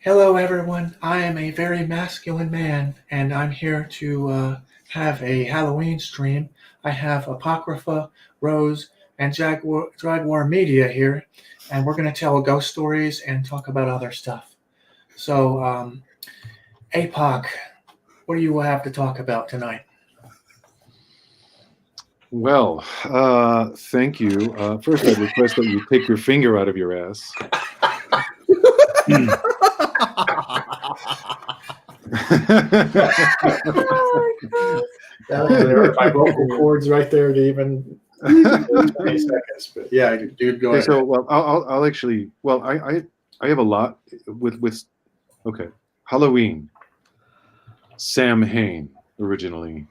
Hello, everyone. I am a very masculine man, and I'm here to have a Halloween stream. I have Apocrypha, Rose, and Jaguar Media here, and we're going to tell ghost stories and talk about other stuff. So, APOC, what do you have to talk about tonight? Well, thank you. First, I'd request that you take your finger out of your ass. There are my vocal cords right there to even 20 seconds. But yeah, dude, go Okay, ahead. so well, I'll actually. Well, I have a lot with. Okay, Halloween. Sam Hain originally.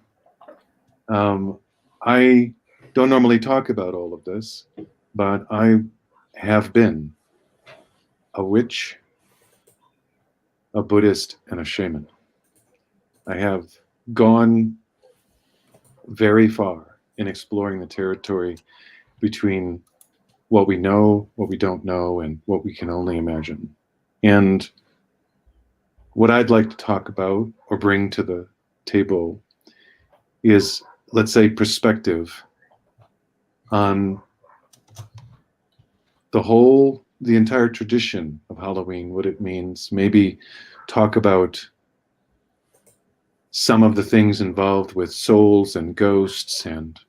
I don't normally talk about all of this, but I have been a witch, a Buddhist, and a shaman. I have gone very far in exploring the territory between what we know, what we don't know, and what we can only imagine. And what I'd like to talk about or bring to the table is, let's say, perspective on the entire tradition of Halloween, what it means, maybe talk about some of the things involved with souls and ghosts and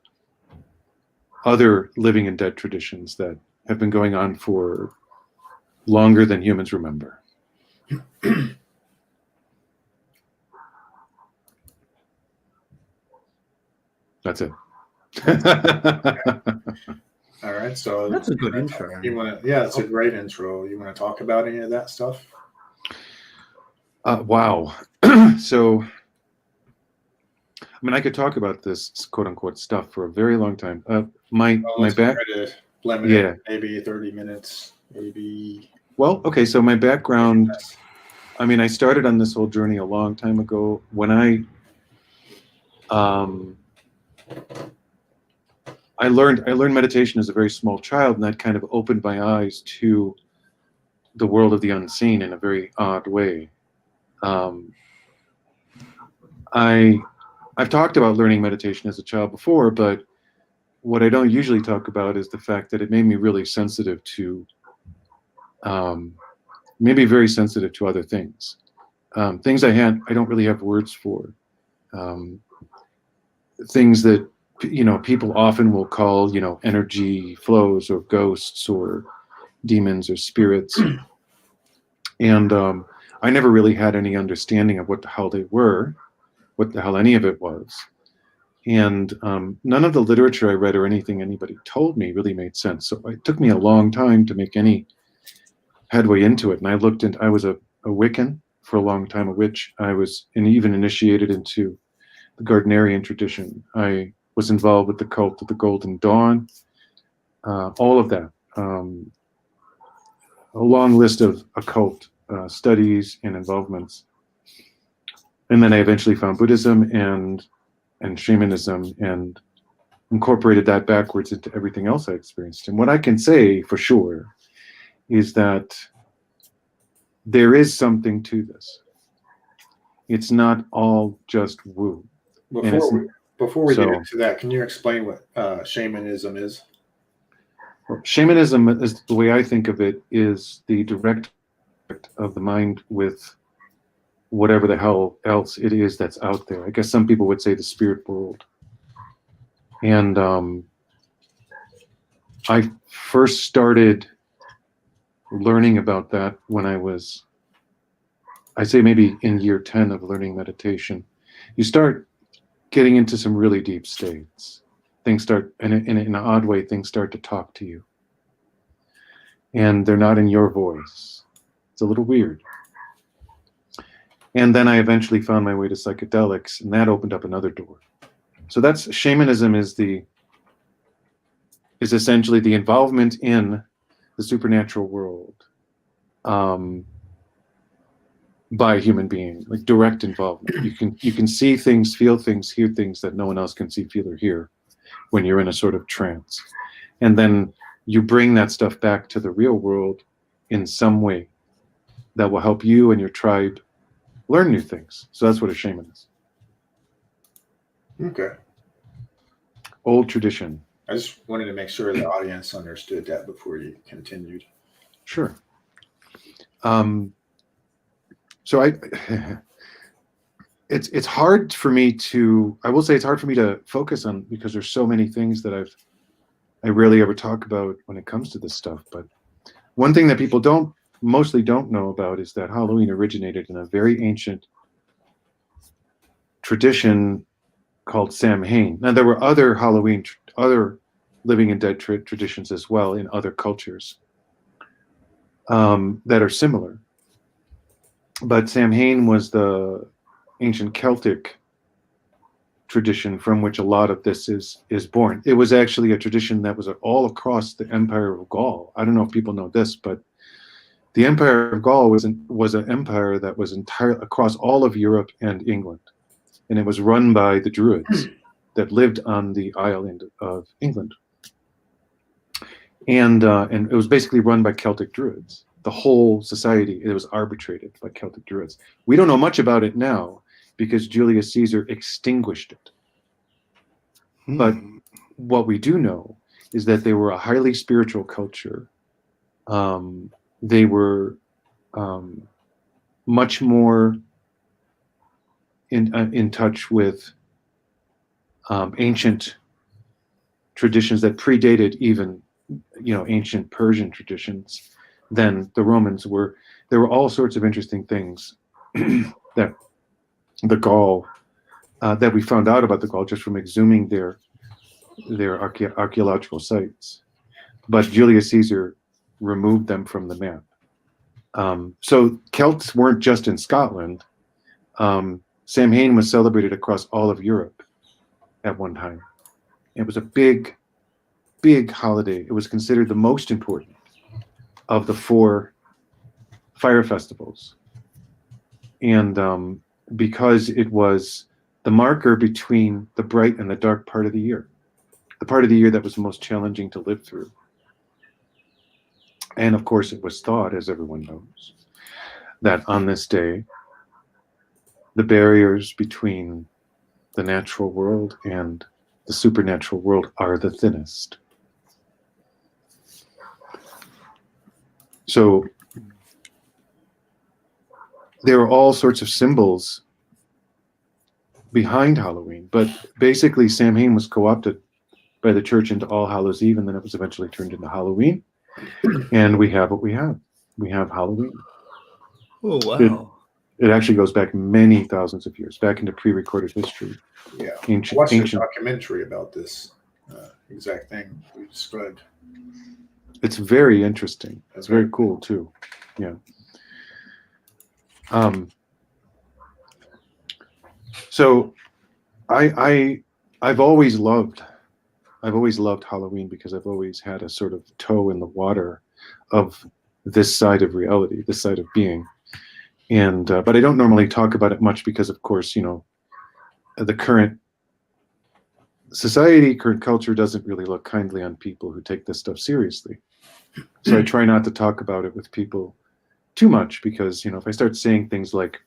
other living and dead traditions that have been going on for longer than humans remember. That's it. All right, so That's a good intro. Yeah, it's a great intro. You want to talk about any of that stuff? Wow. So, I mean, I could talk about this quote unquote stuff for a very long time. My back, yeah, maybe 30 minutes, maybe. Well, okay. So my background, I mean, I started on this whole journey a long time ago when I learned meditation as a very small child, and that kind of opened my eyes to the world of the unseen in a very odd way. I've talked about learning meditation as a child before, but what I don't usually talk about is the fact that it made me really sensitive to, maybe very sensitive to other things, things I don't really have words for, things that people often will call energy flows or ghosts or demons or spirits, and I never really had any understanding of what the hell they were, what the hell any of it was. And none of the literature I read or anything anybody told me really made sense. So it took me a long time to make any headway into it. And I was a Wiccan for a long time, a witch. I was even initiated into the Gardnerian tradition. I was involved with the cult of the Golden Dawn, all of that. A long list of occult studies and involvements. And then I eventually found Buddhism and shamanism and incorporated that backwards into everything else I experienced. And what I can say for sure is that there is something to this. It's not all just woo. Before we get into that, can you explain what shamanism is? Well, shamanism, is the way I think of it, is the direct of the mind with whatever the hell else it is that's out there. I guess some people would say the spirit world. And I first started learning about that when I'd say maybe in year 10 of learning meditation. You start getting into some really deep states. Things start, in an odd way, things start to talk to you. And they're not in your voice. It's a little weird. And then I eventually found my way to psychedelics, and that opened up another door. So that's shamanism is essentially the involvement in the supernatural world by a human being, like direct involvement. You can see things, feel things, hear things that no one else can see, feel, or hear when you're in a sort of trance. And then you bring that stuff back to the real world in some way. that will help you and your tribe learn new things. So that's what a shaman is. Okay. Old tradition. I just wanted to make sure the audience understood that before you continued. Sure. So it's hard for me to, I will say it's hard for me to focus on, because there's so many things that I rarely ever talk about when it comes to this stuff. But one thing that people mostly don't know about is that Halloween originated in a very ancient tradition called Samhain. Now there were other Halloween, other living and dead traditions as well in other cultures that are similar. But Samhain was the ancient Celtic tradition from which a lot of this is born. It was actually a tradition that was all across the Empire of Gaul. I don't know if people know this, but the Empire of Gaul was an empire that was entirely across all of Europe and England, and it was run by the Druids that lived on the island of England, and it was basically run by Celtic Druids. The whole society, it was arbitrated by Celtic Druids. We don't know much about it now because Julius Caesar extinguished it. But what we do know is that they were a highly spiritual culture. They were much more in touch with ancient traditions that predated even, ancient Persian traditions than the Romans were. There were all sorts of interesting things that the Gaul, that we found out about the Gaul just from exhuming their archaeological sites. But Julius Caesar removed them from the map. So Celts weren't just in Scotland. Samhain was celebrated across all of Europe at one time. It was a big, big holiday. It was considered the most important of the 4 fire festivals. And because it was the marker between the bright and the dark part of the year, the part of the year that was most challenging to live through. And of course, it was thought, as everyone knows, that on this day, the barriers between the natural world and the supernatural world are the thinnest. So there are all sorts of symbols behind Halloween, but basically Samhain was co-opted by the church into All Hallows Eve, and then it was eventually turned into Halloween. And we have what we have. We have Halloween. Oh, wow. It actually goes back many thousands of years, back into pre-recorded history. Yeah. Ancient, Watched a ancient. documentary about this exact thing we described. It's very interesting. It's very cool too. Yeah. So I've always loved Halloween because I've always had a sort of toe in the water of this side of reality, this side of being. And but I don't normally talk about it much because, of course, the current society, current culture doesn't really look kindly on people who take this stuff seriously. So I try not to talk about it with people too much because, if I start saying things like,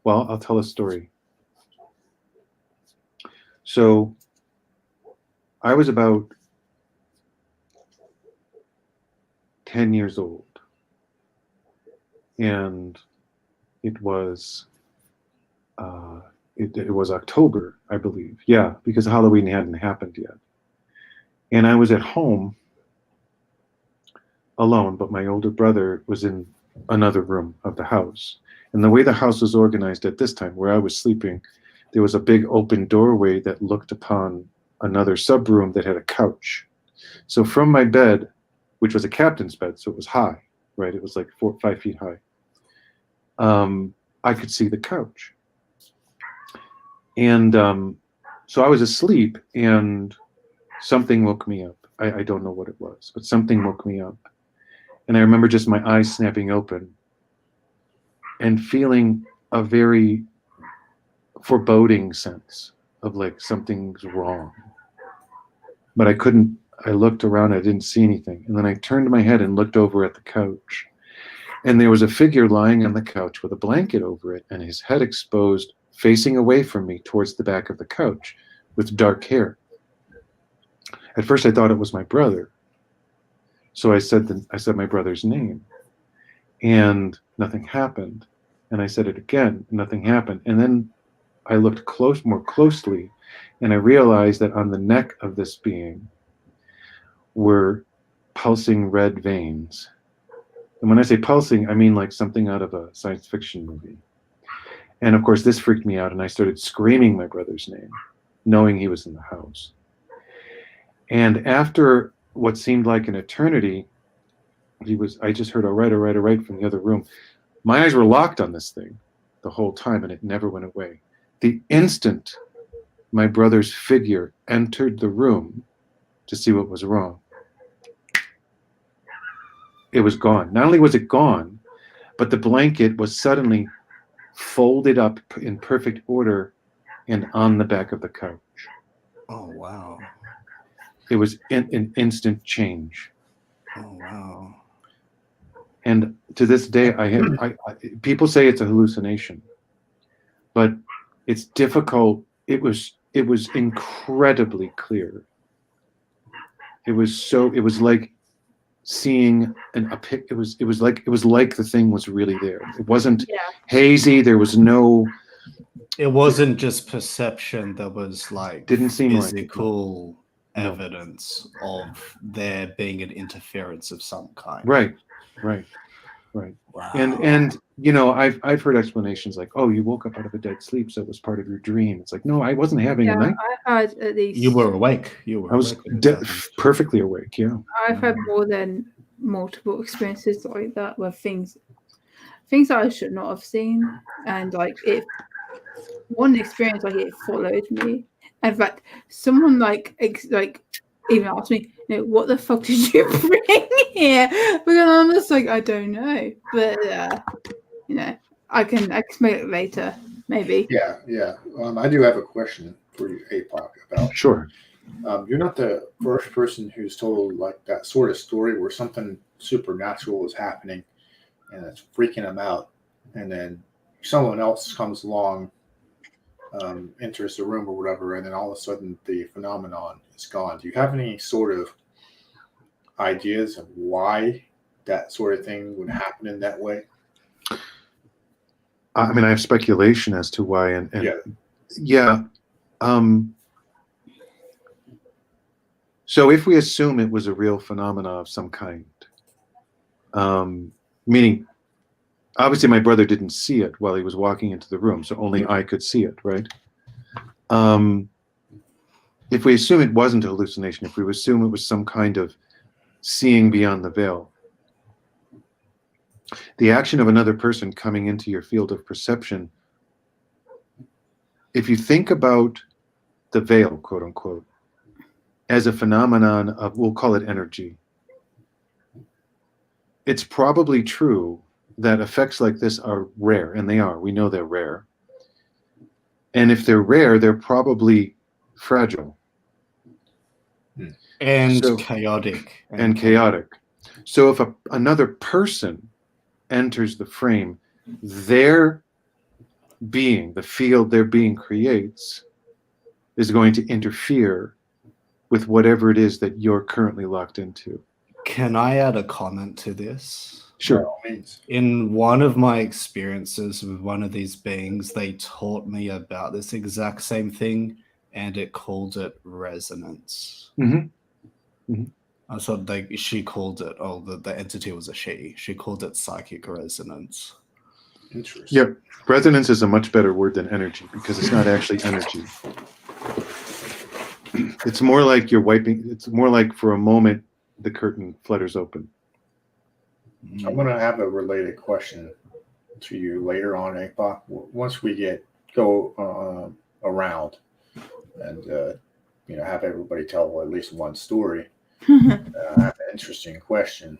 well, I'll tell a story. So I was about 10 years old, and it was it was October, I believe. Yeah, because Halloween hadn't happened yet. And I was at home alone, but my older brother was in another room of the house. And the way the house was organized at this time, where I was sleeping, there was a big open doorway that looked upon another sub-room that had a couch. So from my bed, which was a captain's bed, so it was high, right? It was like 4 or 5 feet high. I could see the couch. And so I was asleep and something woke me up. I don't know what it was, but something woke me up. And I remember just my eyes snapping open and feeling a very foreboding sense of like something's wrong. But I looked around, I didn't see anything. And then I turned my head and looked over at the couch. And there was a figure lying on the couch with a blanket over it and his head exposed, facing away from me towards the back of the couch with dark hair. At first I thought it was my brother. So I said my brother's name, and nothing happened. And I said it again, nothing happened. And then I looked more closely, and I realized that on the neck of this being were pulsing red veins. And when I say pulsing, I mean like something out of a science fiction movie. And of course, this freaked me out, and I started screaming my brother's name, knowing he was in the house. And after what seemed like an eternity, I just heard, all right, all right, all right, from the other room. My eyes were locked on this thing the whole time, and it never went away. The instant my brother's figure entered the room to see what was wrong, it was gone. Not only was it gone, but the blanket was suddenly folded up in perfect order and on the back of the couch. Oh, wow. It was an instant change. Oh, wow. And to this day, people say it's a hallucination, but it's difficult. It was incredibly clear. It was like seeing it was like the thing was really there. It wasn't hazy. There was no. It wasn't just perception. There was like didn't seem physical evidence of there being an interference of some kind. Right. Wow. And you know, I've heard explanations like, oh, you woke up out of a dead sleep, so it was part of your dream. It's like, no, I wasn't having a night. I heard at least You were awake. I was perfectly awake. Yeah. I've had more than multiple experiences like that, where things that I should not have seen, and like one experience, like it followed me. In fact, someone like even asked me, what the fuck did you bring here? Because I'm just like, I don't know, but I can explain it later, maybe. Yeah. I do have a question for you, APOC, about. Sure. You're not the first person who's told like that sort of story where something supernatural is happening and it's freaking them out, and then someone else comes along, enters the room or whatever, and then all of a sudden the phenomenon is gone. Do you have any sort of ideas of why that sort of thing would happen in that way? I mean, I have speculation as to why, and yeah. So if we assume it was a real phenomena of some kind, meaning obviously my brother didn't see it while he was walking into the room, so only I could see it, right? If we assume it wasn't a hallucination, if we assume it was some kind of seeing beyond the veil, the action of another person coming into your field of perception, if you think about the veil, quote unquote, as a phenomenon of, we'll call it energy, it's probably true that effects like this are rare, and they are. We know they're rare. And if they're rare, they're probably fragile. And chaotic. And chaotic. So if another person enters the frame, their being, the field their being creates, is going to interfere with whatever it is that you're currently locked into. Can I add a comment to this? Sure. By all means. In one of my experiences with one of these beings, they taught me about this exact same thing, and it called it resonance. I thought she called it, the entity was a she. She called it psychic resonance. Interesting. Yep. Resonance is a much better word than energy, because it's not actually energy. It's more like you're wiping, it's more like for a moment the curtain flutters open. I'm going to have a related question to you later on, APOC. Once we go around and have everybody tell at least one story, I have an interesting question.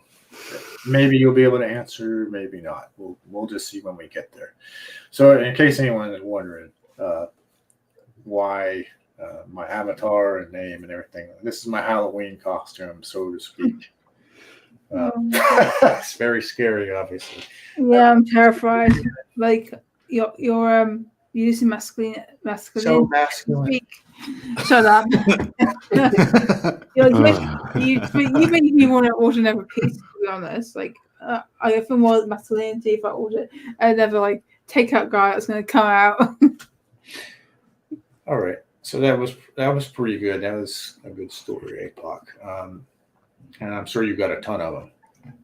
Maybe you'll be able to answer, maybe not. We'll just see when we get there. So, in case anyone is wondering why my avatar and name and everything, this is my Halloween costume, so to speak. It's very scary, obviously. Yeah, I'm terrified. Like you're using masculine So masculine. speak. Shut up. You're like, you make me want to order another pizza, to be honest. Like I feel more masculinity if I order another like takeout guy that's gonna come out. All right. So that was pretty good. That was a good story, APOC. And I'm sure you got a ton of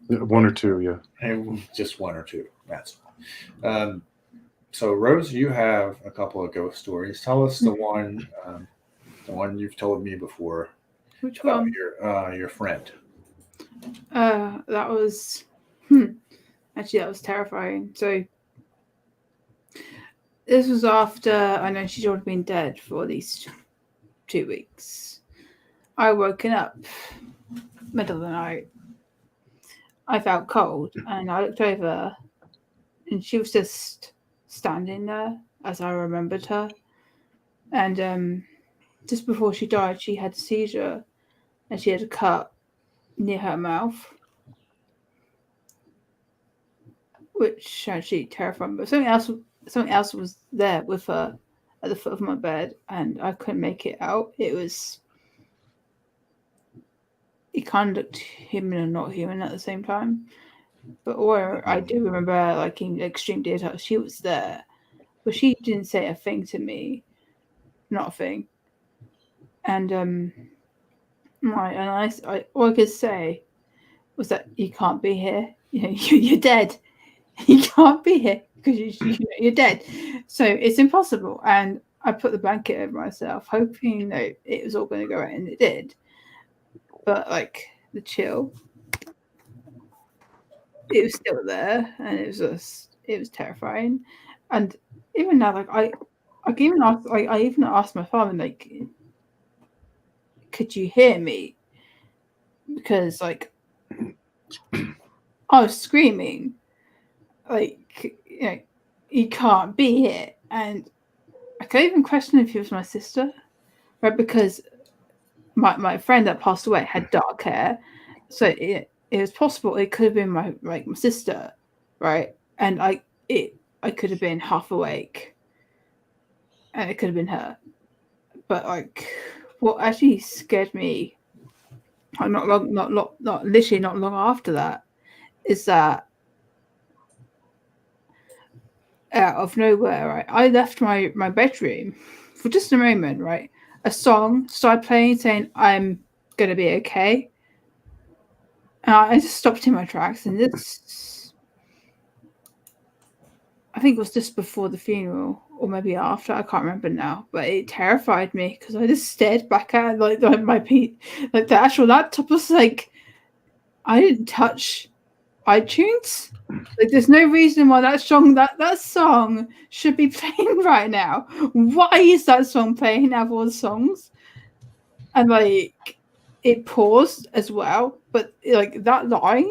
them. One or two, yeah. And just one or two. That's all. So Rose, you have a couple of ghost stories. Tell us the one you've told me before. Which About one? your friend. That was actually that was terrifying. So this was after I know she'd already been dead for at least 2 weeks. I woken up middle of the night. I felt cold and I looked over and she was just standing there as I remembered her. And just before she died, she had a seizure and she had a cut near her mouth, which actually terrified me. But something else was there with her at the foot of my bed and I couldn't make it out. It kind of looked human and not human at the same time. But I do remember, like in extreme detail, she was there, but she didn't say a thing to me, not a thing. And all I could say was that you can't be here. You know, you're dead. You can't be here because you're dead. So it's impossible. And I put the blanket over myself, hoping that it was all going to go right, and it did. But like the chill, it was still there, and it was terrifying. And even now, like I even asked my father, like, could you hear me? Because like I was screaming, like, you know, you can't be here. And I could even question if he was my sister, right? Because my friend that passed away had dark hair, so it was possible it could have been my sister, right? And I could have been half awake, and it could have been her. But like, what actually scared me, not long after that, is that out of nowhere, right, I left my bedroom for just a moment, right? A song started playing saying I'm gonna be okay. And I just stopped in my tracks, and this, I think it was just before the funeral or maybe after, I can't remember now, but it terrified me because I just stared back at like my like the actual laptop was like, I didn't touch iTunes. Like, there's no reason why that song should be playing right now. Why is that song playing out of all the songs? And like, it paused as well, but like that line.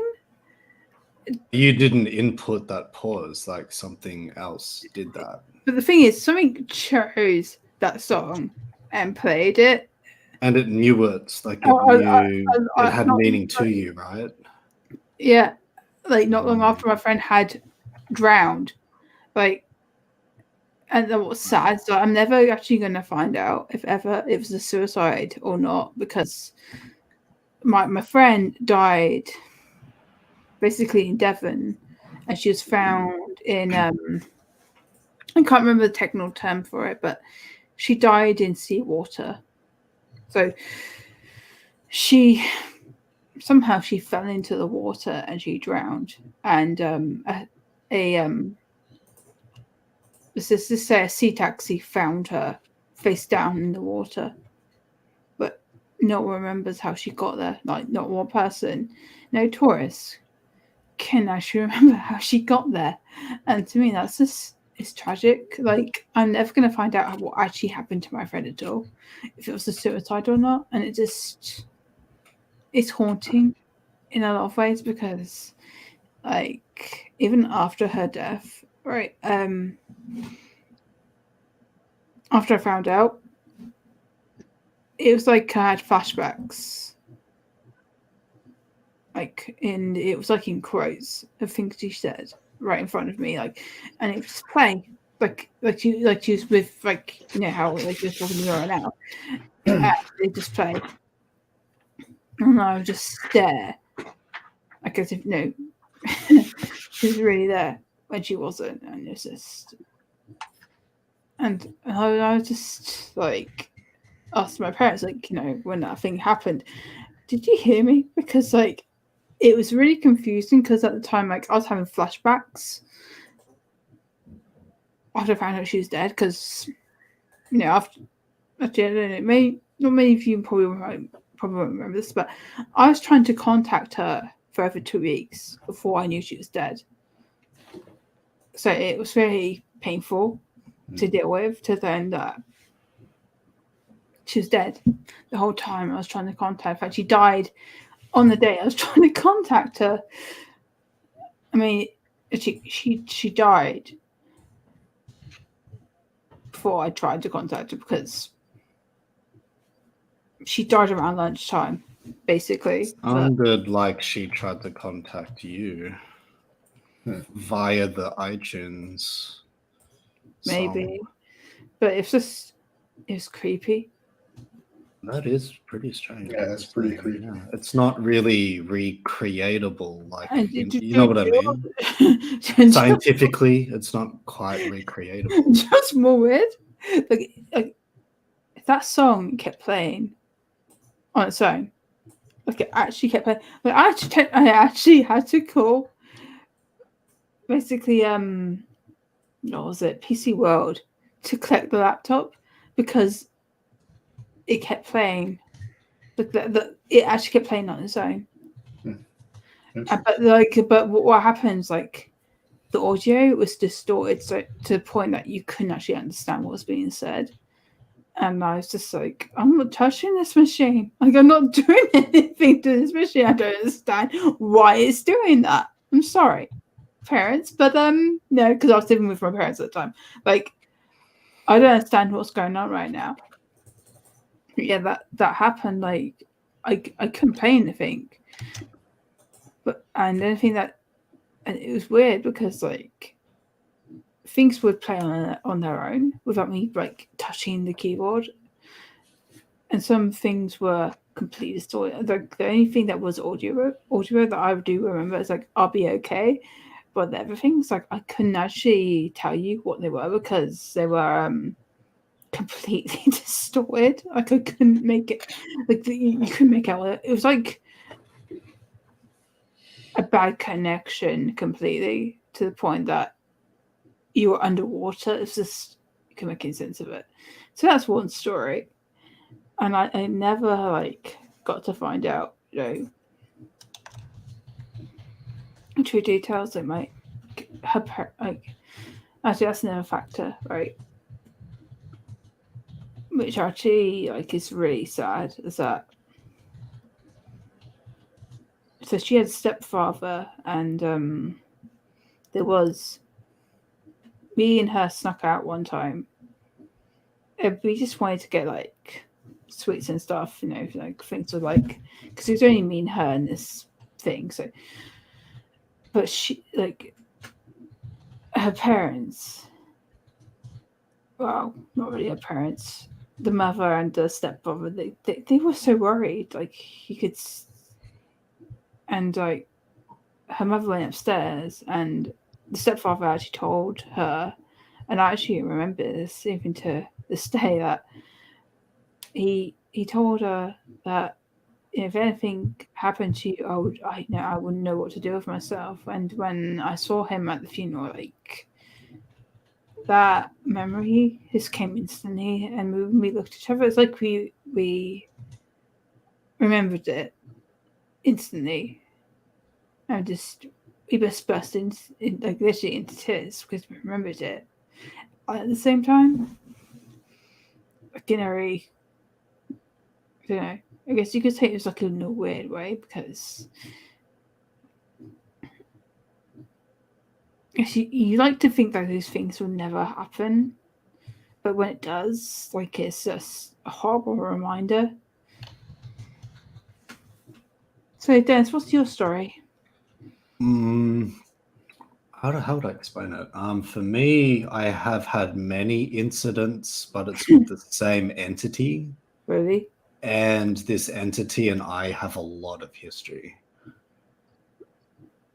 You didn't input that pause, like something else did that. But the thing is, something chose that song and played it. And it knew it, like it had meaning to you, right? Yeah. Like not long after my friend had drowned. Like, and that was sad. So I'm never actually going to find out if ever it was a suicide or not, because my friend died basically in Devon, and she was found in I can't remember the technical term for it, but she died in seawater. So she fell into the water and she drowned. And let's just say a sea taxi found her face down in the water, but no one remembers how she got there. Like, not one person, no tourists can actually remember how she got there. And to me, that's just, it's tragic. Like, I'm never going to find out what actually happened to my friend at all, if it was a suicide or not. And it's haunting in a lot of ways, because like, even after her death, right, after I found out, it was like I had flashbacks like it was like in quotes of things she said right in front of me, like, and it would just play like she was with, like, you know how like you're talking to me right now, and it just play, and I would just stare, like as if she was really there when she wasn't, and it's just, and I was just like asked my parents, like, when that thing happened, did you hear me? Because like it was really confusing, because at the time, like, I was having flashbacks after I found out she was dead, because after, actually, I don't know, not many of you probably won't remember this, but I was trying to contact her for over 2 weeks before I knew she was dead. So it was very painful to deal with, to then that she was dead the whole time I was trying to contact her. In fact, she died on the day I was trying to contact her. I mean, she died before I tried to contact her, because she died around lunchtime, basically. Sounded like she tried to contact you via the iTunes. Maybe, but it was creepy. That is pretty strange. Yeah, that's pretty creepy. Yeah. It's not really recreatable, like, And you know what I mean? Scientifically, it's not quite recreatable. Just more weird. Like that song kept playing on its own. Like it actually kept playing. Like I actually had to call, basically, what was it, PC World, to collect the laptop, because it kept playing. It actually kept playing on its own. But what happens, like, the audio was distorted, so to the point that you couldn't actually understand what was being said. And I was just like, I'm not touching this machine. Like, I'm not doing anything to this machine. I don't understand why it's doing that. I'm sorry, parents, but no, because I was living with my parents at the time. Like, I don't understand what's going on right now. Yeah, that happened. Like, I couldn't play anything. And it was weird, because like things would play on their own without me like touching the keyboard, and some things were completely distorted. Like, the only thing that was audio that I do remember is like "I'll Be Okay," but the other things, like, I couldn't actually tell you what they were, because they were completely distorted. Like, I couldn't make it, like, you couldn't make out. It was like a bad connection completely, to the point that you were underwater. It's just, you can make any sense of it. So that's one story, and I never like got to find out, true details. Like actually, that's another factor, right? Which actually, like, is really sad, is that, so she had a stepfather, and there was, me and her snuck out one time. We just wanted to get like sweets and stuff, like things were like, because it was only me and her in this thing. So, but she, like, her parents, well, not really her parents, the mother and the stepbrother, they were so worried. Like, you could, and like, her mother went upstairs, and the stepfather actually told her, and I actually remember this even to this day, that he told her that if anything happened to you, I wouldn't know what to do with myself. And when I saw him at the funeral, like, that memory just came instantly, and when we looked at each other, it's like we remembered it instantly, and we just burst in like literally into tears, because we remembered it. At the same time, like, in a very, I don't know, I guess you could say it was like in a weird way, because you like to think that those things will never happen, but when it does, like, it's just a horrible reminder. So, Dennis, what's your story? How would I explain it? For me, I have had many incidents, but it's with the same entity. Really? And this entity and I have a lot of history.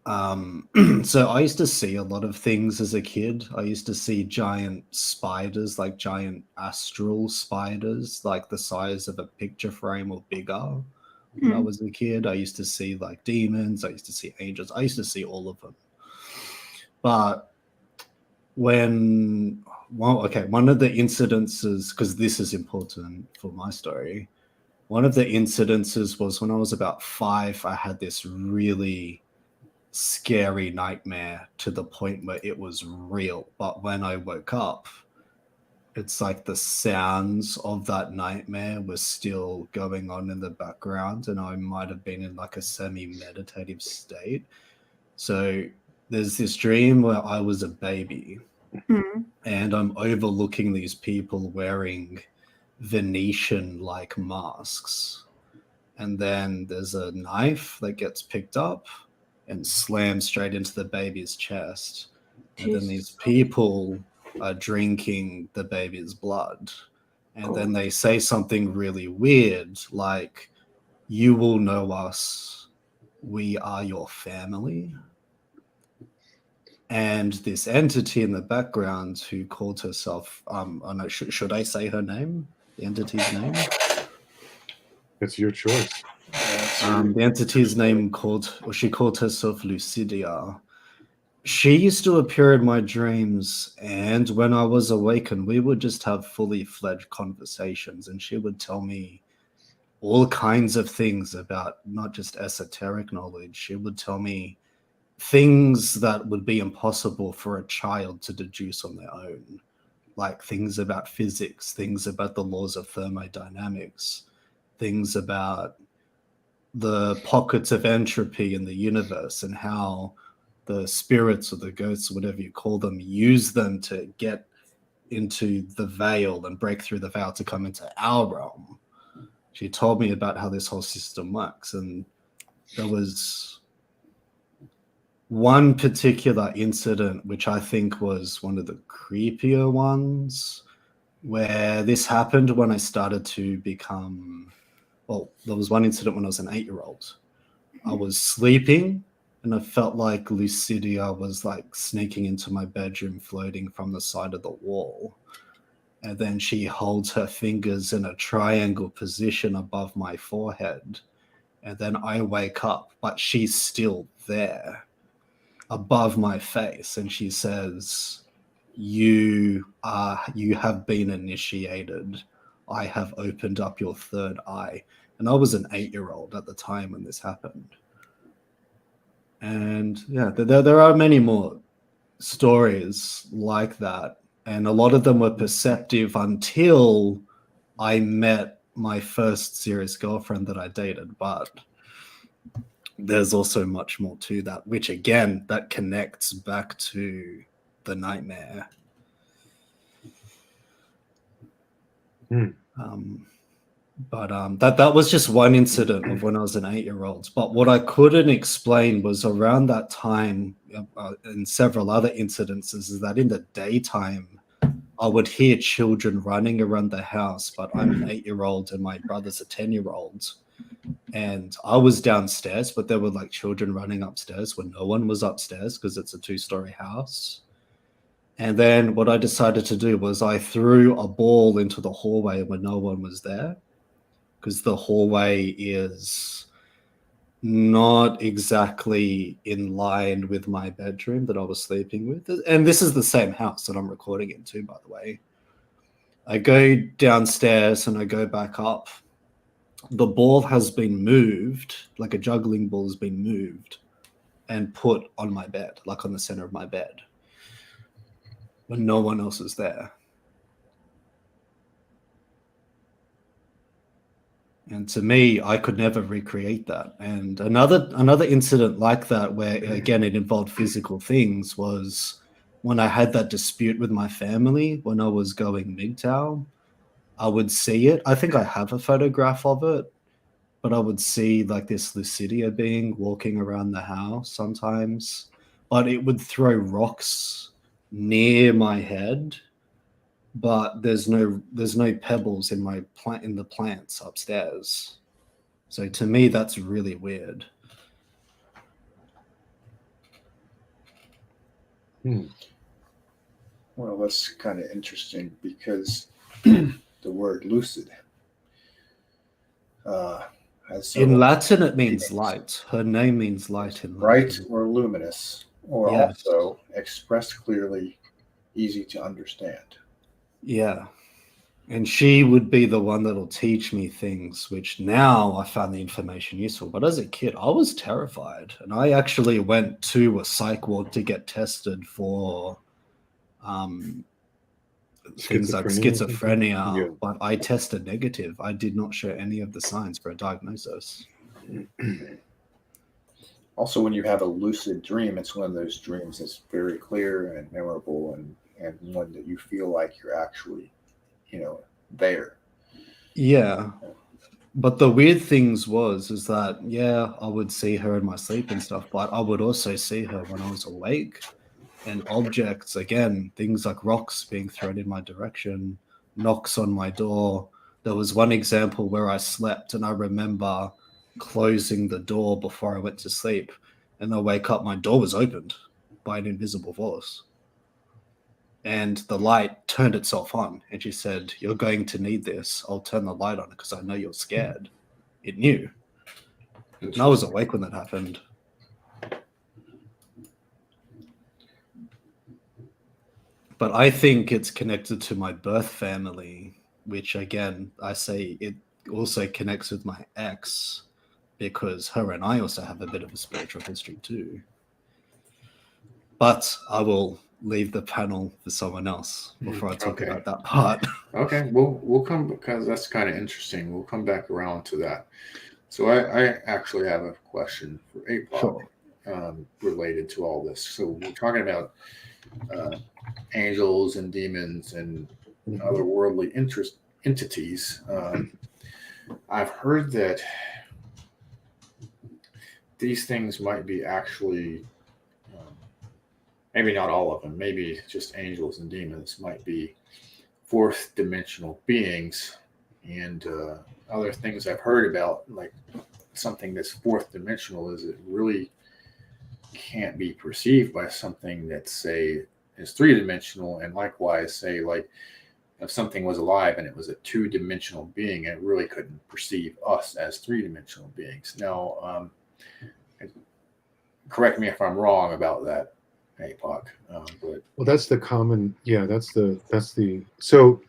So I used to see a lot of things as a kid. I used to see giant spiders, like giant astral spiders, like the size of a picture frame or bigger. When I was a kid, I used to see like demons. I used to see angels. I used to see all of them. But one of the incidences, because this is important for my story, one of the incidences was when I was about 5. I had this really scary nightmare to the point where it was real. But when I woke up, it's like the sounds of that nightmare were still going on in the background, and I might have been in like a semi-meditative state. So there's this dream where I was a baby and I'm overlooking these people wearing Venetian-like masks. And then there's a knife that gets picked up and slammed straight into the baby's chest. And then these people are drinking the baby's blood. And then they say something really weird, like, "You will know us. We are your family." And this entity in the background who called herself, should I say her name? The entity's name? It's your choice. The entity's name she called herself Lucidia. She used to appear in my dreams, and when I was awakened, we would just have fully fledged conversations, and she would tell me all kinds of things about not just esoteric knowledge. She would tell me things that would be impossible for a child to deduce on their own, like things about physics, things about the laws of thermodynamics, things about the pockets of entropy in the universe and how the spirits or the ghosts, whatever you call them, use them to get into the veil and break through the veil to come into our realm. She told me about how this whole system works, and there was one particular incident which I think was one of the creepier ones, where this happened when I started to become, well, there was one incident when I was an 8-year-old. I was sleeping and I felt like Lucidia was like sneaking into my bedroom, floating from the side of the wall. And then she holds her fingers in a triangle position above my forehead. And then I wake up, but she's still there above my face. And she says, you have been initiated. I have opened up your third eye. And I was an 8-year-old at the time when this happened. And yeah, there are many more stories like that. And a lot of them were perceptive until I met my first serious girlfriend that I dated. But there's also much more to that, which again, that connects back to the nightmare. But that was just one incident of when I was an 8-year-old. But what I couldn't explain was around that time, and several other incidences, is that in the daytime, I would hear children running around the house, but I'm an 8-year-old and my brother's a 10-year-old. And I was downstairs, but there were like children running upstairs when no one was upstairs because it's a 2-story house. And then what I decided to do was I threw a ball into the hallway when no one was there, because the hallway is not exactly in line with my bedroom that I was sleeping with. And this is the same house that I'm recording in too, by the way. I go downstairs and I go back up. The ball has been moved, like a juggling ball has been moved and put on my bed, like on the center of my bed, when no one else is there. And to me, I could never recreate that. And another incident like that, where again it involved physical things, was when I had that dispute with my family when I was going MGTOW. I would see it. I think I have a photograph of it. but I would see like this Lucidia being walking around the house sometimes, but it would throw rocks near my head, but there's no pebbles in my in the plants upstairs. So to me, that's really weird. Well, that's kind of interesting because the word lucid has In several Latin, it means meanings. light. Her name means light in Bright Latin. or luminous, or Yes. also expressed clearly, easy to understand. Yeah. And she would be the one that'll teach me things, which now I found the information useful. But as a kid, I was terrified. And I actually went to a psych ward to get tested for things like schizophrenia. Yeah. But I tested negative. I did not show any of the signs for a diagnosis. Also, when you have a lucid dream, it's one of those dreams that's very clear and memorable, and one that you feel like you're actually, there. Yeah. But the weird things is that, yeah, I would see her in my sleep and stuff, but I would also see her when I was awake. And objects, again, things like rocks being thrown in my direction, knocks on my door. There was one example where I slept and I remember closing the door before I went to sleep. And I wake up, my door was opened by an invisible force. And the light turned itself on. And she said, "You're going to need this. I'll turn the light on because I know you're scared." It knew. And I was awake when that happened. But I think it's connected to my birth family, which again, I say it also connects with my ex because her and I also have a bit of a spiritual history too. But I will leave the panel for someone else before I talk about that part. Okay, we'll come, because that's kind of interesting. We'll come back around to that. So I actually have a question for APOC related to all this. So we're talking about angels and demons and otherworldly entities. I've heard that these things might be actually, maybe not all of them, maybe just angels and demons might be fourth dimensional beings. And other things I've heard about, like something that's fourth dimensional, is it really can't be perceived by something that, say, is three-dimensional. And likewise, say, like, if something was alive and it was a two-dimensional being, it really couldn't perceive us as three-dimensional beings. Now, correct me if I'm wrong about that, APOC. But well, that's the common. Yeah, that's the so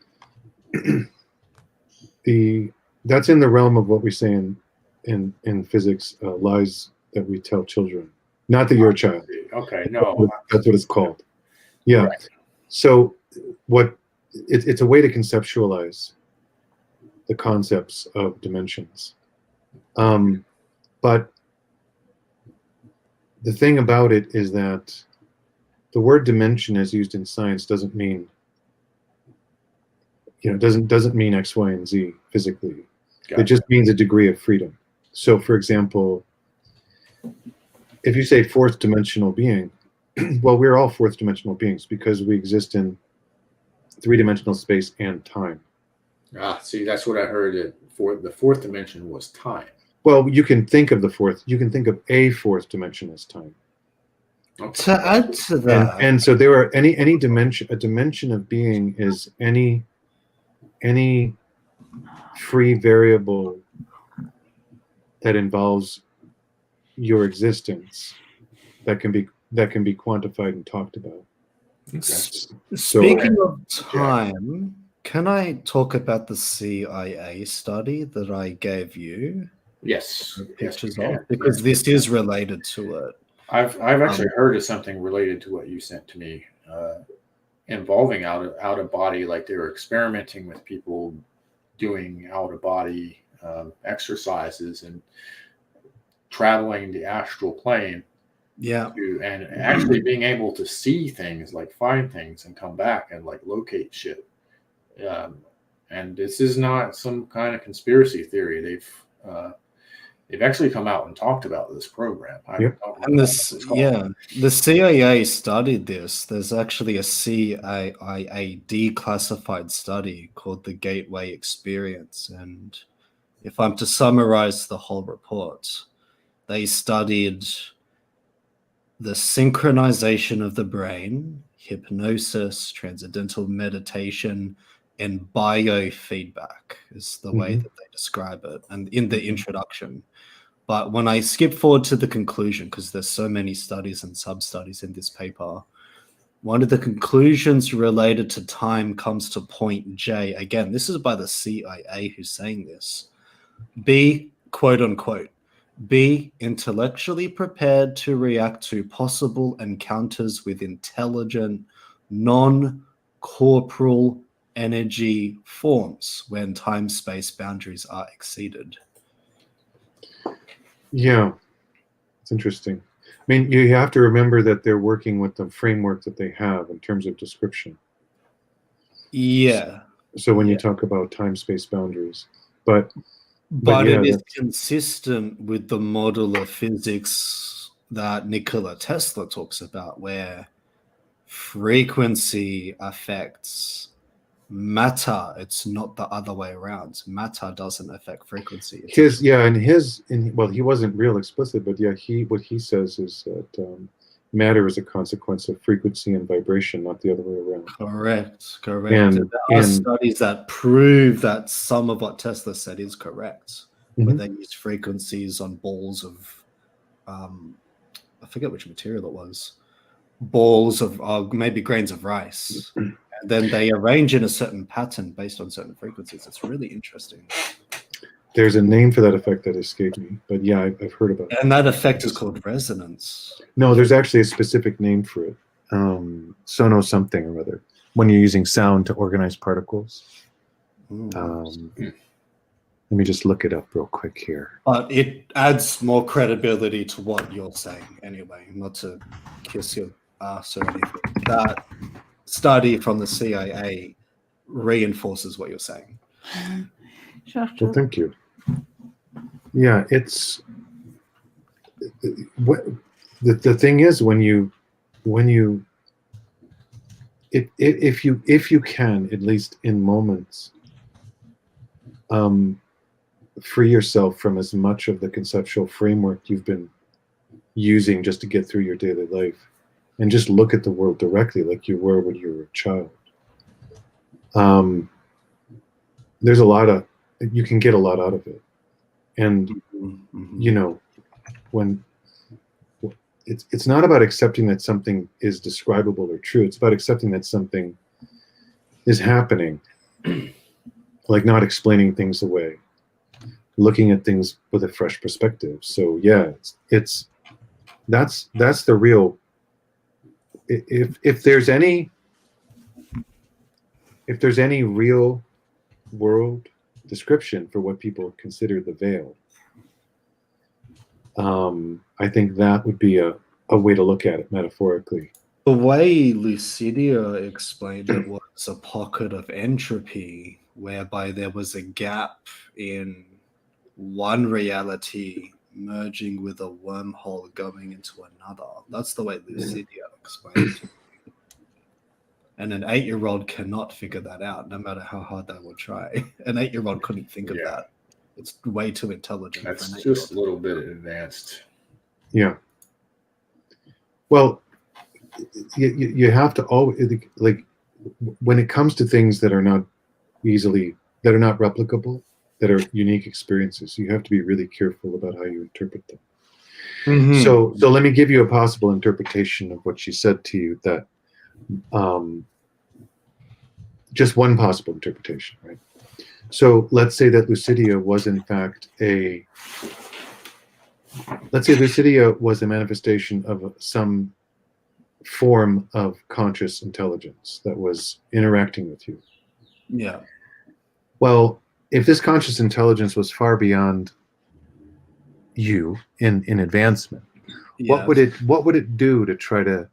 that's in the realm of what we say in physics, lies that we tell children. Not that you're a child. Okay, no, that's what it's called. Yeah. Right. So it's a way to conceptualize the concepts of dimensions. But the thing about it is that the word dimension as used in science doesn't mean, doesn't mean X, Y, and Z physically. Gotcha. It just means a degree of freedom. So for example, if you say fourth dimensional being, well, we're all fourth dimensional beings because we exist in three-dimensional space and time. See, that's what I heard. The fourth dimension was time. Well, you can think of a fourth dimension as time. Okay. To add to that, And so there are any dimension. A dimension of being is any free variable that involves your existence that can be quantified and talked about. speaking of time, can I talk about the CIA study that I gave you Yes. pictures Yes, of? Because this is related to it. I've actually heard of something related to what you sent to me, involving out of body, like they were experimenting with people doing out of body exercises and traveling the astral plane. Yeah. And actually being able to see things, like find things and come back and like locate shit. And this is not some kind of conspiracy theory. They've they've actually come out and talked about this program. I Yep. don't know And what this, it's called. yeah, the CIA studied this. There's actually a CIA declassified study called the Gateway Experience. And if I'm to summarize the whole report, they studied the synchronization of the brain, hypnosis, transcendental meditation, and biofeedback is the way that they describe it, and in the introduction. But when I skip forward to the conclusion, because there's so many studies and sub-studies in this paper, one of the conclusions related to time comes to point J. Again, this is by the CIA who's saying this. Be, quote unquote, be intellectually prepared to react to possible encounters with intelligent, non-corporal energy forms when time-space boundaries are exceeded. Yeah, it's interesting. I mean, you have to remember that they're working with the framework that they have in terms of description. Yeah. So when you Yeah. talk about time-space boundaries, but But yeah, it is that's- consistent with the model of physics that Nikola Tesla talks about, where frequency affects matter. It's not the other way around. Matter doesn't affect frequency. It's well, he wasn't real explicit, but yeah, what he says is that matter is a consequence of frequency and vibration, not the other way around. correct. And- And there are and- studies that prove that some of what Tesla said is correct. Where Mhm. they used frequencies on balls of, I forget which material it was, balls of maybe grains of rice. And then they arrange in a certain pattern based on certain frequencies. It's really interesting. There's a name for that effect that escaped me, but yeah, I've heard about it. And that effect is called resonance. No, there's actually a specific name for it. Sono something or other. When you're using sound to organize particles. Let me just look it up real quick here. But it adds more credibility to what you're saying anyway, not to kiss your ass or anything. That study from the CIA reinforces what you're saying. Shut Well, up. thank you. Yeah, it's what the thing is if you can, at least in moments, free yourself from as much of the conceptual framework you've been using just to get through your daily life, and just look at the world directly like you were when you were a child. There's you can get a lot out of it. And you know, when it's not about accepting that something is describable or true, it's about accepting that something is happening, like not explaining things away, looking at things with a fresh perspective. So yeah, that's the real, if there's any real world description for what people consider the veil, I think that would be a way to look at it metaphorically. The way Lucidia explained it was a pocket of entropy, whereby there was a gap in one reality merging with a wormhole going into another. That's the way Lucidia explained it. And an 8-year-old cannot figure that out, no matter how hard they will try. An 8-year-old couldn't think of that. It's way too intelligent. That's for an just 8-year-old. a little bit advanced. Yeah. Well, you have to always, like, when it comes to things that are not replicable, that are unique experiences, you have to be really careful about how you interpret them. Mm-hmm. So let me give you a possible interpretation of what she said to you, that just one possible interpretation, right? So let's say that Lucidia was in fact Lucidia was a manifestation of some form of conscious intelligence that was interacting with you. Yeah. Well, if this conscious intelligence was far beyond you in advancement, what would it do to try to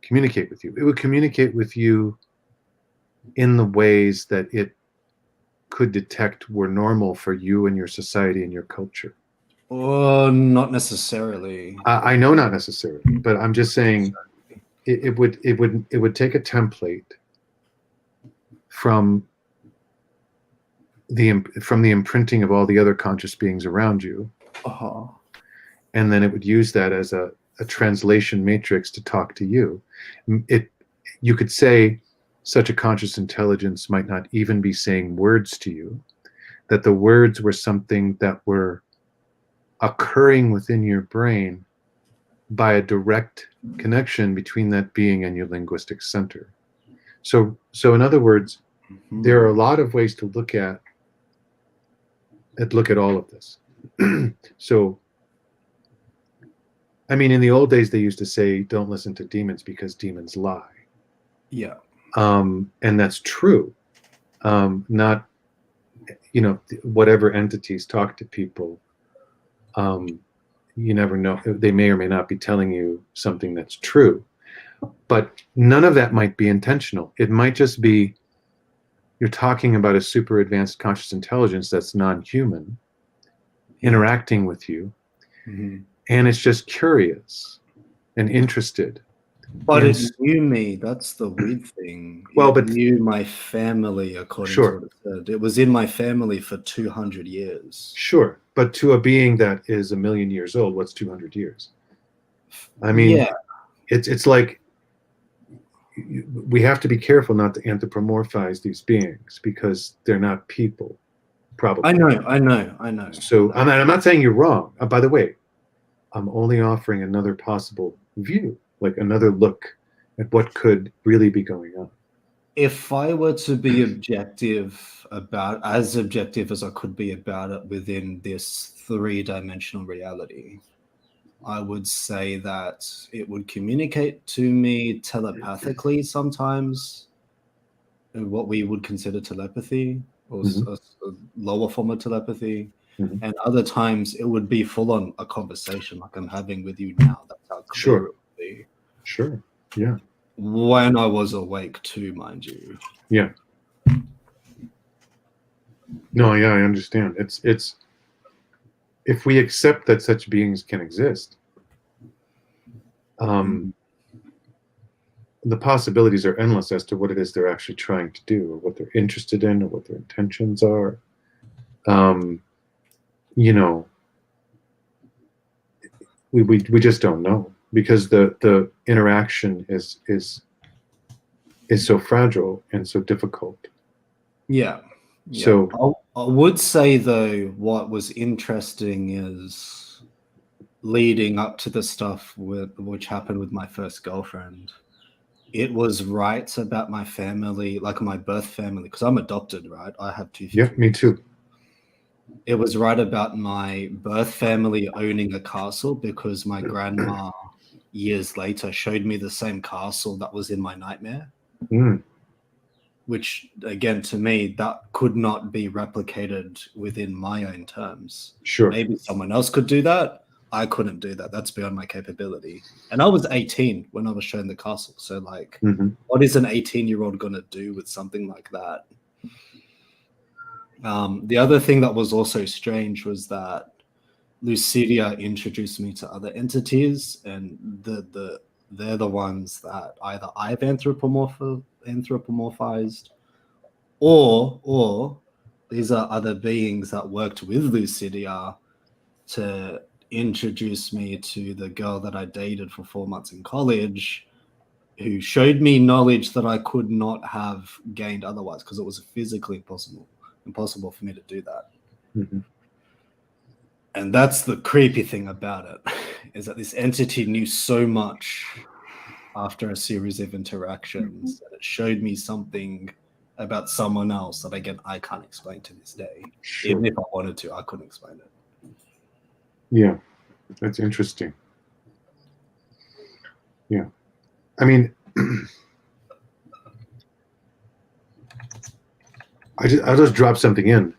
communicate with you? It would communicate with you in the ways that it could detect were normal for you and your society and your culture. Oh, not necessarily. I know not necessarily, but I'm just saying it would take a template from the imprinting of all the other conscious beings around you, Uh-huh. and then it would use that as a translation matrix to talk to you. You could say such a conscious intelligence might not even be saying words to you, that the words were something that were occurring within your brain by a direct connection between that being and your linguistic center. So in other words, there are a lot of ways to look at all of this. So, I mean, in the old days, they used to say, don't listen to demons because demons lie. Yeah. And that's true. Not, whatever entities talk to people, you never know. They may or may not be telling you something that's true. But none of that might be intentional. It might just be you're talking about a super advanced conscious intelligence that's non-human interacting with you. Mm-hmm. And it's just curious and interested. But it knew me. That's the weird thing. It knew my family, according to what it said. It was in my family for 200 years. Sure. But to a being that is 1 million years old, what's 200 years? I mean, it's like we have to be careful not to anthropomorphize these beings because they're not people, probably. I know. So I'm not saying you're wrong. By the way, I'm only offering another possible view, like another look at what could really be going on. If I were to be as objective as I could be about it within this 3-dimensional reality, I would say that it would communicate to me telepathically sometimes, what we would consider telepathy, or a lower form of telepathy. Mm-hmm. And other times it would be full on a conversation like I'm having with you now. That's how clear it would be. Sure. Yeah. When I was awake too, mind you. Yeah. No, yeah, I understand. It's if we accept that such beings can exist, the possibilities are endless as to what it is they're actually trying to do, or what they're interested in, or what their intentions are. We just don't know, because the interaction is so fragile and so difficult. Yeah. So I would say, though, what was interesting is leading up to the stuff which happened with my first girlfriend. It was right about my family, like my birth family, because I'm adopted, right? I have 2 Yeah, me too. It was right about my birth family owning a castle, because my grandma years later showed me the same castle that was in my nightmare. Which, again, to me, that could not be replicated within my own terms. Sure. Maybe someone else could do that. I couldn't do that. That's beyond my capability. And I was 18 when I was shown the castle. So, like, what is an 18-year-old going to do with something like that? The other thing that was also strange was that Lucidia introduced me to other entities, and they're the ones that either I've anthropomorphized, or these are other beings that worked with Lucidia to introduce me to the girl that I dated for 4 months in college, who showed me knowledge that I could not have gained otherwise, because it was physically impossible for me to do that. And that's the creepy thing about it, is that this entity knew so much after a series of interactions that it showed me something about someone else that, again, I can't explain to this day. Sure. Even if I wanted to, I couldn't explain it. Yeah, that's interesting. Yeah. I mean, I'll just drop something in.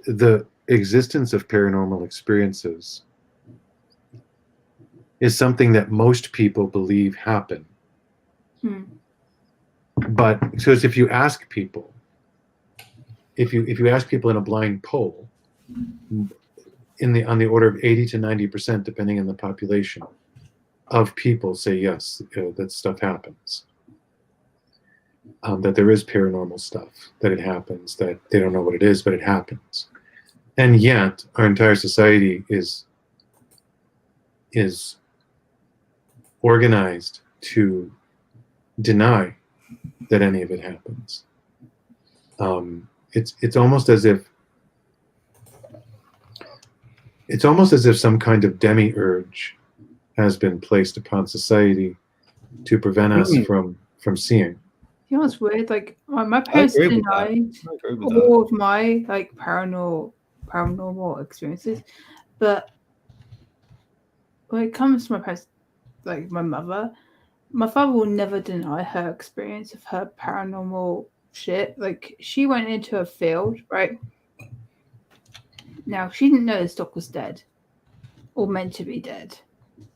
The existence of paranormal experiences is something that most people believe happen. But so if you ask people, if you ask people in a blind poll, on the order of 80 to 90%, depending on the population, of people say yes, that stuff happens. That there is paranormal stuff, that it happens, that they don't know what it is, but it happens. And yet, our entire society is organized to deny that any of it happens. It's almost as if some kind of demiurge has been placed upon society to prevent us from seeing. You know what's weird? Like my parents agree with denied I agree with that. all of my like paranormal experiences, but when it comes to my parents, like my mother, my father will never deny her experience of her paranormal shit. Like she went into a field, right? Now she didn't know the stock was dead or meant to be dead,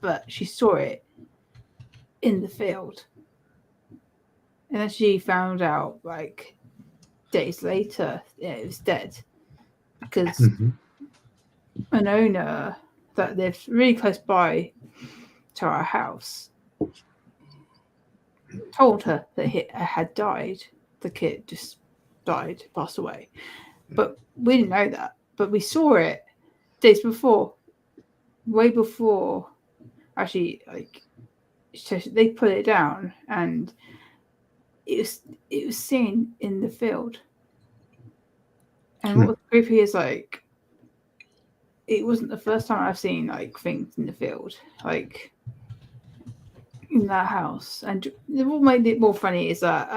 but she saw it in the field. And then she found out, like, days later, it was dead. Because an owner that lived really close by to our house told her that it had died. The kid just died, passed away. But we didn't know that. But we saw it days before, way before. Actually, like, so they put it down and it was seen in the field. And what was creepy is like it wasn't the first time I've seen like things in the field, like in that house. And what made it more funny is that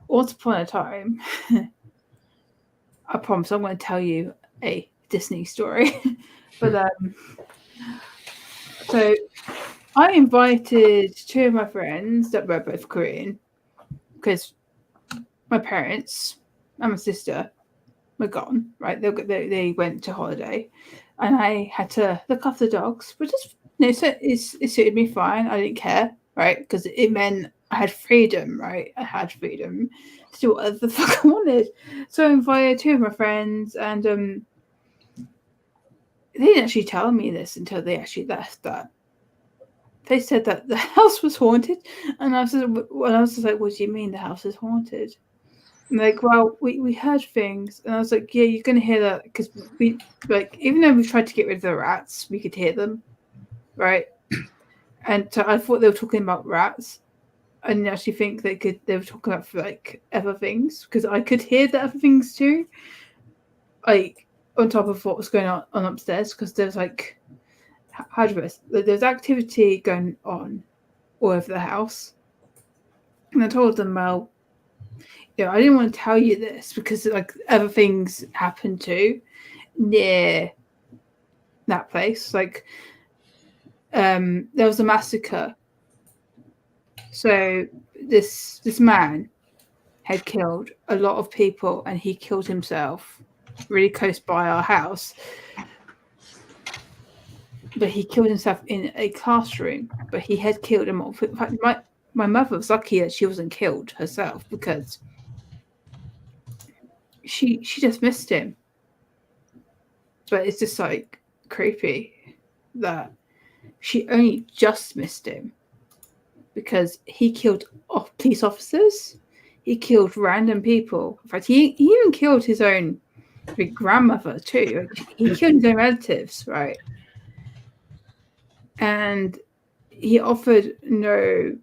once upon a time, I promise I'm going to tell you a Disney story. But so I invited two of my friends that were both Korean, because my parents and my sister were gone, right? They went to holiday, and I had to look after the dogs, which is, it suited me fine. I didn't care, right? Because it meant I had freedom, right? I had freedom to do whatever the fuck I wanted. So I invited two of my friends, and they didn't actually tell me this until they actually left. That they said that the house was haunted, and I was just like, "What do you mean the house is haunted?" And like, well, we heard things, and I was like, "Yeah, you're gonna hear that because we like even though we tried to get rid of the rats, we could hear them, right?" And so I thought they were talking about rats. I didn't actually think they were talking about like other things, because I could hear the other things too, like on top of what was going on upstairs, because there's like. There's activity going on all over the house. And I told them, well, I didn't want to tell you this because like other things happened too near that place. Like there was a massacre. So this man had killed a lot of people, and he killed himself really close by our house. But he killed himself in a classroom. But he had killed him. In fact, my mother was lucky that she wasn't killed herself, because she just missed him. But it's just like creepy that she only just missed him, because he killed police officers. He killed random people. In fact, he even killed his own grandmother too. He killed his own relatives, right? And he offered no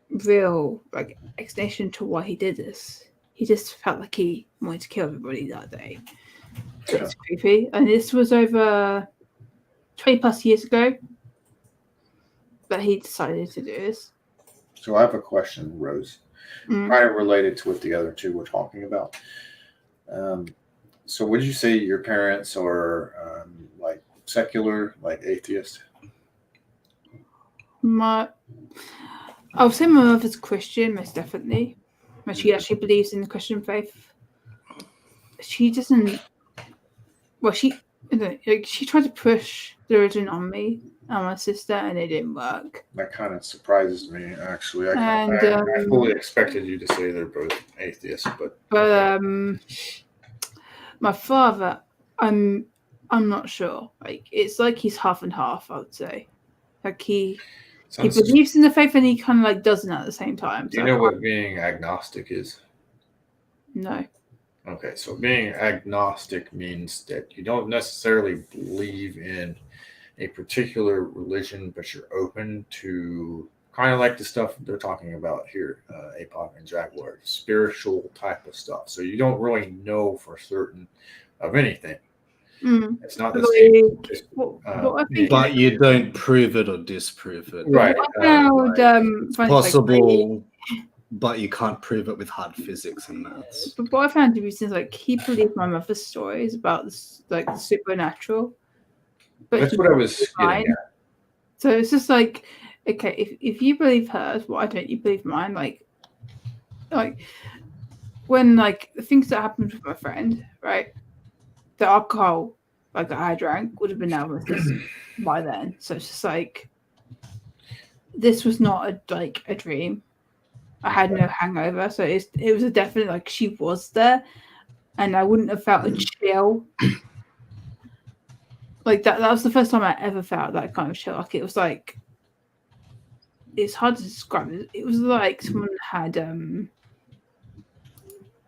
real like explanation to why he did this. He just felt like he wanted to kill everybody that day. Yeah. It's creepy. And this was over 20 plus years ago that he decided to do this. So I have a question, Rose, kind of related to what the other two were talking about. So would you say your parents are like secular, like atheist? I would say my mother's Christian, most definitely. But she actually believes in the Christian faith. She doesn't. Well, she tried to push the religion on me and my sister, and it didn't work. That kind of surprises me, actually. I And fully expected you to say they're both atheists, but my father, I'm I'm not sure. Like it's like he's half and half. I would say, like he Sounds- believes in the faith and he kind of like doesn't at the same time. Do you know what being agnostic is? No. Okay, so being agnostic means that you don't necessarily believe in a particular religion, but you're open to kind of like the stuff they're talking about here, APOC and Jaguar, spiritual type of stuff. So you don't really know for certain of anything. Mm. It's not the same. Like, as, what I being think But you don't prove it or disprove it. right. I found, It's funny, like, possible, but you can't prove it with hard physics and maths. but what I found to be since like he believed my mother's stories about this, like the supernatural. But That's he what I was believed getting mine. at. So it's just like, okay, if you believe hers, why don't you believe mine? Like when like the things that happened with my friend, right? The alcohol like that I drank would have been out with this by then. So it's just like this was not a dream. I had no hangover, so it was a definite like she was there, and I wouldn't have felt a chill like that. That was the first time I ever felt that kind of chill. Like it was like it's hard to describe. It was like someone had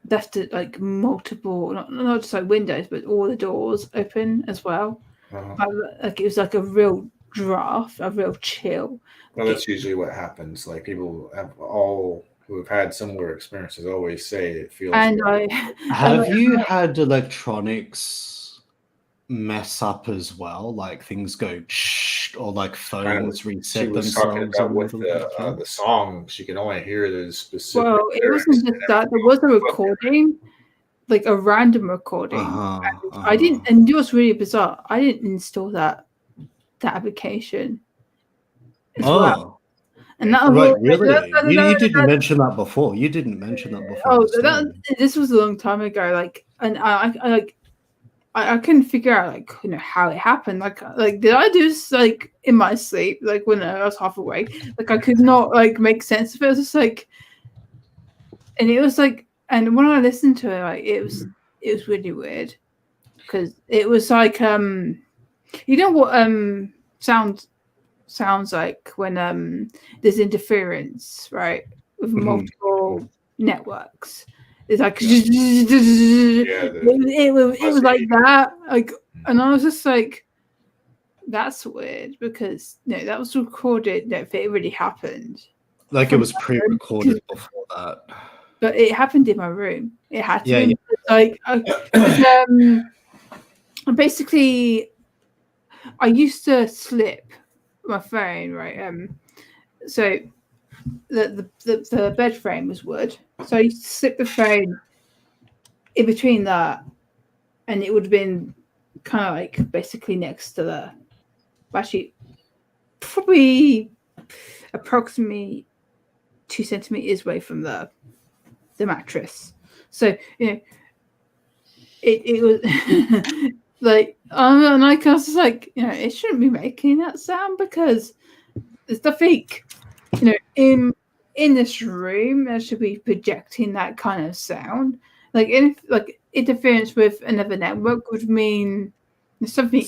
left it like multiple, not just like windows, but all the doors open as well. Like it was like a real draft, a real chill. Well, that's usually what happens. Like people who have had similar experiences always say it feels. And Have you had electronics mess up as well? Like things go or like phones reset she was talking themselves? about with the song. She can only hear the specific. Well, it wasn't just that. There was a recording, like a random recording. I didn't, and it was really bizarre. I didn't install that application as well. And that right, was really? You didn't mention that before. You didn't mention that before. Oh, this was a long time ago. Like, and I couldn't figure out like how it happened. Like did I do this like in my sleep? Like when I was half awake, like I could not like make sense of it. It was just like, and it was like, and when I listened to it, like it was really weird because it was like you know what sounds like when there's interference, right, with multiple networks. It's like it was like that, like, and I was just like, that's weird because that was recorded. No, if it really happened, like it was pre-recorded before that, but it happened in my room. It had to be like basically, I used to slip my phone, right? So the bed frame was wood, so I used to slip the phone in between that, and it would have been kind of like basically next to the, actually probably approximately 2 centimeters away from the mattress. So it was like, and I was just like, it shouldn't be making that sound because there's nothing, in this room that should be projecting that kind of sound. Like, if like interference with another network would mean something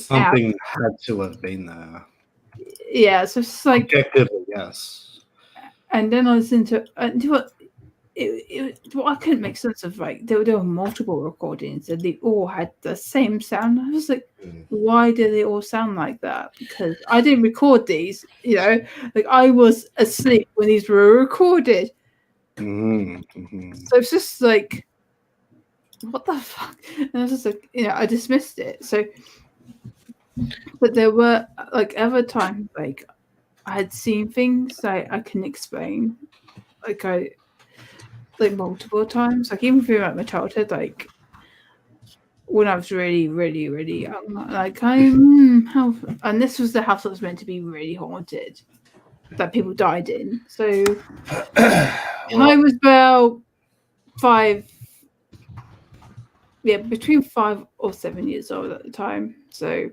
had to have been there. Yeah, so it's like objectively, yes. And then I listened to what I couldn't make sense of. Like there were multiple recordings and they all had the same sound. I was like, why do they all sound like that? Because I didn't record these, like I was asleep when these were recorded. Mm-hmm. So it's just like, what the fuck? And I was just like, I dismissed it. So, but there were like other times, like I had seen things I couldn't explain, like multiple times, like even throughout my childhood, like when I was really, really, really young, like and this was the house that was meant to be really haunted, that people died in. So, and I was about 5, between 5 or 7 years old at the time. So,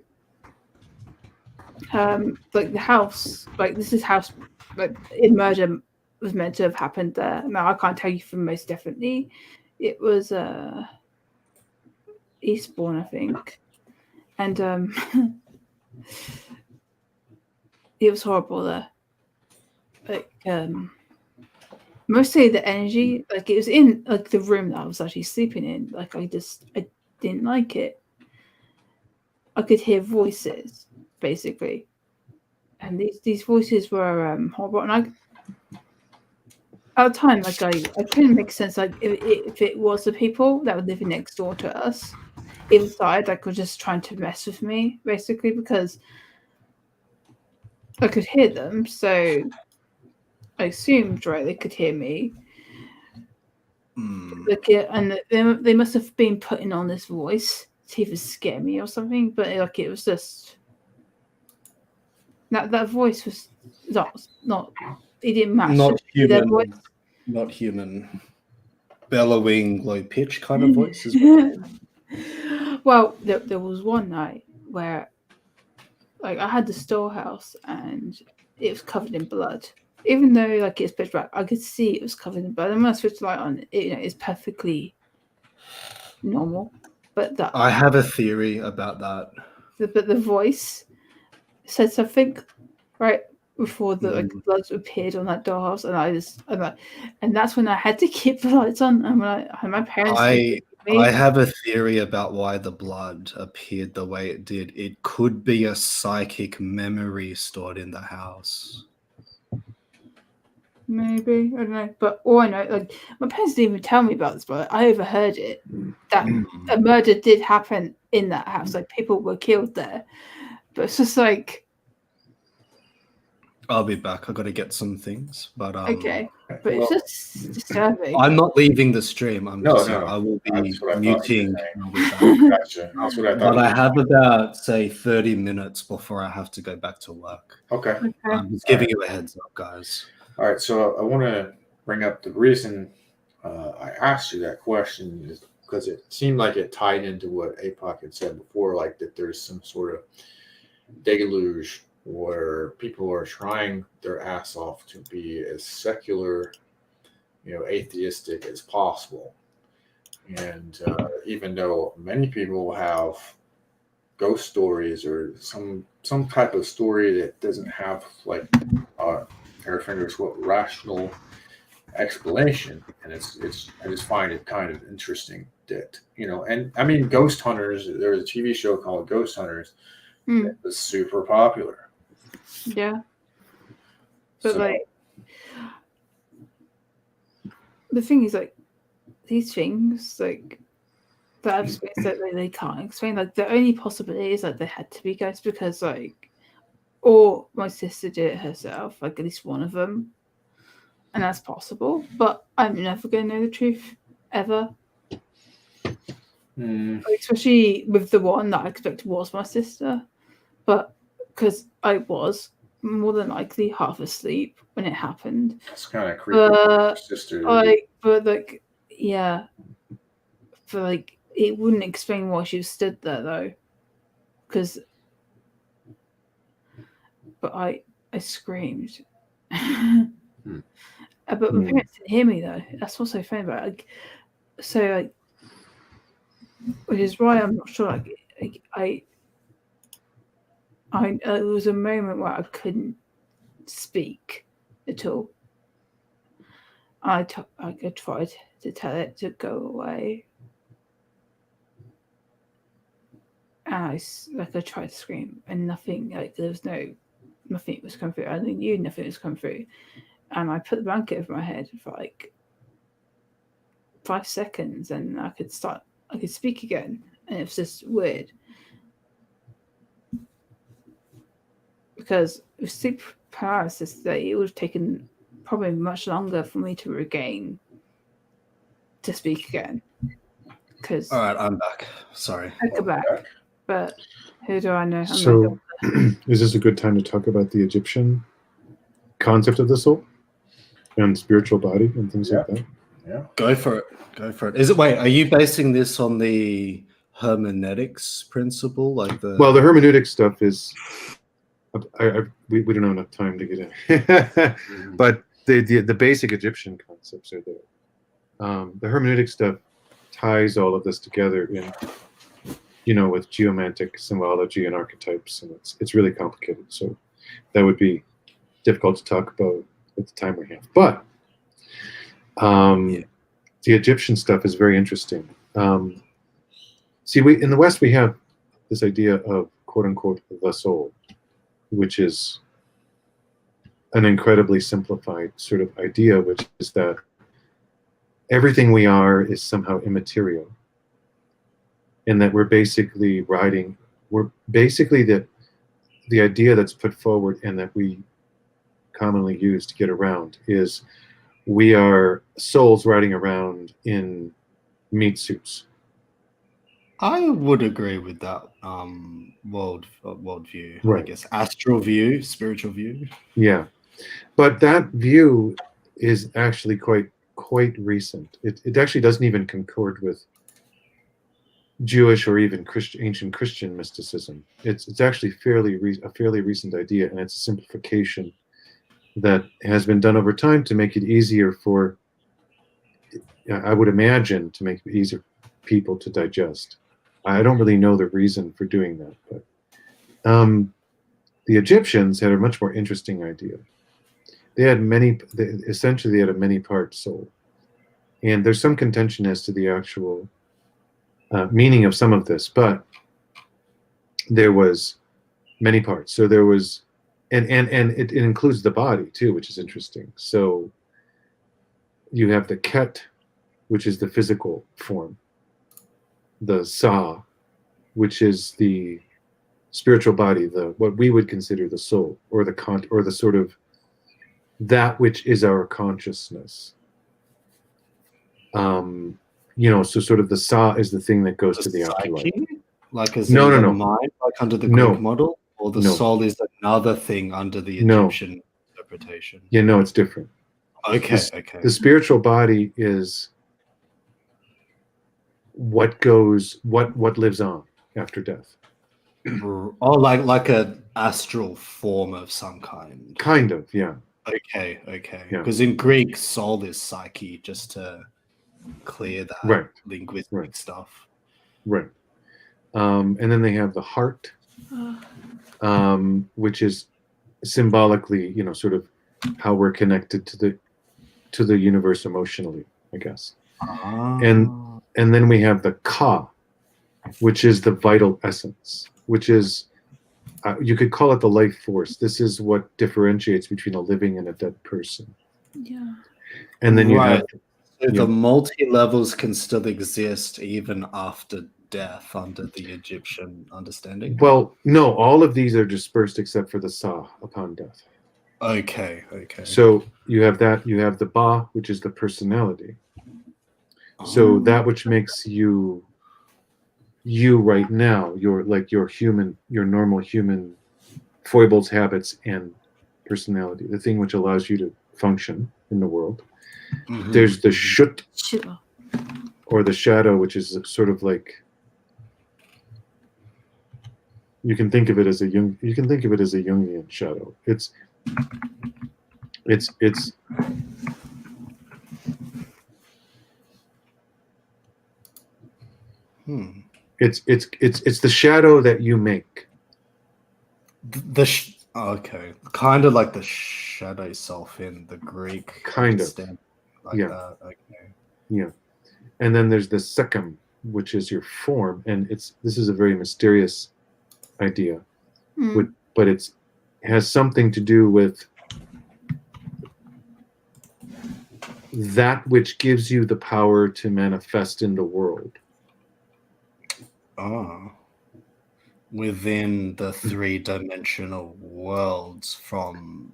like the house, like this is house, like in murder was meant to have happened there. Now I can't tell you for most definitely. It was Eastbourne, I think. and it was horrible there. Like mostly the energy, like it was in like the room that I was actually sleeping in. Like I didn't like it. I could hear voices basically, and these voices were horrible. And at the time, like I couldn't make sense. Like if it was the people that were living next door to us inside, like were just trying to mess with me basically, because I could hear them. So I assumed, right, they could hear me. Like, and they must have been putting on this voice to either scare me or something. But like, it was just that voice was not. It didn't match Not their voice. human. Not human. Bellowing, low pitch kind of voices. Well, there was one night where, like, I had the storehouse and it was covered in blood. Even though, like, it's pitch black, I could see it was covered in blood. And when I switched the light on, it's perfectly normal. But I have a theory about that. But the voice said something right before the blood appeared on that dollhouse, and that's when I had to keep the lights on. And my parents, I have a theory about why the blood appeared the way it did. It could be a psychic memory stored in the house. Maybe, I don't know, but all I know, like, my parents didn't even tell me about this, but I overheard it. That a murder did happen in that house, like people were killed there. But it's just like, I'll be back. I got to get some things, but okay, but it's just disturbing. I'm not leaving the stream. I will be muting. Gotcha. That's what I thought. But I have about, say, 30 minutes before I have to go back to work. Okay. I'm just giving you a heads up, guys. All right. So I want to bring up the reason I asked you that question is because it seemed like it tied into what APOC had said before, like that there's some sort of deluge where people are trying their ass off to be as secular, atheistic as possible. And even though many people have ghost stories or some type of story that doesn't have like Airfinger's rational explanation, and I just find it kind of interesting that and I mean, Ghost Hunters. There was a TV show called Ghost Hunters that was super popular. Yeah, but like the thing is, like these things, like that I've experienced that they can't explain. Like the only possibility is like they had to be ghosts because like, or my sister did it herself, like at least one of them, and that's possible. But I'm never going to know the truth ever. Like, especially with the one that I expected was my sister, but because I was more than likely half asleep when it happened. That's kind of creepy. Sister, but like, yeah, but like, it wouldn't explain why she stood there though, because. But I screamed. But my parents didn't hear me though. That's what's so funny about it. Like, so like, which is why I'm not sure. Like it was a moment where I couldn't speak at all. I tried to tell it to go away, and I tried to scream, and nothing. Like there was nothing was coming through. I knew nothing was coming through, and I put the blanket over my head for like 5 seconds, and I could speak again, and it was just weird. Because with sleep paralysis, it would have taken probably much longer for me to regain to speak again. Because all right, I'm back. Sorry, I go back, but who do I know? So, is this a good time to talk about the Egyptian concept of the soul and spiritual body and things like that? Yeah, go for it. Is it? Wait, are you basing this on the hermeneutics principle, like the? Well, the hermeneutic stuff is. We don't have enough time to get in, but the basic Egyptian concepts are there. The hermeneutic stuff ties all of this together in with geomantic symbology and archetypes, and it's really complicated. So that would be difficult to talk about with the time we have. But the Egyptian stuff is very interesting. See, in the West we have this idea of quote unquote the soul, which is an incredibly simplified sort of idea, which is that everything we are is somehow immaterial, and that we're basically the idea that's put forward and that we commonly use to get around is we are souls riding around in meat suits. I would agree with that worldview. Right. I guess astral view, spiritual view. Yeah, but that view is actually quite recent. It actually doesn't even concord with Jewish or even ancient Christian mysticism. It's actually a fairly recent idea, and it's a simplification that has been done over time to make it easier for, I would imagine, to make it easier for people to digest. I don't really know the reason for doing that, but the Egyptians had a much more interesting idea. They had essentially they had a many-part soul, and there's some contention as to the actual meaning of some of this, but there was many parts. So there was, and it includes the body too, which is interesting. So you have the Ket, which is the physical form, the Sa, which is the spiritual body, what we would consider the soul, or the sort of that which is our consciousness. So sort of the Sa is the thing that goes to the afterlife. Like as No. mind, like under the Greek model, or the soul is another thing under the Egyptian interpretation. Yeah, no, it's different. Okay. The spiritual body is what lives on after death. Oh, like an astral form of some kind. Kind of, yeah. Okay. Yeah. Because in Greek, soul is psyche, just to clear that linguistic stuff. Right. And then they have the heart, which is symbolically, sort of how we're connected to the universe emotionally, I guess. And then we have the Ka, which is the vital essence, which is you could call it the life force. This is what differentiates between a living and a dead person. Yeah. And then you have the multi-levels can still exist even after death under the Egyptian understanding. Well, no, all of these are dispersed except for the Sa upon death. Okay. So you have the Ba, which is the personality. So that which makes you right now, your normal human foibles, habits, and personality, the thing which allows you to function in the world. Mm-hmm. There's the Shut, or the shadow, which is sort of like, you can think of it as a Jungian shadow. It's the shadow that you make. Okay, kind of like the shadow self in the Greek. Kind of. Like that. Okay. Yeah, and then there's the Sekhem, which is your form, and this is a very mysterious idea, but it has something to do with that which gives you the power to manifest in the world. Within the three-dimensional worlds from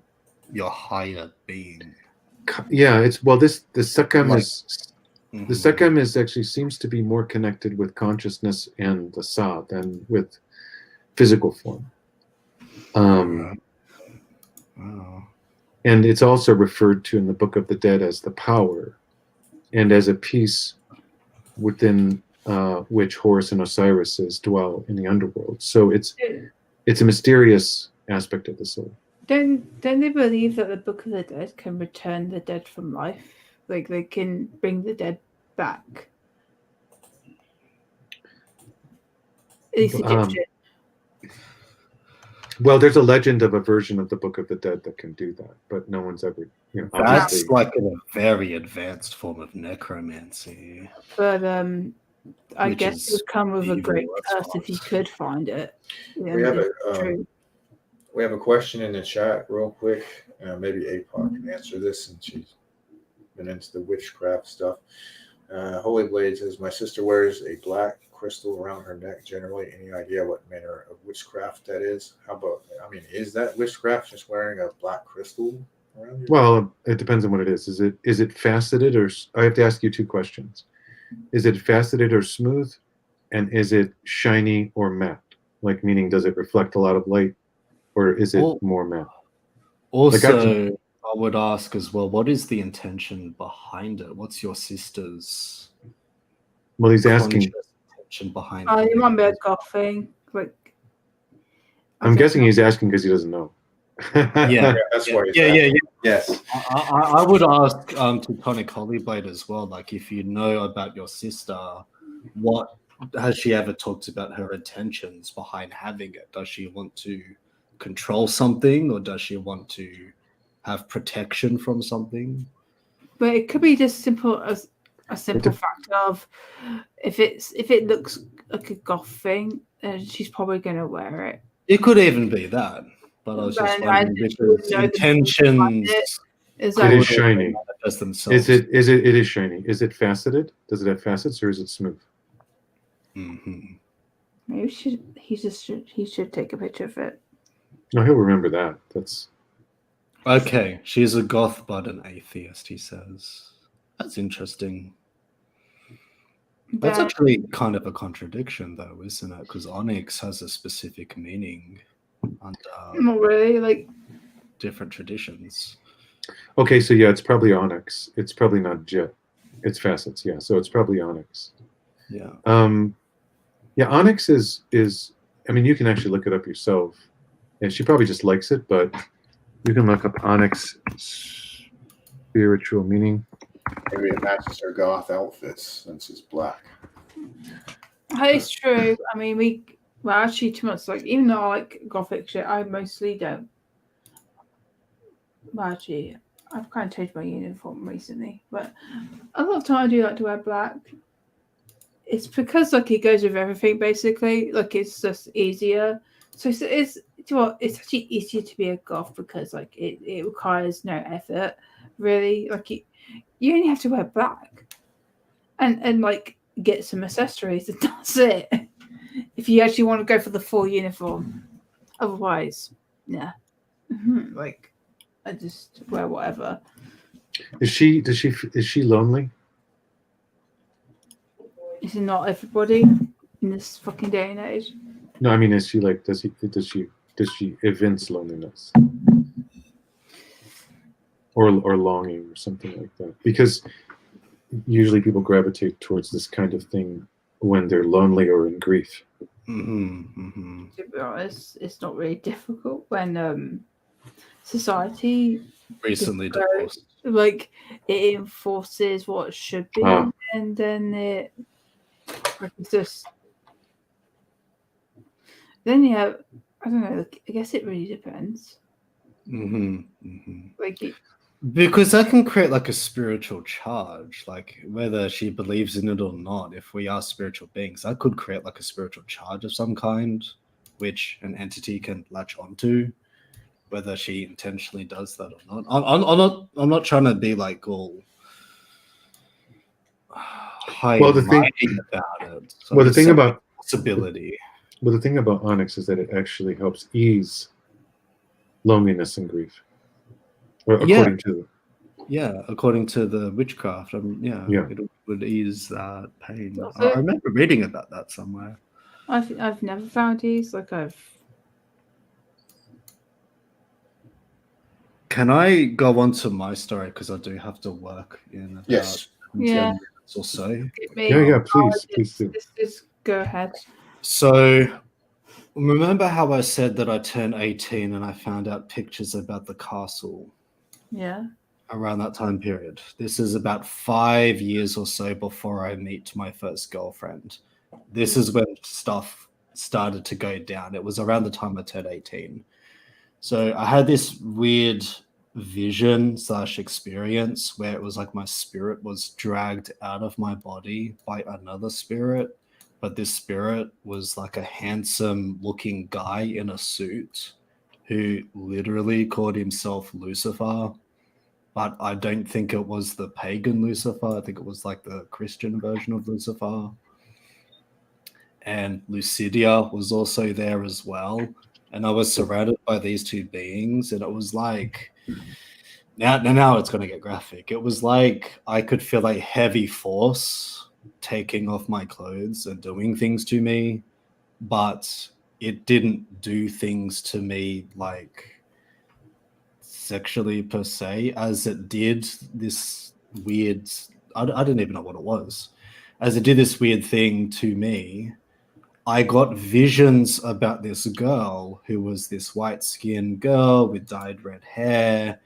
your higher being. Yeah, the Sekhem the Sekhem is actually seems to be more connected with consciousness and the Sa than with physical form. And it's also referred to in the Book of the Dead as the power, and as a piece within which Horus and Osiris dwell in the underworld. So it's a mysterious aspect of the soul. Don't they believe that the Book of the Dead can return the dead from life? Like they can bring the dead back? At least Egyptian. Well, there's a legend of a version of the Book of the Dead that can do that, but no one's ever, That's obviously. like a very advanced form of necromancy. But I Which guess is it would come with a evil great as curse if you could find it. Yeah, We have it's true. we have a question in the chat, real quick. Maybe APOC can answer this, since she's been into the witchcraft stuff. Holy Blade says, my sister wears a black crystal around her neck. Generally, any idea what manner of witchcraft that is? How about, is that witchcraft, just wearing a black crystal around your Well, it depends on what it is. Is it faceted, or I have to ask you two questions. Is it faceted or smooth? And is it shiny or matte? Like, meaning, does it reflect a lot of light, or is it more matte? Also, I would ask as well, what is the intention behind it? What's your sister's Well, he's asking. conscious intention behind It having might be a it? goth thing. Like, I'm guessing he's asking because he doesn't know. Yeah. that's why he's Yeah. asking. Yes. I would ask Teutonic Holyblade as well, like, if you know about your sister, what has she ever talked about her intentions behind having it? Does she want to control something, or does she want to have protection from something? but it could be just simple as a simple fact of if it looks like a goth thing, then she's probably gonna wear it. It could even be that, but I was just But wondering I just wouldn't because know the intentions Is It that is shiny. manifest themselves. It is shiny. Is it faceted? Does it have facets, or is it smooth? Mhm. maybe he should take a picture of it. No, he'll remember that. That's Okay, she's a goth but an atheist, he says. That's interesting. That's But actually kind of a contradiction, though, isn't it? Because onyx has a specific meaning under not really. Like, different traditions. okay. So yeah, it's probably onyx. It's probably not jet. It's facets. Yeah. So it's probably onyx. Yeah. Yeah, onyx is. I mean, you can actually look it up yourself, and she probably just likes it. But you can look up onyx spiritual meaning. Maybe it matches her goth outfits since it's black. it's true. I mean, actually too much. Like, even though I like gothic shit, I mostly don't. Well, actually, I've kind of changed my uniform recently, but a lot of time I do like to wear black. It's because like it goes with everything basically. Like, it's just easier. So it's actually easier to be a goth because like it requires no effort really. Like, you only have to wear black and like get some accessories, and that's it. If you actually want to go for the full uniform, otherwise, yeah. Like, I just wear whatever. Is she lonely? Is it not everybody in this fucking day and age? No, I mean, is she like? Does she evince loneliness? Or longing or something like that, because usually people gravitate towards this kind of thing when they're lonely or in grief. Mm-hmm. To be honest, it's not really difficult when society Recently Just go- divorced. like it enforces what should be, and then it's just then I don't know. I guess it really depends. Like, Because that can create like a spiritual charge, like whether she believes in it or not. If we are spiritual beings, that could create like a spiritual charge of some kind, which an entity can latch onto. Whether she intentionally does that or not, I'm not trying to be like all high Well, the thing- about it. So Well, the it's thing a about possibility. Well, the thing about onyx is that it actually helps ease loneliness and grief. Or according to Yeah, according to the witchcraft, Yeah. it would ease that pain. Also- I remember reading about that somewhere. I've never found these. Like, Can I go on to my story because I do have to work in about Yes. 10 Yeah. minutes or so. Yeah, please do. Just go ahead. So, remember how I said that I turned 18 and I found out pictures about the castle Yeah. around that time period? This is about 5 years or so before I meet my first girlfriend. This is when stuff started to go down. It was around the time I turned 18. So I had this weird vision / experience where it was like my spirit was dragged out of my body by another spirit, but this spirit was like a handsome looking guy in a suit who literally called himself Lucifer. But I don't think it was the pagan Lucifer. I think it was like the Christian version of Lucifer. And Lucidia was also there as well. And I was surrounded by these two beings, and it was like, now it's going to get graphic. It was like I could feel a heavy force taking off my clothes and doing things to me, but it didn't do things to me like sexually per se, as it did this weird, I didn't even know what it was, as it did this weird thing to me. I got visions about this girl who was this white-skinned girl with dyed red hair,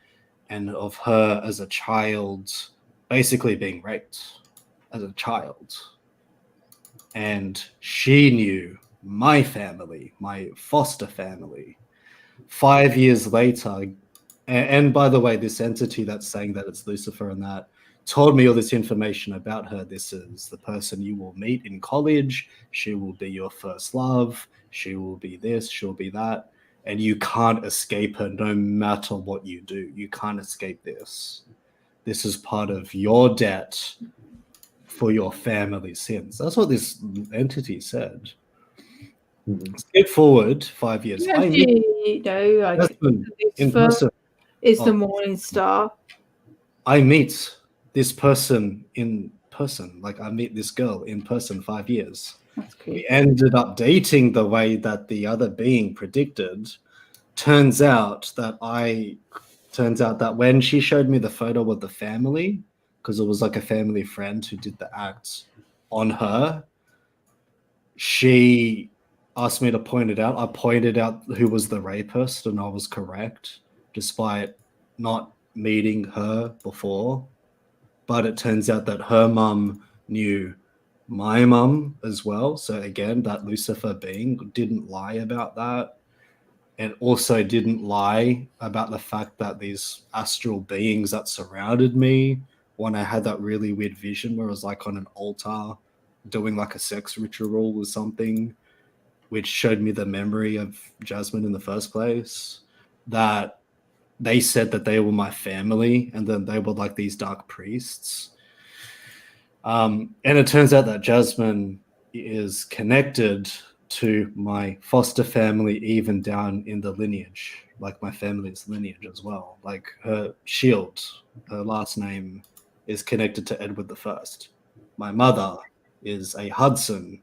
and of her as a child basically being raped as a child. And she knew my family, my foster family. 5 years later, and by the way, this entity that's saying that it's Lucifer and that told me all this information about her. This is the person you will meet in college. She will be your first love. She will be this, she'll be that. And you can't escape her no matter what you do. You can't escape this. This is part of your debt for your family sins. That's what this entity said. Skip forward 5 years. Yeah, you know, like In person. is the Morning Star. I meet this person in person. Like I meet this girl in person 5 years. That's cool. We ended up dating the way that the other being predicted. Turns out that when she showed me the photo of the family, because it was like a family friend who did the act on her, she asked me to point it out. I pointed out who was the rapist, and I was correct, despite not meeting her before. But it turns out that her mum knew my mum as well. So again, that Lucifer being didn't lie about that. And also didn't lie about the fact that these astral beings that surrounded me, when I had that really weird vision where it was like on an altar doing like a sex ritual or something, which showed me the memory of Jasmine in the first place, that they said that they were my family and then they were like these dark priests. And it turns out that Jasmine is connected to my foster family, even down in the lineage, like my family's lineage as well. Like her shield, her last name is connected to Edward I. My mother is a Hudson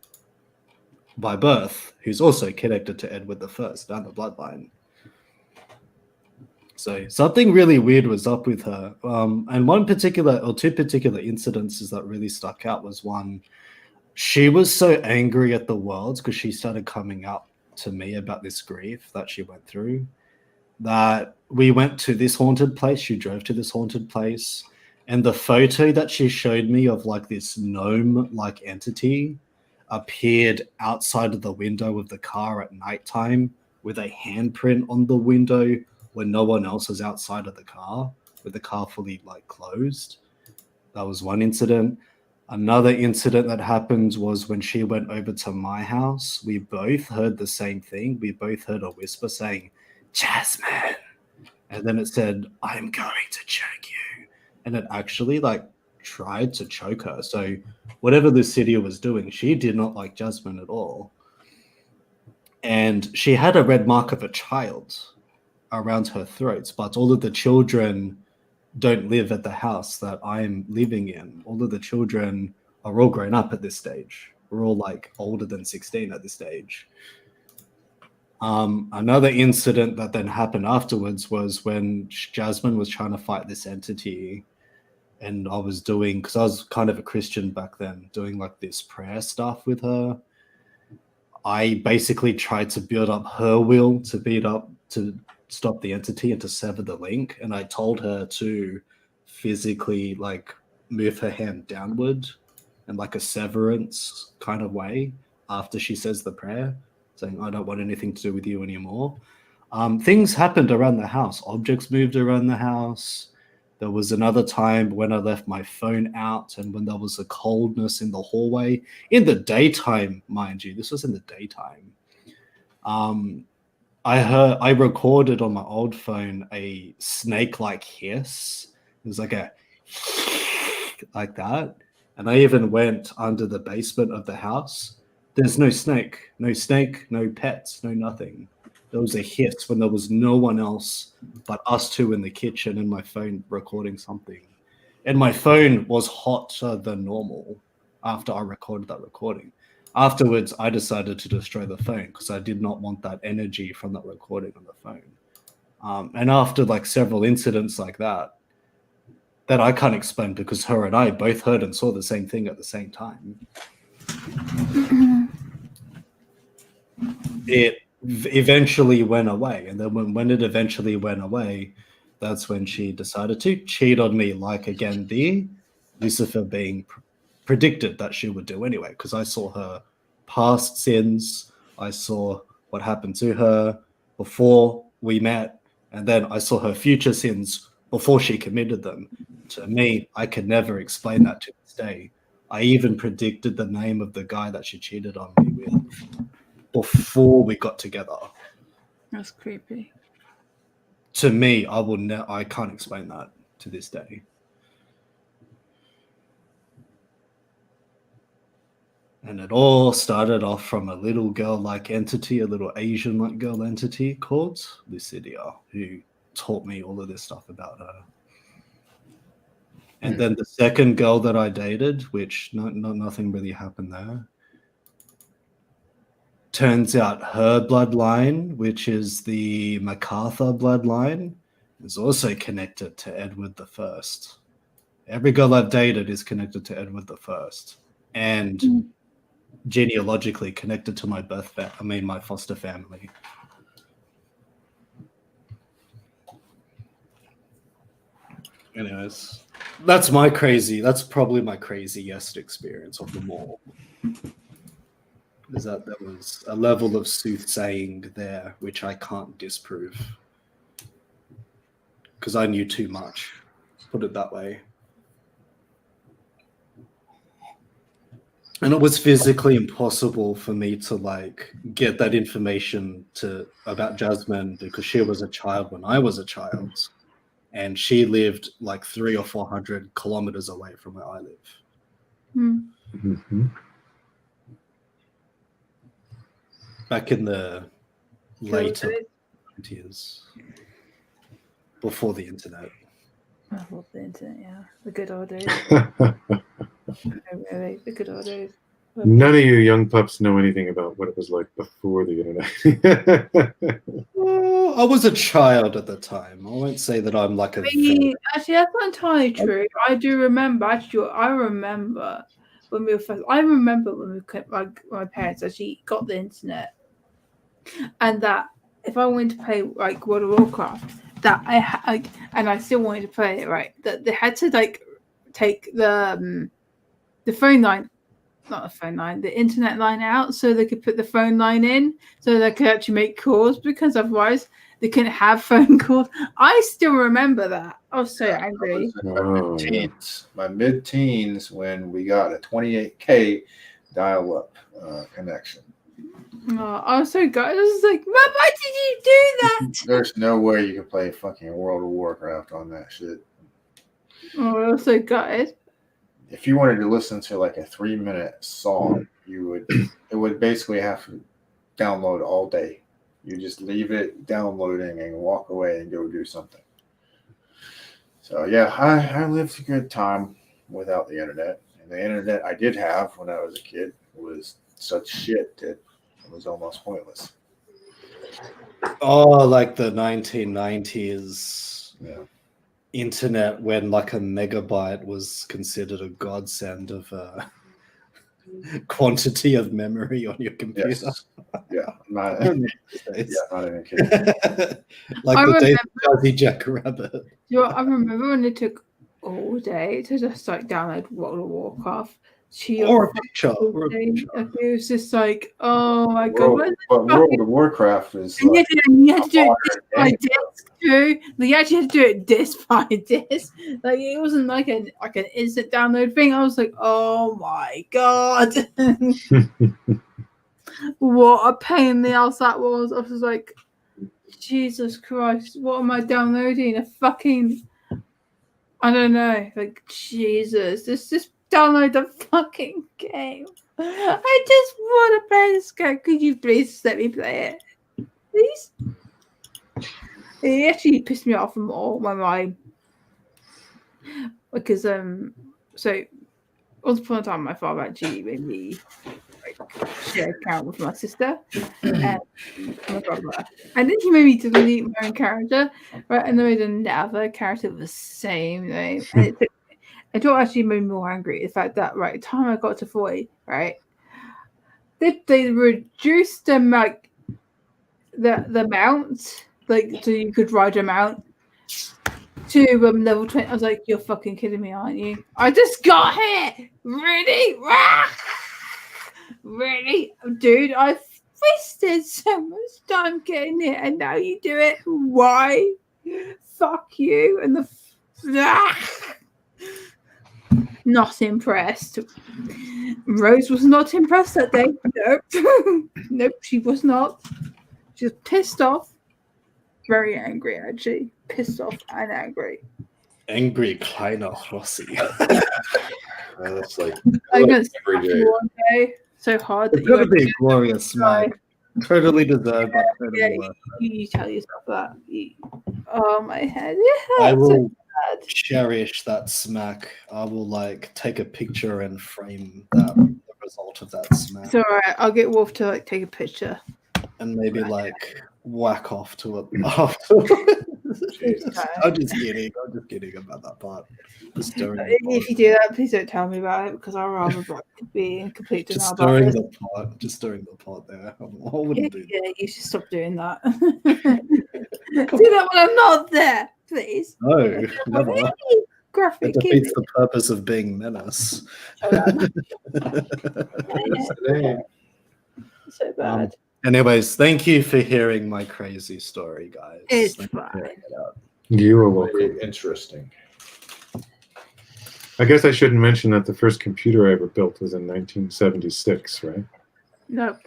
by birth, who's also connected to Edward I down the bloodline. So something really weird was up with her. And two particular incidences that really stuck out was one, she was so angry at the world because she started coming up to me about this grief that she went through, that we went to this haunted place. She drove to this haunted place, and the photo that she showed me of like this gnome-like entity appeared outside of the window of the car at nighttime with a handprint on the window when no one else was outside of the car, with the car fully like closed. That was one incident. Another incident that happened was when she went over to my house. We both heard the same thing. We both heard a whisper saying, "Jasmine." And then it said, "I'm going to choke you." And it actually like tried to choke her. So whatever Lucidia was doing, she did not like Jasmine at all. And she had a red mark of a child around her throat, but all of the children don't live at the house that I'm living in. All of the children are all grown up at this stage. We're all like older than 16 at this stage. Another incident that then happened afterwards was when Jasmine was trying to fight this entity, and I was doing, because I was kind of a Christian back then, doing like this prayer stuff with her. I basically tried to build up her will to stop the entity and to sever the link. And I told her to physically like move her hand downward in like a severance kind of way after she says the prayer. saying, I don't want anything to do with you anymore. Things happened around the house. Objects moved around the house. There was another time when I left my phone out and when there was a coldness in the hallway. In the daytime, mind you. This was in the daytime. I recorded on my old phone a snake-like hiss. It was like a like that. And I even went under the basement of the house. There's no snake, no pets, no nothing. There was a hiss when there was no one else but us two in the kitchen and my phone recording something. And my phone was hotter than normal after I recorded that recording. Afterwards, I decided to destroy the phone because I did not want that energy from that recording on the phone. And after like several incidents like that I can't explain because her and I both heard and saw the same thing at the same time. It eventually went away. And then when it eventually went away, that's when she decided to cheat on me, like again, the Lucifer being predicted that she would do anyway, because I saw her past sins. I saw what happened to her before we met. And then I saw her future sins before she committed them. To me, I could never explain that to this day. I even predicted the name of the guy that she cheated on me with before we got together. That's creepy. To me, I can't explain that to this day. And it all started off from a little girl-like entity, a little Asian-like girl entity called Lucidia, who taught me all of this stuff about her. And then the second girl that I dated, which nothing really happened there, turns out her bloodline, which is the MacArthur bloodline, is also connected to Edward I. Every girl I've dated is connected to Edward I. And genealogically connected to my my foster family. Anyways, that's probably my craziest experience of them all. Is that there was a level of soothsaying there which I can't disprove. Because I knew too much, put it that way. And it was physically impossible for me to like get that information about Jasmine because she was a child when I was a child. And she lived like 300 or 400 kilometers away from where I live. Mm-hmm. Back in the later 90s, before the internet. Before the internet, yeah. The good old days. Really, the good old days. None of you young pups know anything about what it was like before the internet. Well, I was a child at the time. I won't say that I'm like a... Actually, that's not entirely true. I do remember. Actually, I remember when we were first... I remember when my parents actually got the internet. And that if I wanted to play like World of Warcraft, that and I still wanted to play it, right? That they had to like take the phone line, not the phone line, the internet line out, so they could put the phone line in, so they could actually make calls, because otherwise they couldn't have phone calls. I still remember that. I was so angry. My mid-teens when we got a 28K dial-up connection. Oh, I was so gutted. I was like, Mom, why did you do that? There's no way you can play fucking World of Warcraft on that shit. Oh, I was so gutted. If you wanted to listen to like a 3-minute song, it would basically have to download all day. You just leave it downloading and walk away and go do something. So yeah, I lived a good time without the internet. And the internet I did have when I was a kid was such shit that it was almost pointless. Oh, like the 1990s internet when like a megabyte was considered a godsend of quantity of memory on your computer. Yes. Yeah, not even kidding. Like the days of Jazzy Jackrabbit. You know, I remember when it took all day to just like download World of Warcraft. to your Or a picture. Or a thing. picture. Like, it was just like, oh my god, what is But World of Warcraft is and like, you had to do it disc by modern day, disc too. Like, you actually had to do it disc by disc. Like, it wasn't like an instant download thing. I was like, oh my god, what a pain in the ass that was. I was like, Jesus Christ, what am I downloading? A fucking, I don't know, like Jesus, just download the fucking game. I just want to play this game. Could you please let me play it? Please? It actually pissed me off more when because so once upon a time my father actually made me like share an account with my sister and my brother, and then he made me delete my own character, right? And then made another character with the same name, and it actually made me more angry. The fact that right time I got to 40, right, they reduced the like the amount, like so you could ride a mount to level 20. I was like, you're fucking kidding me, aren't you? I just got here! Really? Really? Dude, I've wasted so much time getting here and now you do it. Why? Fuck you. And not impressed. Rose was not impressed that day. Nope. Nope, she was not. She was pissed off. Very angry, actually. Pissed off and angry. Angry Kleiner Rossi. that's like I'm going to every day. one day so hard that It's gonna be a you glorious smack. Totally deserved, but totally yeah, worth you tell yourself that. Oh, my head. it. Yeah, I will bad. cherish that smack. I will like take a picture and frame that the result of that smack, It's alright. I'll get Wolf to like take a picture. and maybe like whack off to it afterwards. Jesus. I'm just kidding about that part. Just during the If you do that, please don't tell me about it because I'd rather be in complete denial Just about during this. the part, there. I wouldn't do that. Yeah, you should stop doing that. Do that when I'm not there, please. No, never. Graphic. It defeats the purpose of being Menace. So bad. Anyways, thank you for hearing my crazy story, guys. It's Thank you for fine. hearing it out. You are welcome. Very interesting. I guess I shouldn't mention that the first computer I ever built was in 1976, right? Nope.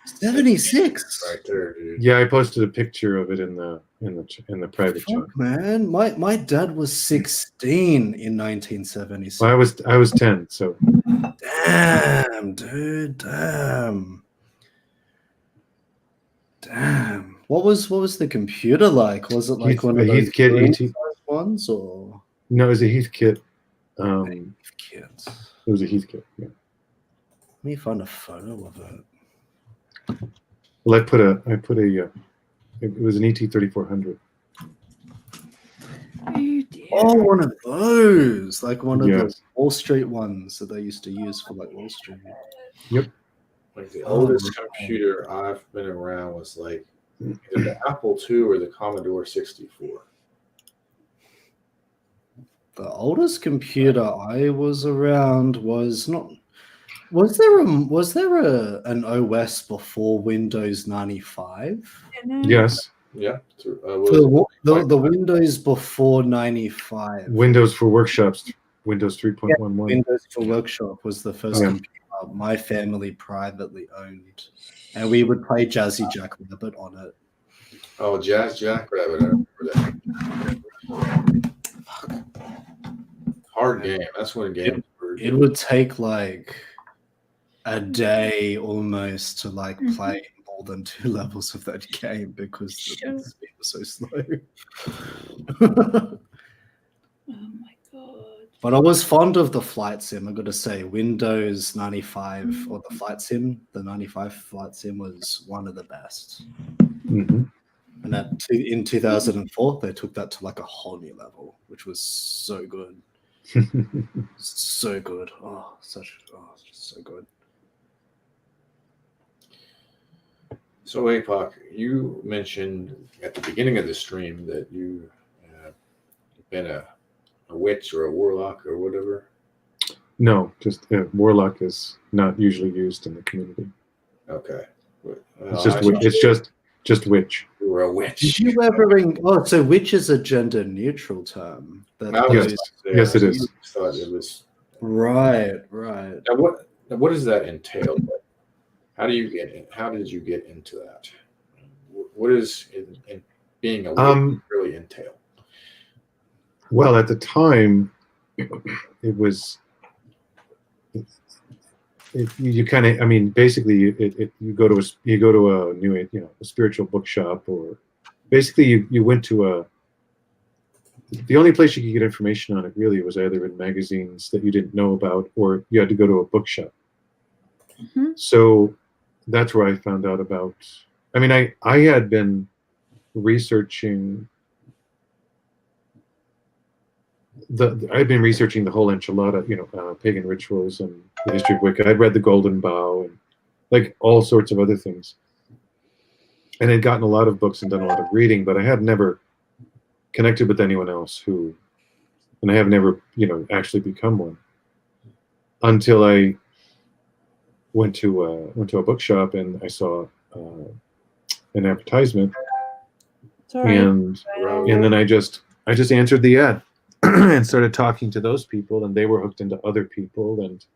76. Right there, dude. Yeah, I posted a picture of it in the private chat. Fuck, man. My dad was 16 in 1976. Well, I was 10, so Damn, dude. Damn. What was the computer like? Was it like one of those Heathkit green ET. ones or No, it was a Heathkit. It kids? was a Heathkit. Yeah. Let me find a photo of it. Well, I put a. It was an ET3400. Oh, dear. Oh, one of those, like one of Yes. the Wall Street ones that they used to use for like Wall Street. Like the oldest computer I've been around was like either the Apple II or the Commodore 64. The oldest computer I was around was not. Was there an OS before Windows 95? Yes, Yeah. The Windows before 95. Windows for workshops. Windows 3.11. Windows for Workshop was the first Yeah. computer my family privately owned, and we would play Jazzy Jackrabbit on it. Oh, Jazz Jackrabbit. I remember that. Hard game. That's when games were. It would take like a day almost to like play more than 2 levels of that game because the speed was so slow. Oh my god. But I was fond of the flight sim. I got to say, Windows 95 or the flight sim, the 95 flight sim was one of the best. Mm-hmm. And in 2004, they took that to like a whole new level, which was so good. So good. So good. So, APOC, you mentioned at the beginning of the stream that you been a witch or a warlock or whatever. No, just warlock is not usually used in the community. Okay. Well, It's just I wi- thought it's just witch. you were a Did witch. you ever? Oh, so witch is a gender neutral term. I was Yes. about to say, Yes, it I is. thought it was. Right. Now what does that entail? Like, how do you get in? How did you get into that? What is in being a witch really entail? Well, at the time, it was. You kind of, I mean, basically, you go to a new, a spiritual bookshop, or basically you went to a. The only place you could get information on it really was either in magazines that you didn't know about, or you had to go to a bookshop. Mhm. So that's where I found out about. I mean, I had been researching I've been researching the whole enchilada, pagan rituals and the history of Wicca. I'd read the Golden Bough and like all sorts of other things, and had gotten a lot of books and done a lot of reading, but I had never connected with anyone else and I have never, actually become one until I went to a bookshop and I saw an advertisement, Sorry. and then I just answered the ad and started talking to those people, and they were hooked into other people, and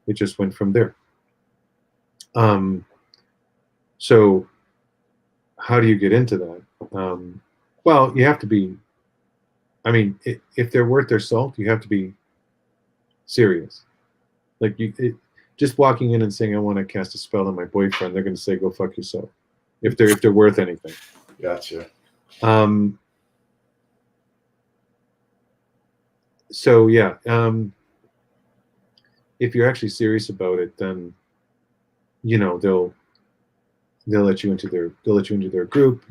it just went from there. So how do you get into that? Well, you have to be, I mean, if they're worth their salt, you have to be serious. Like just walking in and saying, I want to cast a spell on my boyfriend, they're going to say, go fuck yourself. If they're worth anything. Gotcha. So yeah, if you're actually serious about it, then they'll let you into their group.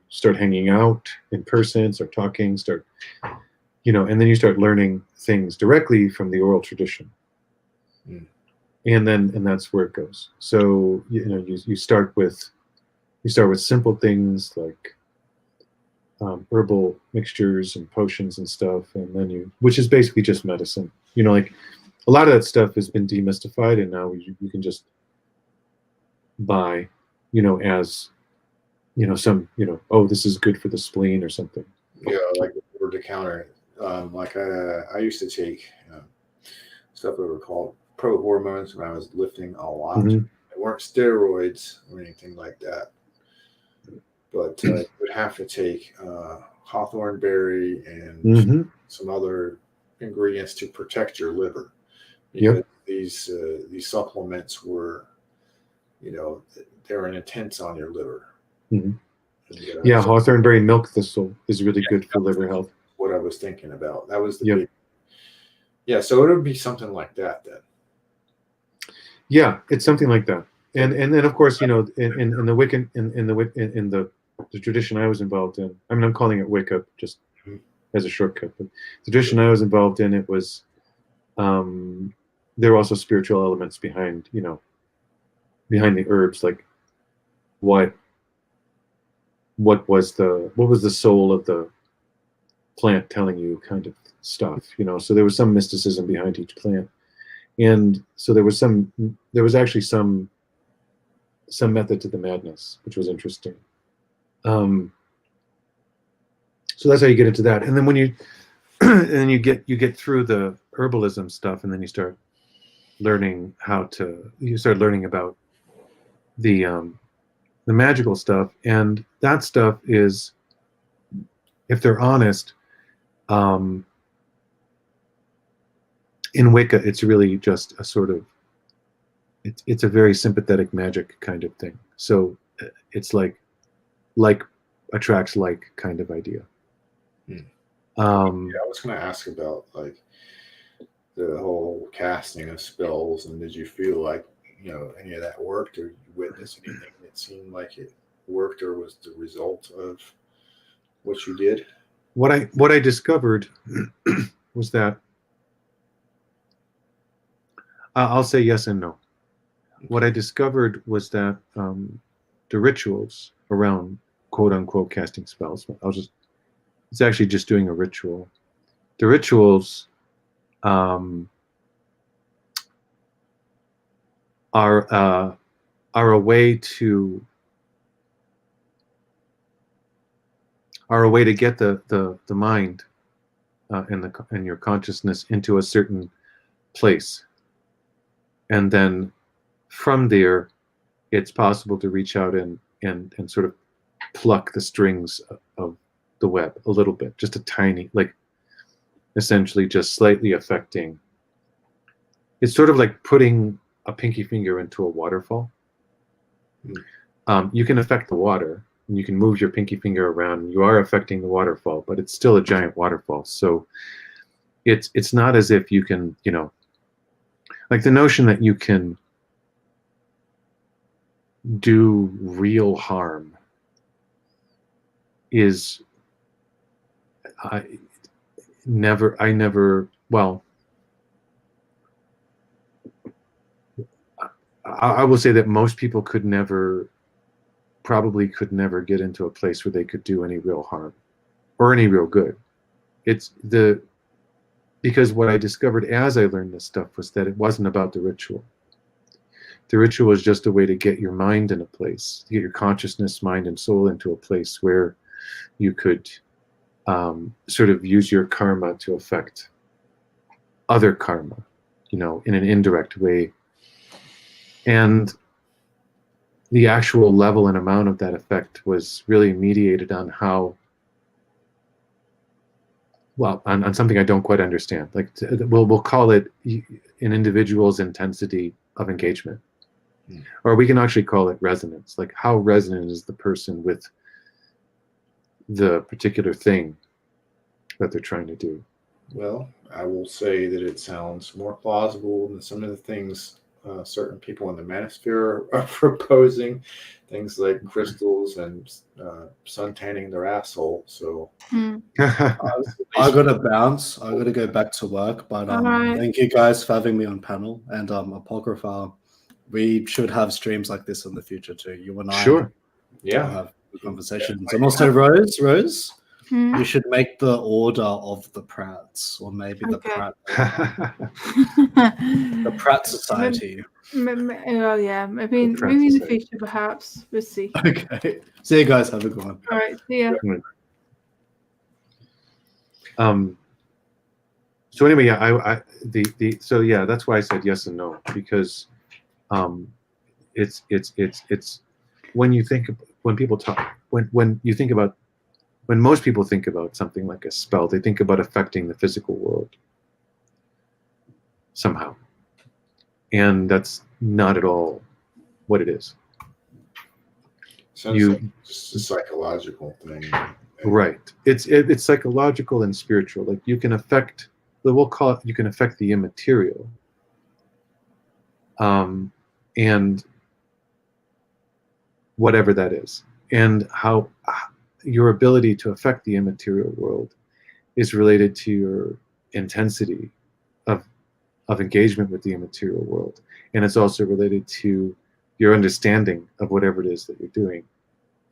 Start hanging out in person, start talking, and then you start learning things directly from the oral tradition. Mm. And that's where it goes. So you start with simple things like herbal mixtures and potions and stuff, and then which is basically just medicine. Like a lot of that stuff has been demystified, and now you can just buy, as some, oh, this is good for the spleen or something. Yeah, like over the counter. Like I used to take stuff that were called pro hormones when I was lifting a lot. Mhm. They weren't steroids or anything like that, but you would have to take hawthorn berry and Mhm. some other ingredients to protect your liver, Yep. because these supplements were, they're an intense on your liver. Mhm. And, Yeah, so hawthornberry milk thistle is really good for liver health. what I was thinking about. That was the Yep. big. Yeah, so it would be something like that then. Yeah, it's something like that. And then of course, in the Wiccan in the tradition I was involved in. I mean, I'm calling it Wicca just as a shortcut. But the tradition I was involved in, it was there were also spiritual elements behind the herbs, like what was the soul of the plant telling you, kind of stuff. So there was some mysticism behind each plant. And so there was actually some method to the madness, which was interesting. So that's how you get into that. And then when you get through the herbalism stuff, and then you start learning about the magical stuff. And that stuff is, if they're honest, in Wicca, it's really just a sort of, it's a very sympathetic magic kind of thing. So it's like attracts like kind of idea. Yeah, I was going to ask about like the whole casting of spells, and did you feel like any of that worked, or you witnessed anything that seemed like it worked, or was the result of what you did? What I discovered was that I'll say yes and no. What I discovered was that the rituals around quote unquote casting spells, it's actually just doing a ritual. The rituals are a way to get the mind and your consciousness into a certain place, and then from there it's possible to reach out and sort of pluck the strings of the web a little bit, just a tiny, like essentially just slightly affecting. It's sort of like putting a pinky finger into a waterfall. You can affect the water, and you can move your pinky finger around, and you are affecting the waterfall, but it's still a giant waterfall. So it's not as if you can, you know, like the notion that you can do real harm is I never, well, I will say that most people probably could never get into a place where they could do any real harm or any real good. Because what I discovered as I learned this stuff was that it wasn't about the ritual. The ritual is just a way to get your mind in a place, to get your consciousness, mind, and soul into a place where you could sort of use your karma to affect other karma, you know, in an indirect way. And the actual level and amount of that effect was really mediated on how, well, on something I don't quite understand. Like we'll call it an individual's intensity of engagement. Or we can actually call it resonance. Like how resonant is the person with the particular thing that they're trying to do? Well, I will say that it sounds more plausible than some of the things certain people in the manosphere are proposing, things like crystals and sun tanning their asshole. So I gotta bounce. I gotta go back to work. But Alright. thank you guys for having me on panel. And Apocrypha, we should have streams like this in the future too. You and I Sure. yeah, have conversations. And also Rose, Hmm. you should make the order of the Prats, or maybe the Okay. Prat the Prat Society. Oh yeah, maybe in the Francis. future perhaps. We'll see. Okay. See you guys. Have a good one. All right, see ya. So anyway, yeah, so yeah, that's why I said yes and no, because it's when you think, when people talk, when you think about, when most people think about something like a spell, they think about affecting the physical world somehow. And that's not at all what it is. sounds You- like just a psychological thing. Right. It's psychological and spiritual. Like you can affect, we'll call it, you can affect the immaterial. And whatever that is. And how your ability to affect the immaterial world is related to your intensity of engagement with the immaterial world. And it's also related to your understanding of whatever it is that you're doing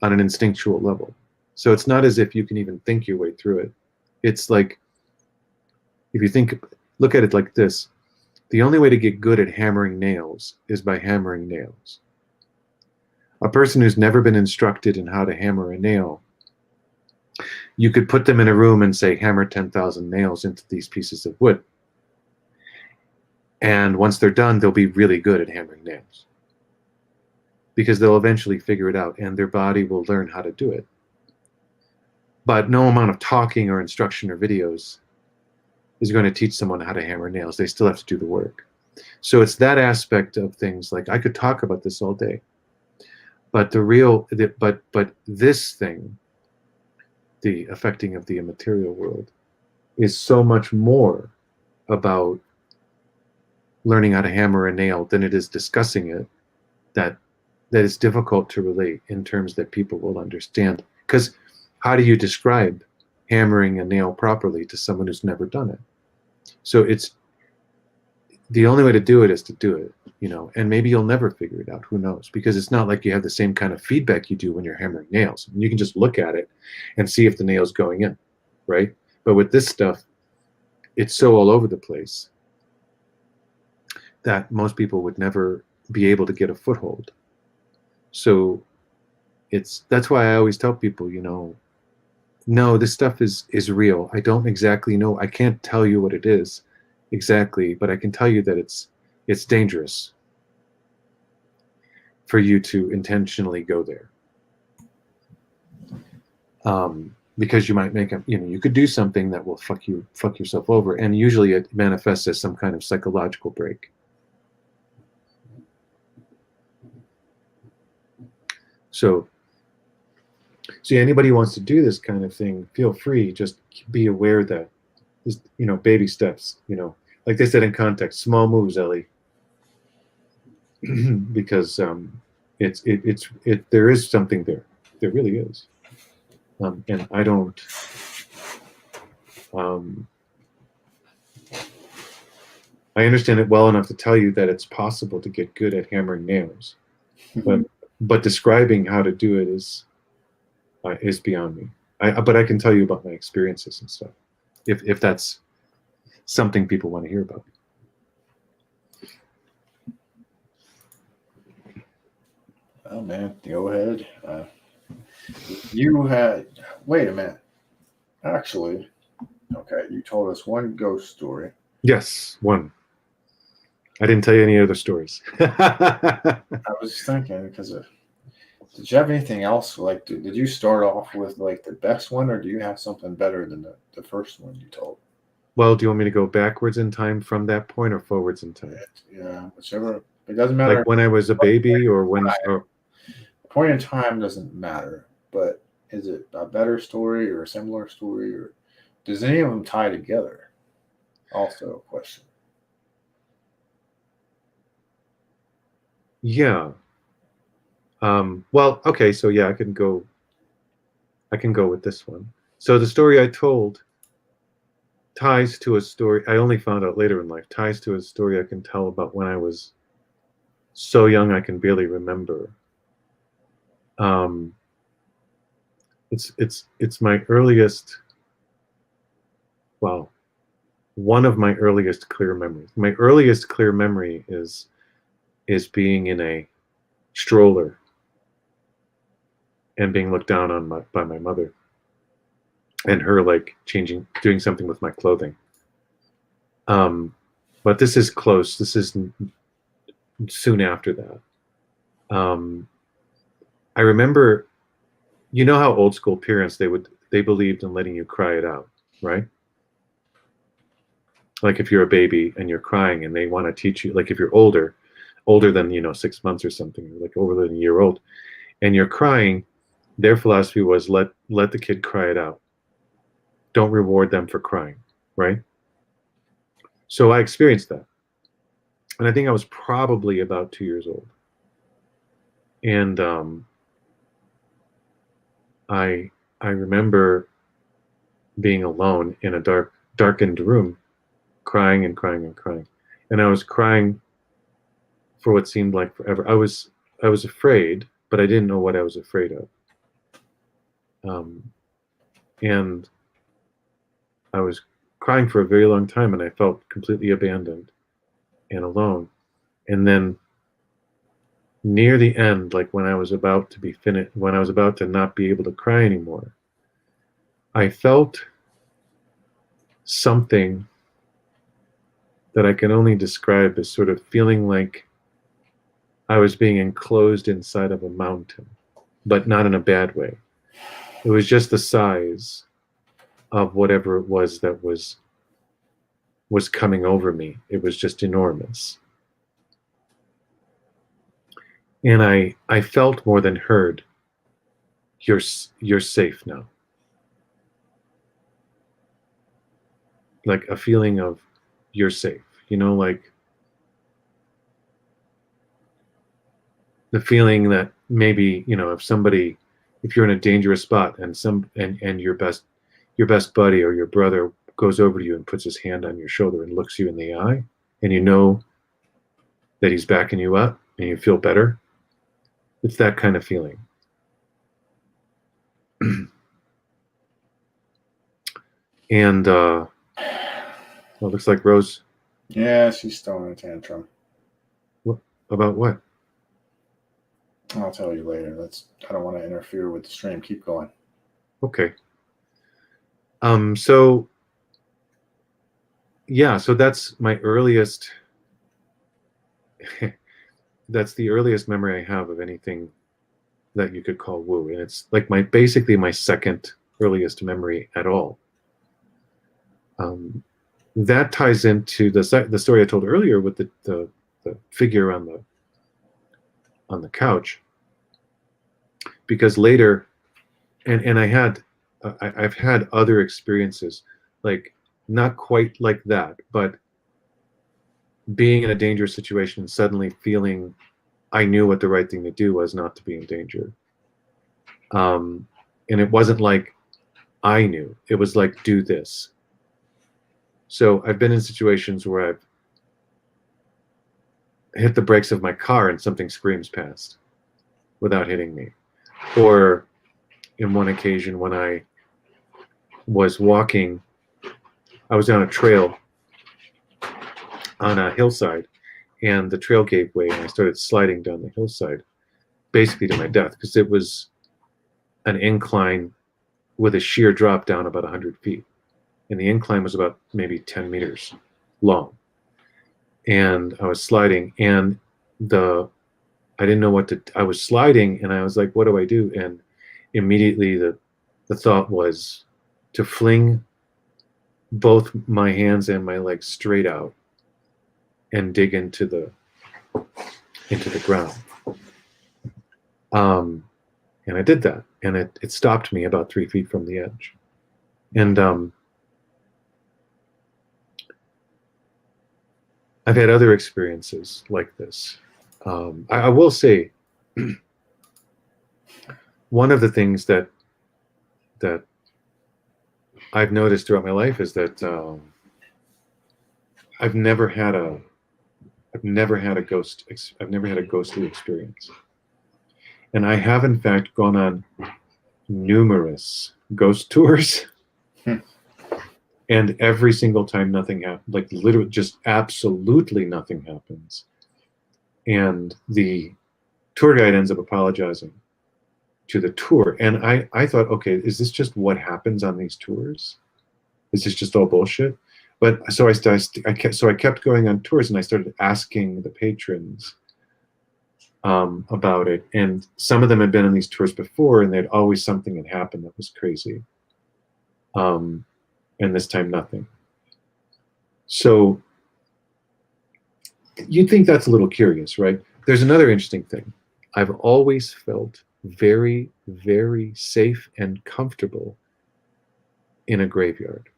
on an instinctual level. So it's not as if you can even think your way through it. It's like, if you look at it like this, the only way to get good at hammering nails is by hammering nails. A person who's never been instructed in how to hammer a nail, you could put them in a room and say, hammer 10,000 nails into these pieces of wood. And once they're done, they'll be really good at hammering nails. Because they'll eventually figure it out and their body will learn how to do it. But no amount of talking or instruction or videos is going to teach someone how to hammer nails. They still have to do the work. So it's that aspect of things. Like I could talk about this all day. But but this thing, the affecting of the immaterial world, is so much more about learning how to hammer a nail than it is discussing it, that it's difficult to relate in terms that people will understand. Because how do you describe hammering a nail properly to someone who's never done it? So it's the only way to do it is to do it, you know, and maybe you'll never figure it out. Who knows? Because it's not like you have the same kind of feedback you do when you're hammering nails. You can just look at it and see if the nail's going in, right? But with this stuff, it's so all over the place that most people would never be able to get a foothold. So that's why I always tell people, no, this stuff is real. I don't exactly know. I can't tell you what it is exactly, but I can tell you that it's dangerous for you to intentionally go there. Because you might make you could do something that will fuck yourself over, and usually it manifests as some kind of psychological break. So anybody who wants to do this kind of thing, feel free. Just be aware that, baby steps. Like they said in context, small moves, Ellie. Because there is something there. There really is. And I don't. I understand it well enough to tell you that it's possible to get good at hammering nails, but describing how to do it is beyond me. But I can tell you about my experiences and stuff, if that's something people want to hear about. Oh man, go ahead. You had. Wait a minute. Actually, okay. You told us one ghost story. Yes, one. I didn't tell you any other stories. I was thinking because did you have anything else? Like, did you start off with like the best one, or do you have something better than the first one you told? Well, do you want me to go backwards in time from that point, or forwards in time? Yeah, whichever. It doesn't matter. Like when I was a baby, or when. Point in time doesn't matter, but is it a better story or a similar story, or does any of them tie together? Also a question. Yeah. Well, okay, so yeah, I can go with this one. So the story I told ties to a story I only found out later in life, ties to a story I can tell about when I was so young I can barely remember. It's my earliest, well, one of my earliest clear memories. My earliest clear memory is being in a stroller and being looked down on by my mother, and her like doing something with my clothing. But this is close. This is soon after that. I remember, how old school parents, they believed in letting you cry it out, right? Like if you're a baby and you're crying and they want to teach you, like if you're older than 6 months or something, like older than a year old, and you're crying, their philosophy was let the kid cry it out. Don't reward them for crying, right? So I experienced that, and I think I was probably about 2 years old, and I remember being alone in a darkened room, crying and crying and crying, and I was crying for what seemed like forever. I was afraid, but I didn't know what I was afraid of. And I was crying for a very long time, and I felt completely abandoned and alone. And then near the end, like when I was about to be finished, when I was about to not be able to cry anymore, I felt something that I can only describe as sort of feeling like I was being enclosed inside of a mountain, but not in a bad way. It was just the size of whatever it was that was coming over me. It was just enormous. And I felt more than heard, you're safe now. Like a feeling of you're safe, like the feeling that maybe, if you're in a dangerous spot and your best buddy or your brother goes over to you and puts his hand on your shoulder and looks you in the eye, and you know that he's backing you up and you feel better. It's that kind of feeling. And well, looks like Rose. Yeah, she's throwing a tantrum. About what? I'll tell you later. I don't want to interfere with the stream. Keep going. Okay. So yeah, so that's my earliest. That's the earliest memory I have of anything that you could call woo, and it's like basically my second earliest memory at all. That ties into the story I told earlier with the figure on the couch, because later, and I've had other experiences, like not quite like that, but being in a dangerous situation and suddenly feeling I knew what the right thing to do was, not to be in danger. And it wasn't like I knew, it was like, do this. So I've been in situations where I've hit the brakes of my car and something screams past without hitting me. Or in one occasion when I was walking, I was down a trail on a hillside, and the trail gave way and I started sliding down the hillside, basically to my death, because it was an incline with a sheer drop down about 100 feet. And the incline was about maybe 10 meters long. And I was sliding, and I didn't know what to, I was sliding, and I was like, what do I do? And immediately the thought was to fling both my hands and my legs straight out and dig into the ground. And I did that, and it stopped me about 3 feet from the edge. And I've had other experiences like this. I will say, one of the things that I've noticed throughout my life is that I've never had a ghostly experience. And I have, in fact, gone on numerous ghost tours. And every single time nothing happened, like literally just absolutely nothing happens. And the tour guide ends up apologizing to the tour. And I thought, okay, is this just what happens on these tours? Is this just all bullshit? But so I kept going on tours, and I started asking the patrons about it. And some of them had been on these tours before, and they'd always something had happened that was crazy. And this time nothing. So you'd think that's a little curious, right? There's another interesting thing. I've always felt very, very safe and comfortable in a graveyard.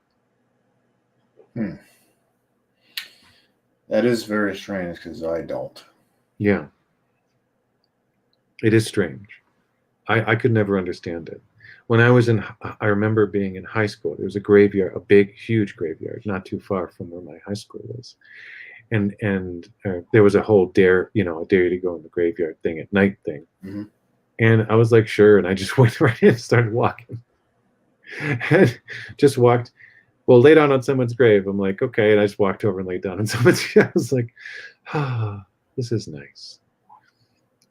That is very strange, because I don't. Yeah. It is strange. I could never understand it. When I remember being in high school, there was a graveyard, a big, huge graveyard, not too far from where my high school was. And there was a whole a dare you to go in the graveyard thing at night thing. Mm-hmm. And I was like, sure. And I just went right in and started walking. And just walked, well, lay down on someone's grave. I'm like, okay. And I just walked over and laid down on someone's grave. I was like, this is nice.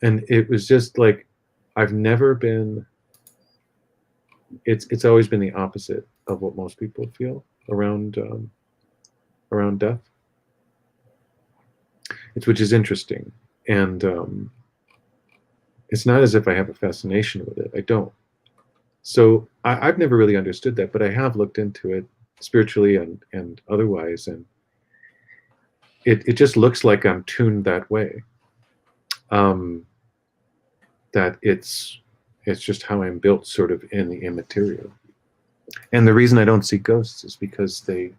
And it was just like, I've never been, it's always been the opposite of what most people feel around death. Which is interesting. And it's not as if I have a fascination with it. I don't. So I've never really understood that, but I have looked into it spiritually and otherwise, and it just looks like I'm tuned that way. That it's just how I'm built, sort of in the immaterial. And the reason I don't see ghosts is because they,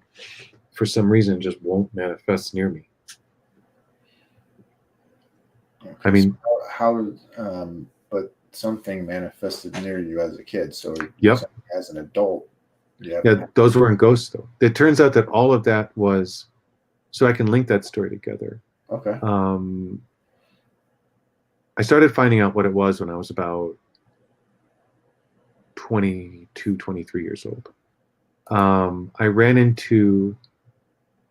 for some reason, just won't manifest near me. I mean, how but something manifested near you as a kid. So yep. As an adult, yeah, those weren't ghosts though. It turns out that all of that was, so I can link that story together. okay. I started finding out what it was when I was about 22, 23 years old. I ran into,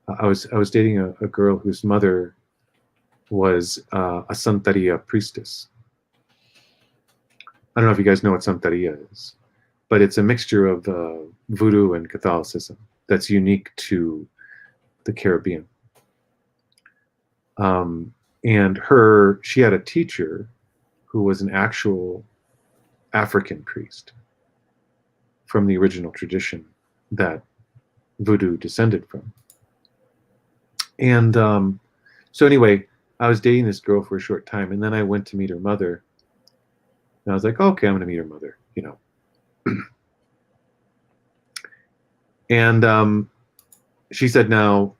I was dating a girl whose mother was a Santeria priestess. I don't know if you guys know what Santeria is, but it's a mixture of voodoo and Catholicism that's unique to the Caribbean. And she had a teacher who was an actual African priest from the original tradition that voodoo descended from. And so anyway, I was dating this girl for a short time, and then I went to meet her mother. And I was like, okay, I'm going to meet her mother, you know. And she said, now,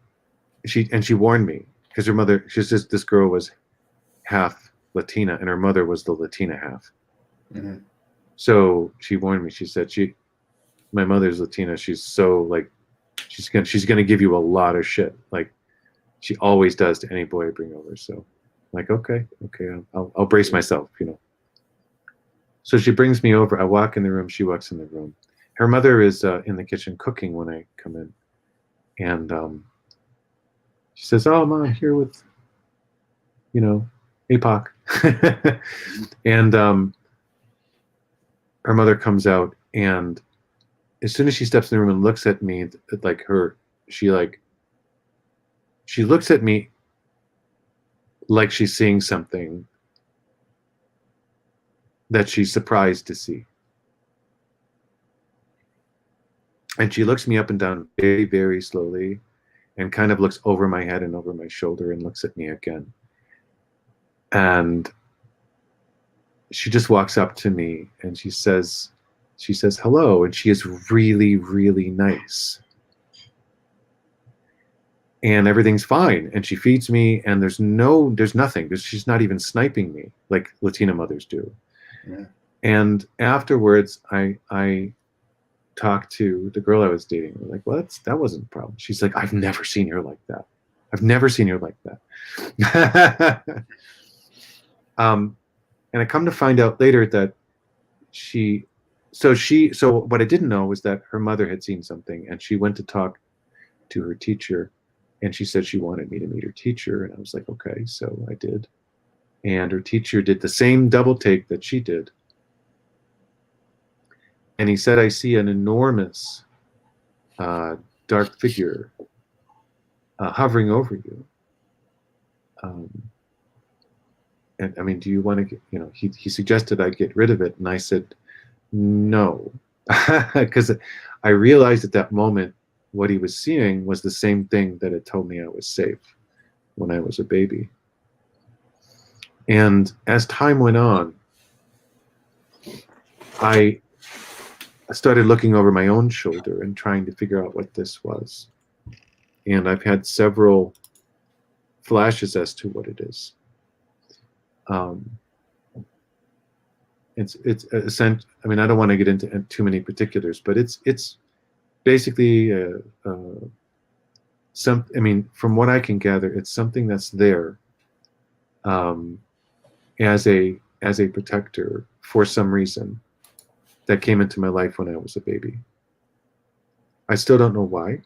she warned me, because her mother, this girl was half Latina, and her mother was the Latina half. Mm-hmm. So she warned me. She said, my mother's Latina. She's so like, she's gonna give you a lot of shit. Like she always does to any boy I bring over. So I'm like, okay, I'll brace myself, you know. So she brings me over. I walk in the room. She walks in the room. Her mother is in the kitchen cooking when I come in, and she says, "Oh, Mom, I'm here with, you know, APOC," and her mother comes out, and as soon as she steps in the room and looks at me, like she looks at me like she's seeing something that she's surprised to see. And she looks me up and down very, very slowly and kind of looks over my head and over my shoulder and looks at me again. And she just walks up to me and she says hello, and she is really, really nice. And everything's fine. And she feeds me, and there's nothing. She's not even sniping me like Latina mothers do. Yeah. And afterwards, I talked to the girl I was dating. We're like, well, that wasn't a problem. She's like, I've never seen her like that. I've never seen her like that. And I come to find out later that so what I didn't know was that her mother had seen something, and she went to talk to her teacher, and she said she wanted me to meet her teacher, and I was like, okay, so I did. And her teacher did the same double take that she did. And he said, I see an enormous dark figure hovering over you. And I mean, do you want to get, you know, he suggested I get rid of it. And I said, no, because I realized at that moment what he was seeing was the same thing that had told me I was safe when I was a baby. And as time went on, I started looking over my own shoulder and trying to figure out what this was. And I've had several flashes as to what it is. It's essential. I mean, I don't want to get into too many particulars, but it's basically I mean, from what I can gather, it's something that's there as a protector for some reason that came into my life when I was a baby. I still don't know why.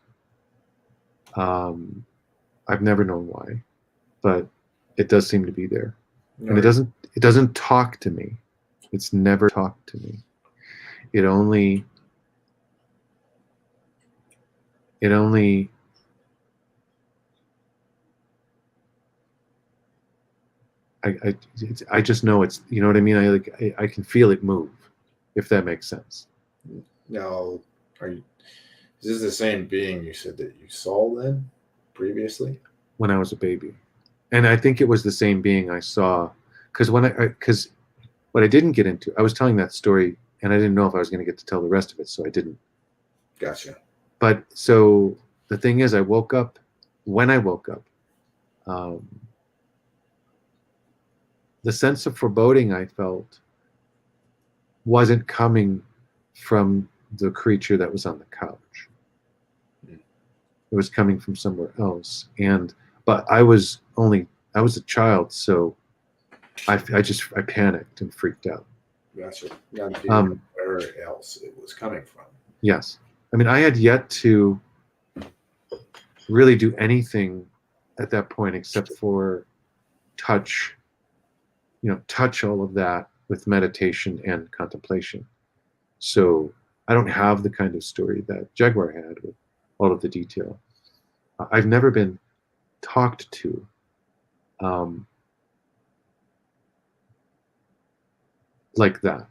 I've never known why, but it does seem to be there. And it doesn't talk to me. It's never talked to me. It only I just know it's, you know what I mean? I can feel it move, if that makes sense. Now, is this the same being you said that you saw then previously? When I was a baby. And I think it was the same being I saw, because what I didn't get into, I was telling that story and I didn't know if I was going to get to tell the rest of it, so I didn't. Gotcha. But so the thing is, when I woke up, the sense of foreboding I felt wasn't coming from the creature that was on the couch. It was coming from somewhere else. But I was a child, so I panicked and freaked out. Gotcha. Where else it was coming from. Yes. I mean, I had yet to really do anything at that point except for touch all of that with meditation and contemplation. So I don't have the kind of story that Jaguar had with all of the detail. I've never been talked to like that.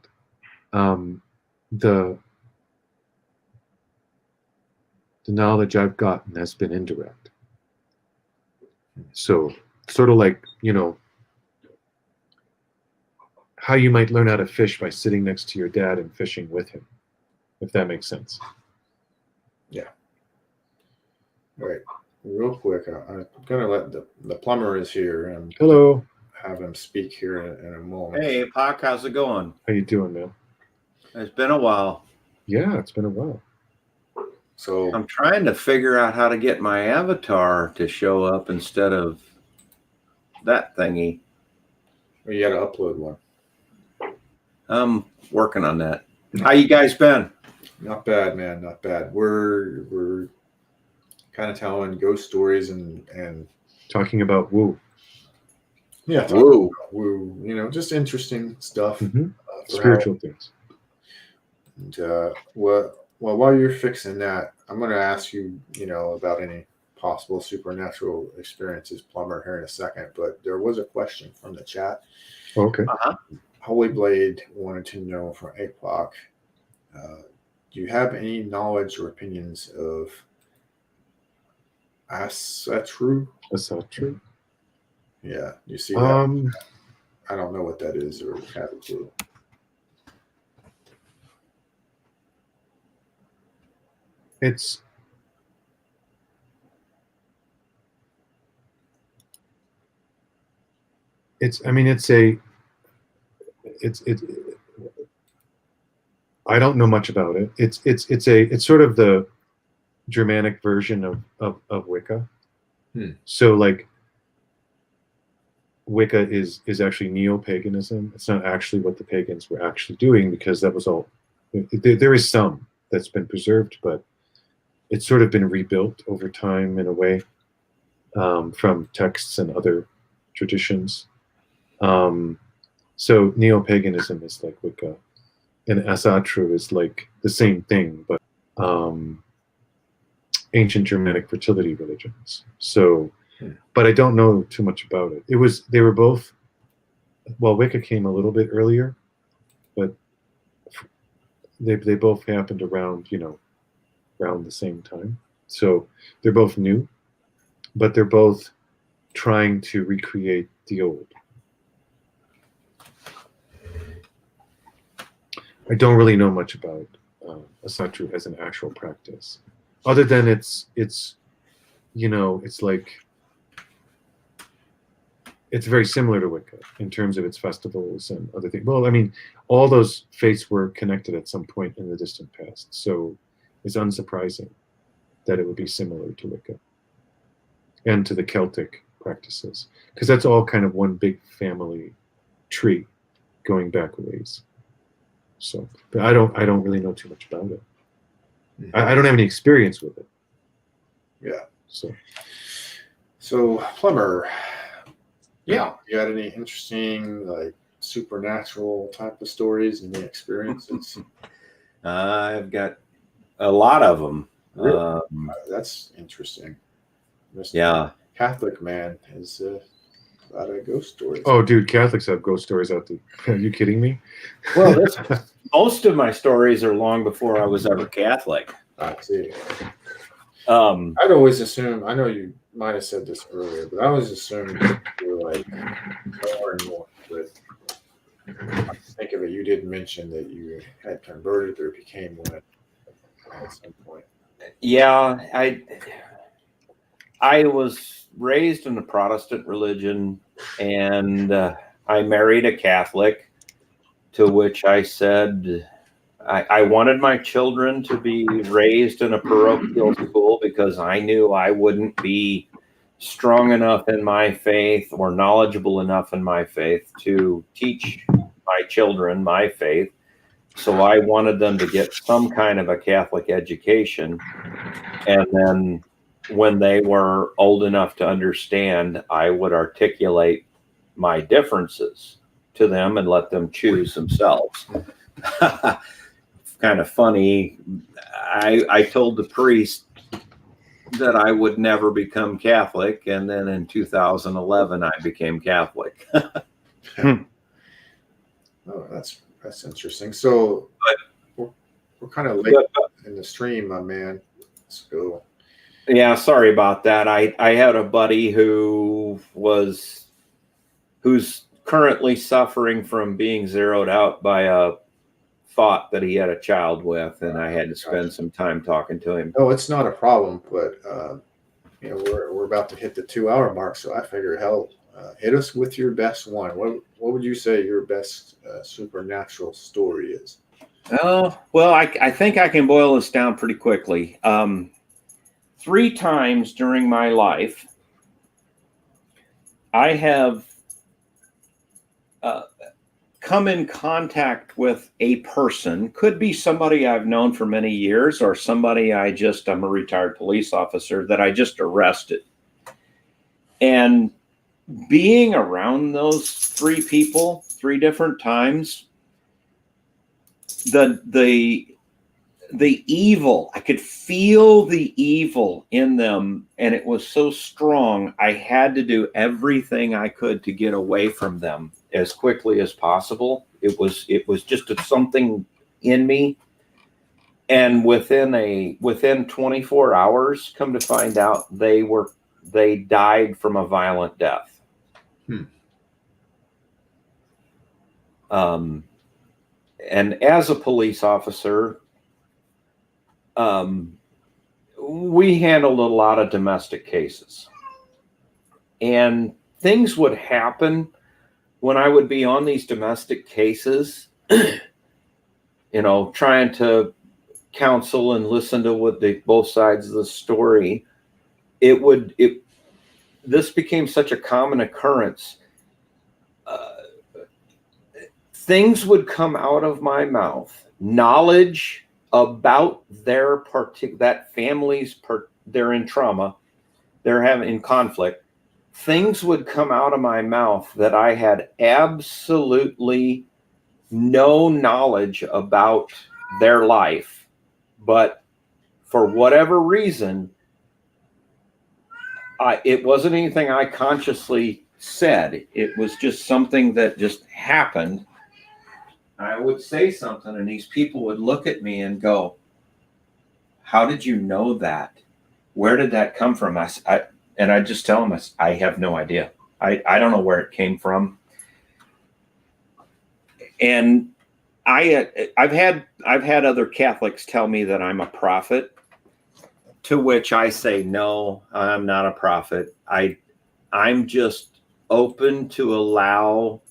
The knowledge I've gotten has been indirect. So sort of like, how you might learn how to fish by sitting next to your dad and fishing with him, if that makes sense. Yeah. All right. Real quick, I'm going to let the plumber is here and Hello. have him speak here in a moment. Hey, Pac, how's it going? How you doing, man? It's been a while. Yeah, it's been a while. So I'm trying to figure out how to get my avatar to show up instead of that thingy. you got to upload one. I'm working on that. How you guys been? Not bad, man. Not bad. We're kind of telling ghost stories and Talking about woo. yeah, talking Woo. about woo, just interesting stuff. Mhm. for Spiritual things. And, well, while you're fixing that, I'm going to ask you, about any possible supernatural experiences, plumber, here in a second. But there was a question from the chat. Oh, okay. Holy Blade wanted to know from APOC, do you have any knowledge or opinions of Asatru? That's not true. Yeah, you see that? Um, I don't know what that is or have a clue. it's I mean, it's I don't know much about it. It's sort of the Germanic version of Wicca. So like Wicca is actually neo-paganism. It's not actually what the pagans were actually doing, because that was all. There is some that's been preserved, but it's sort of been rebuilt over time in a way, from texts and other traditions. So neo-paganism is like Wicca, and Asatru is like the same thing, but ancient Germanic fertility religions. So, but I don't know too much about it. They were both, well, Wicca came a little bit earlier, but they both happened around the same time. So they're both new, but they're both trying to recreate the old. I don't really know much about Asatru as an actual practice, other than it's like it's very similar to Wicca in terms of its festivals and other things. Well, I mean, all those faiths were connected at some point in the distant past, so it's unsurprising that it would be similar to Wicca and to the Celtic practices, because that's all kind of one big family tree going back a ways. So, but I don't really know too much about it. I don't have any experience with it. Yeah. So plumber. Yeah. You got any interesting like supernatural type of stories and experiences? I've got a lot of them. Really? That's interesting. Mr. Yeah. Catholic man has a lot of ghost stories. oh, dude, Catholics have ghost stories out there. Are you kidding me? Well, most of my stories are long before I was ever Catholic. I see. I'd always assume, I know you might have said this earlier, but I always assumed you were like more and more. But I think of it, you did mention that you had converted or became one at some point. Yeah, I was raised in the Protestant religion, and I married a Catholic, to which I said I wanted my children to be raised in a parochial school because I knew I wouldn't be strong enough in my faith or knowledgeable enough in my faith to teach my children my faith. So I wanted them to get some kind of a Catholic education. And then when they were old enough to understand, I would articulate my differences to them and let them choose themselves. Kind of funny. I told the priest that I would never become Catholic, and then in 2011 I became Catholic. Oh, that's interesting. So we're kind of late in the stream, my man. Let's go. Yeah, sorry about that. I had a buddy who's currently suffering from being zeroed out by a thought that he had a child with, and I had to spend some time talking to him. No, it's not a problem, but you know, we're about to hit the 2-hour mark, so I figure, hell, hit us with your best one. What would you say your best supernatural story is? Oh, well, I think I can boil this down pretty quickly. 3 times during my life, I have come in contact with a person, could be somebody I've known for many years or somebody I'm a retired police officer that I just arrested. And being around those 3 people 3 different times, the evil, I could feel the evil in them, and it was so strong. I had to do everything I could to get away from them as quickly as possible. It was just something in me. And within 24 hours, come to find out, they died from a violent death. And as a police officer, we handled a lot of domestic cases, and things would happen when I would be on these domestic cases, you know, trying to counsel and listen to both sides of the story. This became such a common occurrence. Things would come out of my mouth, knowledge about that family's they're in trauma, they're in conflict. Things would come out of my mouth that I had absolutely no knowledge about their life, but for whatever reason, it wasn't anything I consciously said. It was just something that just happened. I would say something, and these people would look at me and go, "How did you know that? Where did that come from?" And I just tell them, I have no idea. I don't know where it came from. And I've had other Catholics tell me that I'm a prophet, to which I say, no, I'm not a prophet. I'm just open to allow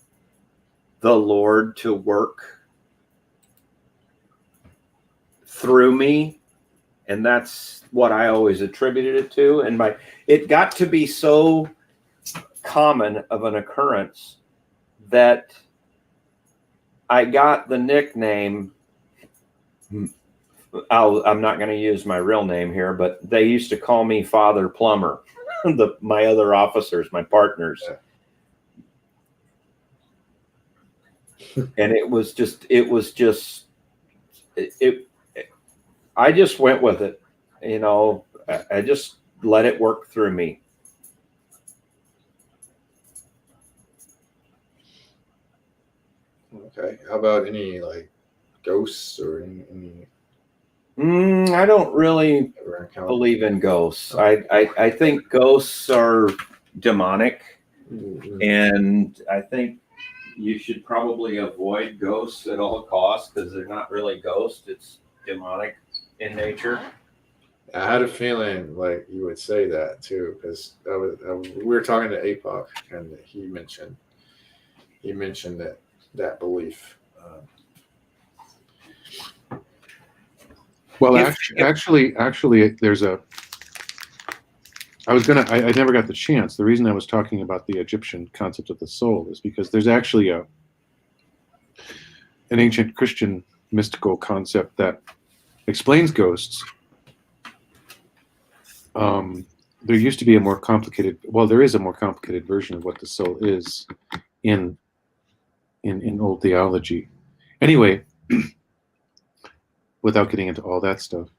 the Lord to work through me. And that's what I always attributed it to. And it got to be so common of an occurrence that I got the nickname. I'm not going to use my real name here, but they used to call me Father Plumber. My other officers, my partners. And I just went with it, you know. I just let it work through me. Okay. How about any like ghosts or any I don't really believe in ghosts. I think ghosts are demonic, and I think you should probably avoid ghosts at all costs because they're not really ghosts. It's demonic in nature. I had a feeling like you would say that too, because we were talking to APOC, and he mentioned that belief. Well, actually, there's I never got the chance. The reason I was talking about the Egyptian concept of the soul is because there's actually an ancient Christian mystical concept that explains ghosts. there used to be a more complicated, well, there is a more complicated version of what the soul is in old theology. Anyway, without getting into all that stuff,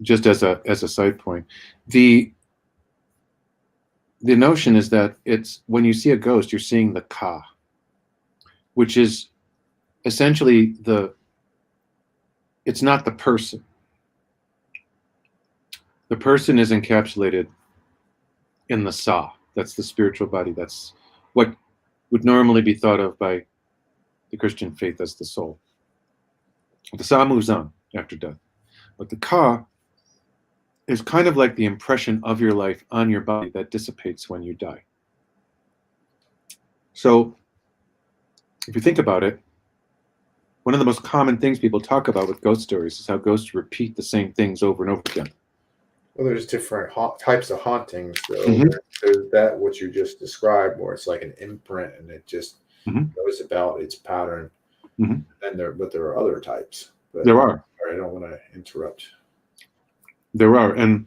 just as a side point, the notion is that it's when you see a ghost, you're seeing the ka, which is essentially it's not the person. The person is encapsulated in the sa. That's the spiritual body. That's what would normally be thought of by the Christian faith as the soul. The sa moves on after death. But the ka is kind of like the impression of your life on your body that dissipates when you die. So if you think about it, one of the most common things people talk about with ghost stories is how ghosts repeat the same things over and over again. Well, there's different types of hauntings. So Mhm. there's that what you just described, where it's like an imprint and it just Mhm. goes about its pattern. Mhm. But there are other types. But There are. I don't want to interrupt. There are. And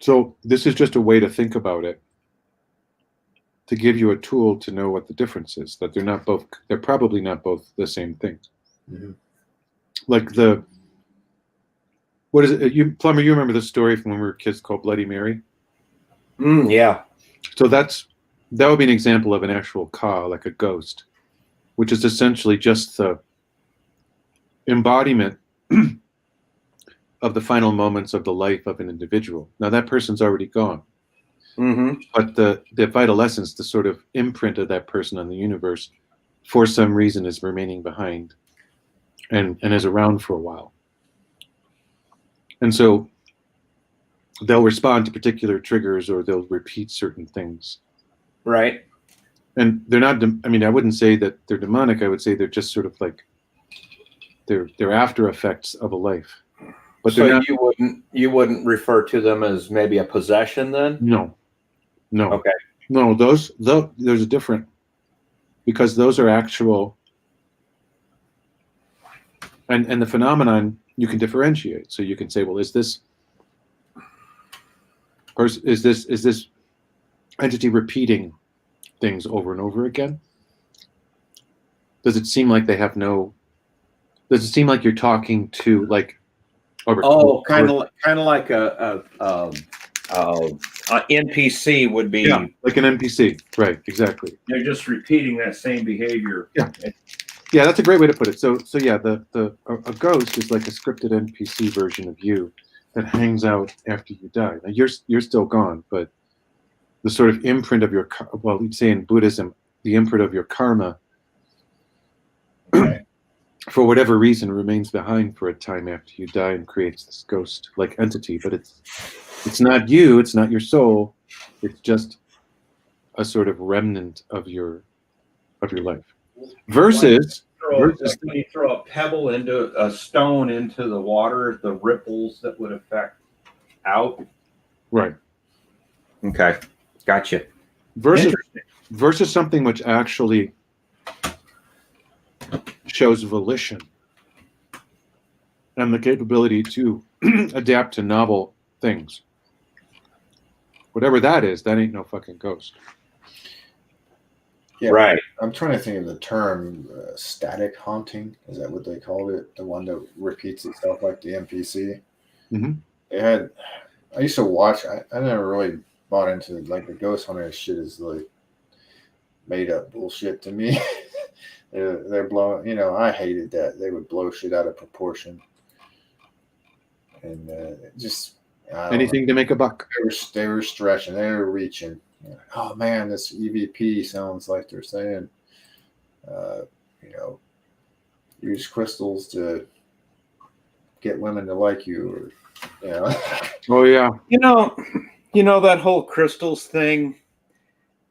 so this is just a way to think about it, to give you a tool to know what the difference is, that they're probably not both the same thing. Mm-hmm. Like what is it? Plumber, you remember the story from when we were kids called Bloody Mary? Yeah. So that would be an example of an actual ka, like a ghost, which is essentially just the embodiment of the final moments of the life of an individual. Now that person's already gone, Mm-hmm. but the vital essence, the sort of imprint of that person on the universe, for some reason is remaining behind and is around for a while. And so they'll respond to particular triggers or they'll repeat certain things. Right. And they're not, I mean, I wouldn't say that they're demonic. I would say they're just sort of like, they're after effects of a life. But So they're not, you wouldn't refer to them as maybe a possession then? no. Okay. No, there's a different, because those are actual, and the phenomenon you can differentiate. So you can say, well, is this entity repeating things over and over again? Does it seem like does it seem like you're talking to like Kind of like a NPC would be. yeah, like an NPC, right? Exactly. They're just repeating that same behavior. Yeah, that's a great way to put it. So yeah, a ghost is like a scripted NPC version of you that hangs out after you die. Now you're still gone, but the sort of imprint of your, well, you'd say in Buddhism, the imprint of your karma, for whatever reason, remains behind for a time after you die and creates this ghost-like entity. But it's not you, it's not your soul, it's just a sort of remnant of your life. Versus When you throw a pebble into a stone into the water, the ripples that would affect out. right. Okay, gotcha. Versus something which actually shows volition and the capability to adapt to novel things. Whatever that is, that ain't no fucking ghost. Yeah, Right. I'm trying to think of the term static haunting. Is that what they called it? The one that repeats itself like the NPC. Mhm. I used to watch. I never really bought into like the ghost hunter shit. Is like made up bullshit to me. they're blowing. I hated that they would blow shit out of proportion, and just Anything to make a buck. They were stretching. They were reaching. Oh man, this EVP sounds like they're saying, use crystals to get women to like you, or Oh yeah. You know that whole crystals thing,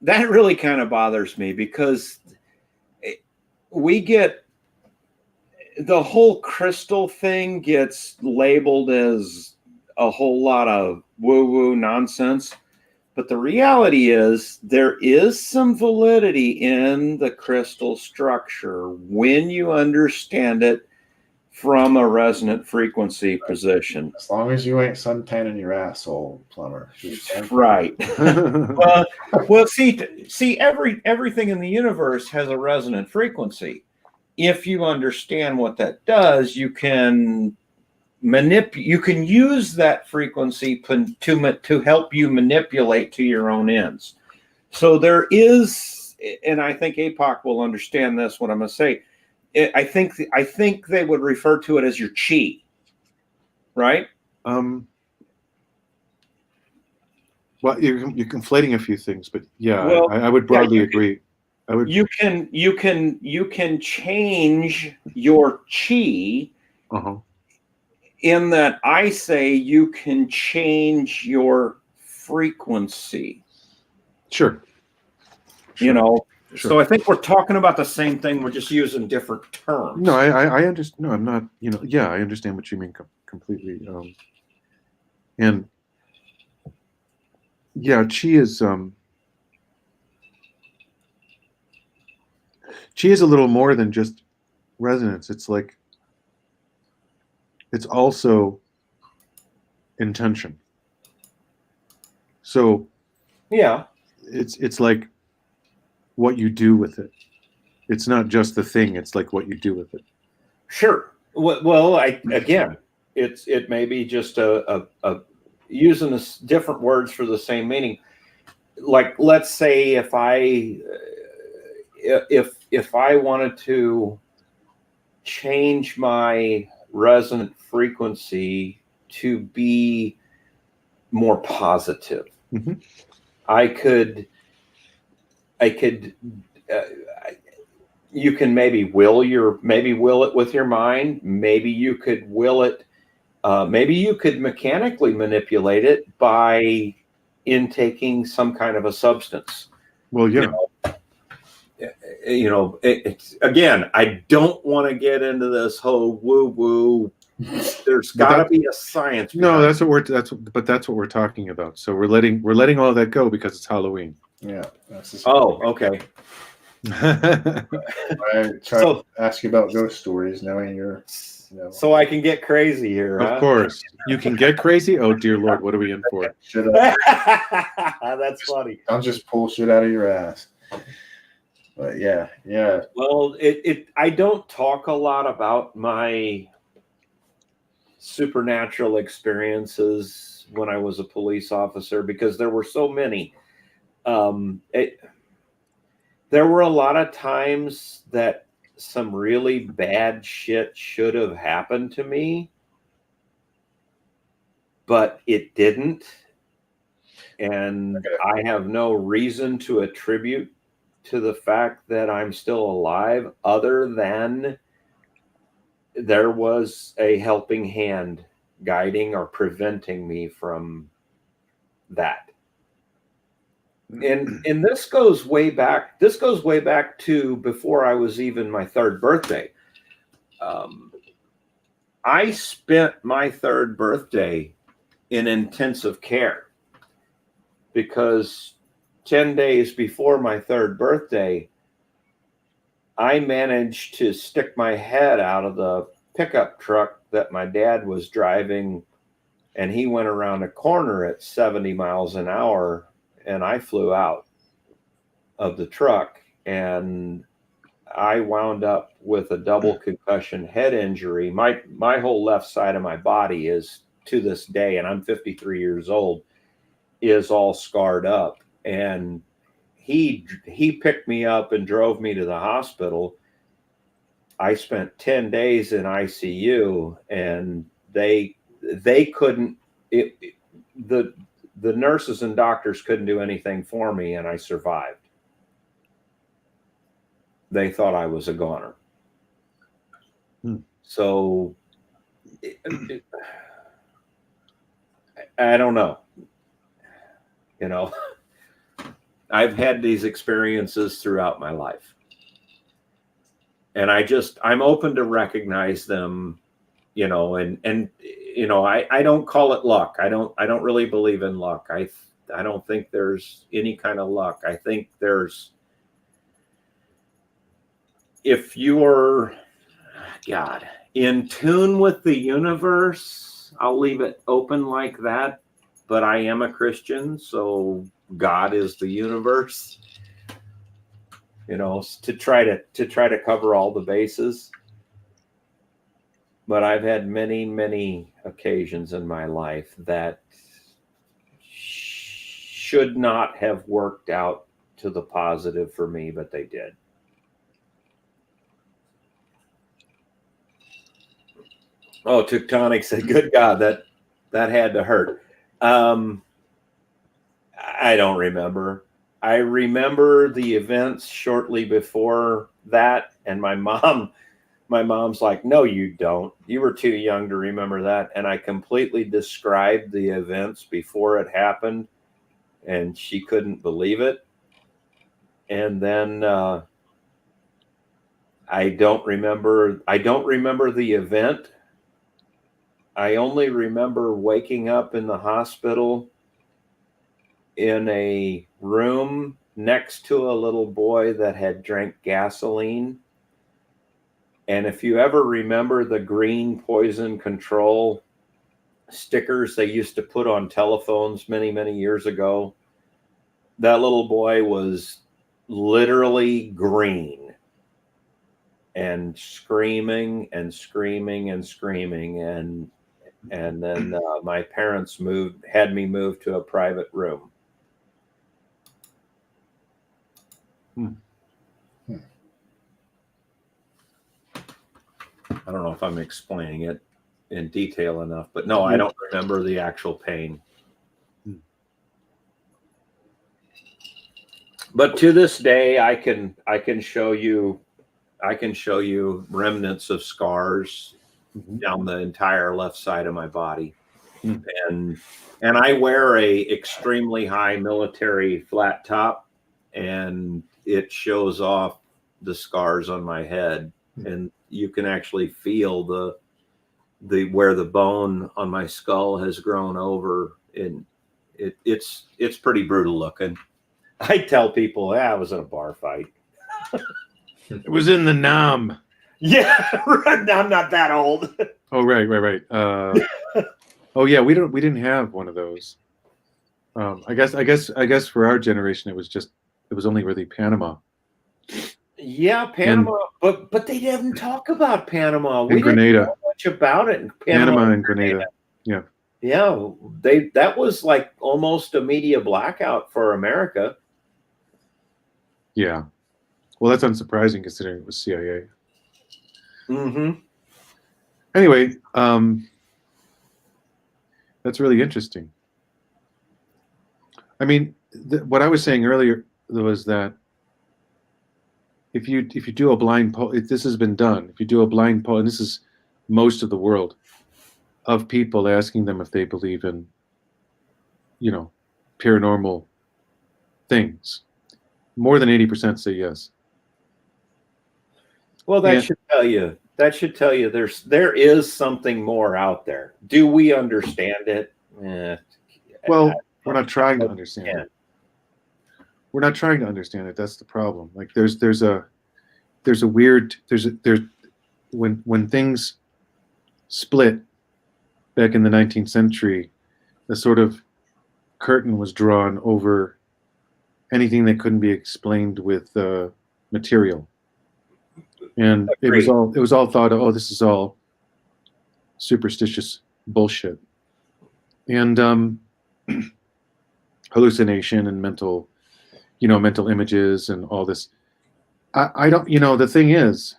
that really kind of bothers me because we get the whole crystal thing gets labeled as a whole lot of woo-woo nonsense. But the reality is there is some validity in the crystal structure when you understand it from a resonant frequency position. As long as you ain't suntanning your asshole, plumber. Right. Well, see, everything in the universe has a resonant frequency. If you understand what that does, you can you can use that frequency to help you manipulate to your own ends. So there is, and I think APOC will understand this, what I'm going to say. I think they would refer to it as your chi, right? Well, you're conflating a few things, but yeah, Well, I would broadly agree. I would. You can change your chi Uh-huh. in that I say you can change your frequency. Sure. You know, Sure. so I think we're talking about the same thing. We're just using different terms. No, I understand. No, I'm not. You know, yeah, I understand what you mean completely. And yeah, chi is a little more than just resonance. It's like it's also intention. So Yeah. it's like what you do with it. It's not just the thing. It's like what you do with it. Sure. Well, it may be just a using different words for the same meaning. Like, let's say if I wanted to change my resonant frequency to be more positive, Mhm. I could. You can maybe will it with your mind. Maybe you could will it. Maybe you could mechanically manipulate it by intaking some kind of a substance. Well, yeah. It's again, I don't want to get into this whole woo woo. There's got to be a science. No, that's what we're talking about. So we're letting all of that go because it's Halloween. Yeah. That's Okay. I try to ask you about ghost stories, knowing you're. So I can get crazy here. Of course, you can get crazy. Oh dear Lord, what are we in for? That's funny. I'll just pull shit out of your ass. But yeah. Well, I don't talk a lot about my supernatural experiences when I was a police officer because there were so many. There were a lot of times that some really bad shit should have happened to me, but it didn't. And I have no reason to attribute to the fact that I'm still alive other than there was a helping hand guiding or preventing me from that. And this goes way back. This goes way back to before I was even my third birthday. I spent my third birthday in intensive care because 10 days before my third birthday, I managed to stick my head out of the pickup truck that my dad was driving, and he went around a corner at 70 miles an hour, and I flew out of the truck, and I wound up with a double concussion head injury. My whole left side of my body is, to this day, and I'm 53 years old, is all scarred up. And he picked me up and drove me to the hospital. I spent 10 days in ICU, and they couldn't. The nurses and doctors couldn't do anything for me, and I survived. They thought I was a goner. So I don't know. I've had these experiences throughout my life, and I'm open to recognize them, and I don't call it luck. I don't really believe in luck. I don't think there's any kind of luck. I think if in tune with the universe. I'll leave it open like that. But I am a Christian, so God is the universe. You know, to try to cover all the bases. But I've had many, many occasions in my life that should not have worked out to the positive for me, but they did. Oh, Tectonic said, "Good God, that had to hurt." I don't remember. I remember the events shortly before that, and my mom's like, "No, you don't. You were too young to remember that." And I completely described the events before it happened, and she couldn't believe it. And then I don't remember the event. I only remember waking up in the hospital in a room next to a little boy that had drank gasoline. And if you ever remember the green poison control stickers they used to put on telephones many, many years ago, that little boy was literally green and screaming and screaming and screaming. And then my parents had me moved to a private room. I don't know if I'm explaining it in detail enough, but no, I don't remember the actual pain. But to this day, I can show you remnants of scars down the entire left side of my body. And I wear a extremely high military flat top, and it shows off the scars on my head, and you can actually feel the where the bone on my skull has grown over, and it's pretty brutal looking. I tell people, I was in a bar fight. It was in the Nam. Yeah, I'm not that old. Oh, right. Oh yeah, we didn't have one of those. I guess for our generation, it was only really Panama. Yeah, Panama, but they didn't talk about Panama. We Grenada. didn't know much about it in Panama and Grenada. Yeah. Yeah, that was like almost a media blackout for America. Yeah. Well, that's unsurprising considering it was CIA. Mm-hmm. Anyway, that's really interesting. I mean, what I was saying earlier was that if you do a blind poll, this has been done. If you do a blind poll, and this is most of the world, of people asking them if they believe in, paranormal things, more than 80% say yes. Well, that should tell you. That should tell you there is something more out there. Do we understand it? Well, we're not trying to understand it. We're not trying to understand it. That's the problem. Like there's when things split back in the 19th century, a sort of curtain was drawn over anything that couldn't be explained with material. And Agreed. it was all thought of, oh, this is all superstitious bullshit. And hallucination and mental images and all this. I don't, the thing is,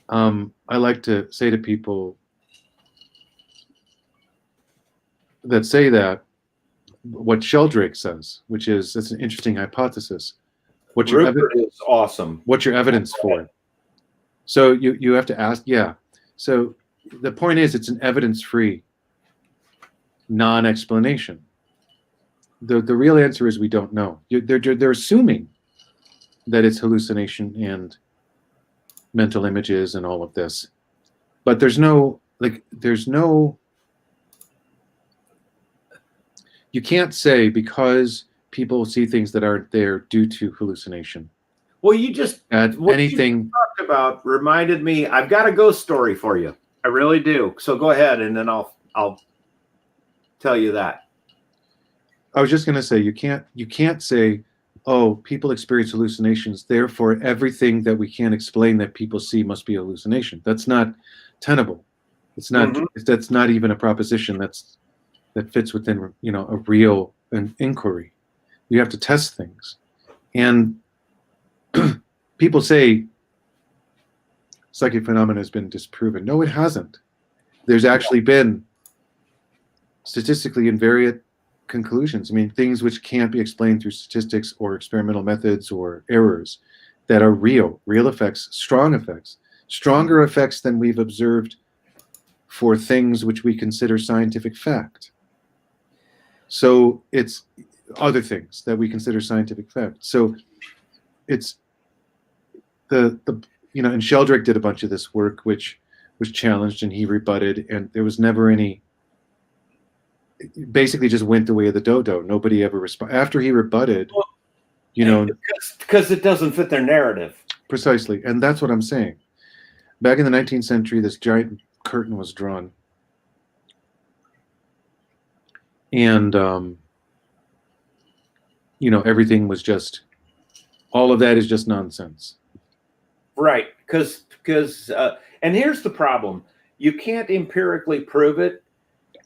I like to say to people that say that what Sheldrake says, which is, it's an interesting hypothesis. Rupert is awesome. What's your evidence for it? So you have to ask, yeah. So the point is, it's an evidence-free non-explanation. The real answer is we don't know. They're assuming that it's hallucination and mental images and all of this, but there's no. You can't say because people see things that aren't there due to hallucination. Well, you just anything. talked about reminded me. I've got a ghost story for you. I really do. So go ahead, and then I'll tell you that. I was just going to say you can't say, oh, people experience hallucinations, therefore everything that we can't explain that people see must be a hallucination. That's not tenable. It's not. That's not even a proposition that fits within a real inquiry. You have to test things, and people say psychic phenomena has been disproven. No, it hasn't. There's actually been statistically invariant conclusions. I mean, things which can't be explained through statistics or experimental methods or errors that are real effects, stronger effects than we've observed for things which we consider scientific fact. So it's other things that we consider scientific fact. So it's the and Sheldrake did a bunch of this work which was challenged and he rebutted, and there was never any. It basically just went the way of the dodo. Nobody ever responded after he rebutted. Because it doesn't fit their narrative. Precisely, and that's what I'm saying. Back in the 19th century, this giant curtain was drawn, and everything was just. All of that is just nonsense. Right, because and here's the problem: you can't empirically prove it,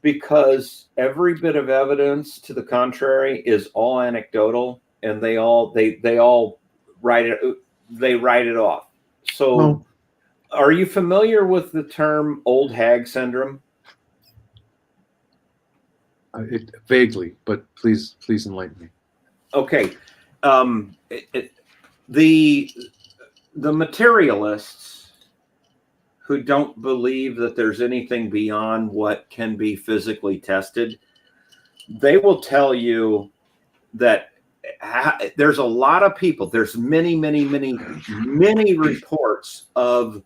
because every bit of evidence to the contrary is all anecdotal, and they all write it off. So, are you familiar with the term old hag syndrome? Vaguely, but please enlighten me. Okay, the materialists who don't believe that there's anything beyond what can be physically tested, they will tell you that there's a lot of people, there's many reports of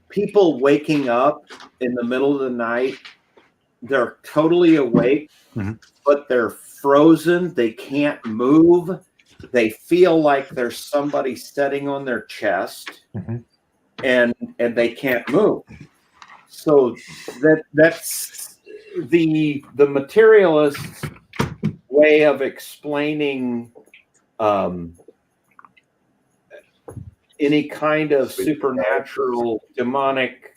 people waking up in the middle of the night. They're totally awake, but they're frozen. They can't move. They feel like there's somebody sitting on their chest, and they can't move. So that's the materialist way of explaining any kind of supernatural demonic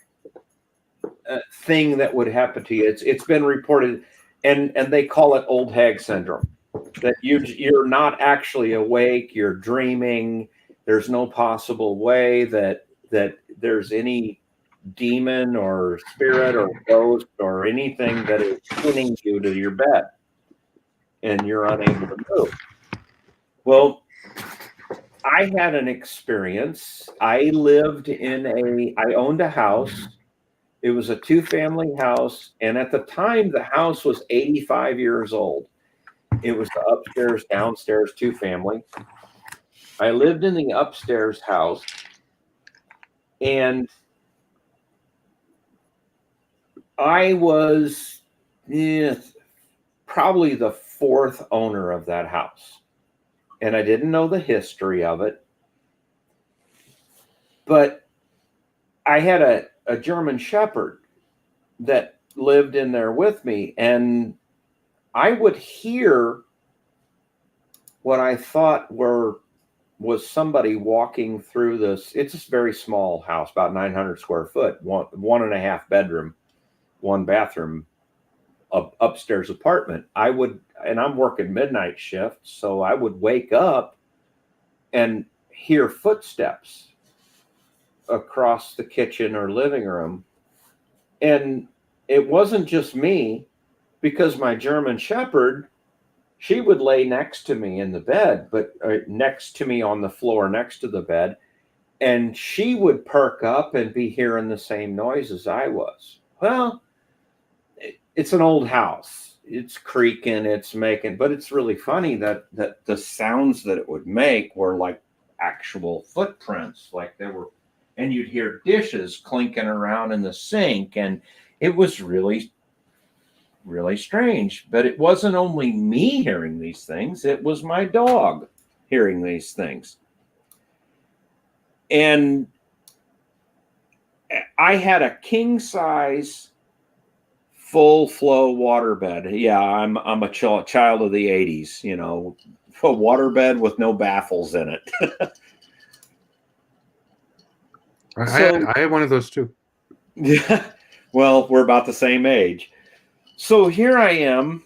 thing that would happen to you. It's been reported, and they call it old hag syndrome. That you're not actually awake, you're dreaming. There's no possible way that there's any demon or spirit or ghost or anything that is pinning you to your bed, and you're unable to move. Well, I had an experience. I owned a house. It was a 2-family house, and at the time the house was 85 years old. It was the upstairs, downstairs 2-family. I lived in the upstairs house, and I was probably the 4th owner of that house. And I didn't know the history of it. But I had a German Shepherd that lived in there with me, and I would hear what I thought was somebody walking through this. It's a very small house, about 900 square foot, one and a half bedroom, 1 bathroom, upstairs apartment. And I'm working midnight shift, so I would wake up and hear footsteps across the kitchen or living room. And it wasn't just me, because my German Shepherd, she would lay next to me in the bed, but next to me on the floor next to the bed, and she would perk up and be hearing the same noise as I was. Well, it's an old house. It's creaking, it's making, but it's really funny that the sounds that it would make were like actual footprints, like there were, and you'd hear dishes clinking around in the sink, and it was really, really strange. But it wasn't only me hearing these things, it was my dog hearing these things. and I had a king size full flow waterbed. Yeah, I'm a child of the 80s, you know, a waterbed with no baffles in it. I had one of those too. Yeah. Well, we're about the same age. So here I am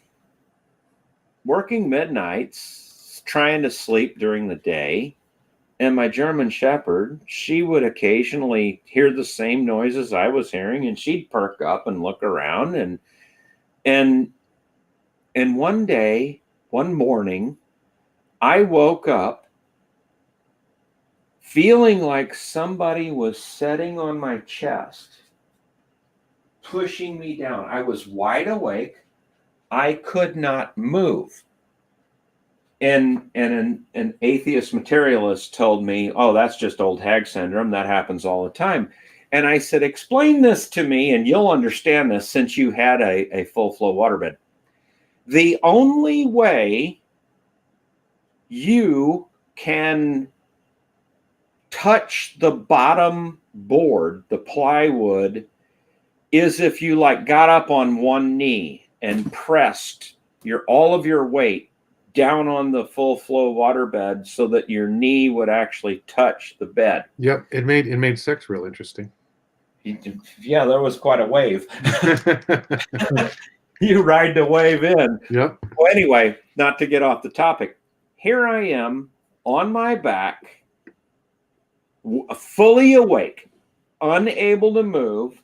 working midnights, trying to sleep during the day. And my German Shepherd, she would occasionally hear the same noises I was hearing, and she'd perk up and look around. And one day, one morning, I woke up feeling like somebody was sitting on my chest, pushing me down. I was wide awake. I could not move. And an atheist materialist told me, oh, that's just old hag syndrome. That happens all the time. And I said, explain this to me and you'll understand this since you had a full flow waterbed. The only way you can touch the bottom board, the plywood, is if you like got up on one knee and pressed all of your weight down on the full flow waterbed so that your knee would actually touch the bed. Yep, it made sex real interesting. Yeah, there was quite a wave. You ride the wave in. Yep. Well, anyway, not to get off the topic. Here I am on my back, fully awake, unable to move,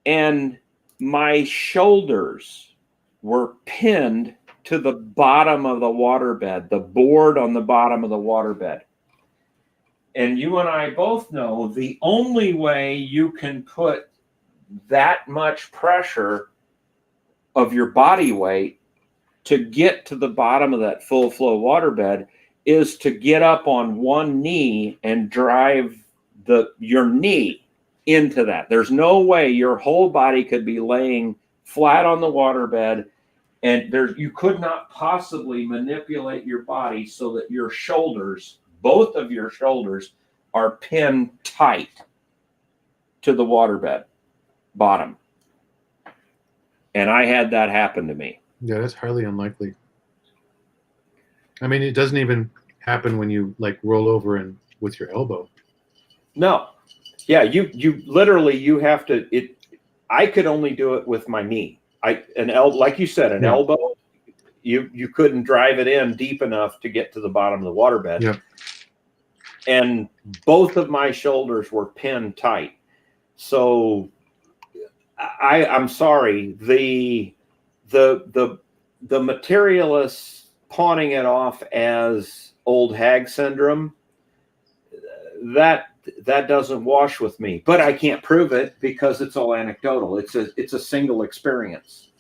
and my shoulders were pinned to the bottom of the waterbed, the board on the bottom of the waterbed. And you and I both know the only way you can put that much pressure of your body weight to get to the bottom of that full flow waterbed is to get up on one knee and drive your knee into that. There's no way your whole body could be laying flat on the waterbed, and you could not possibly manipulate your body so that your shoulders, both of your shoulders, are pinned tight to the waterbed bottom. And I had that happen to me. Yeah, that's highly unlikely. I mean, it doesn't even happen when you like roll over and with your elbow. No. Yeah, you literally you have to I could only do it with my knee. Like you said, an elbow, you couldn't drive it in deep enough to get to the bottom of the waterbed. Yep. And both of my shoulders were pinned tight. So I'm sorry, the materialists pawning it off as old hag syndrome, that doesn't wash with me, but I can't prove it because it's all anecdotal. It's a single experience.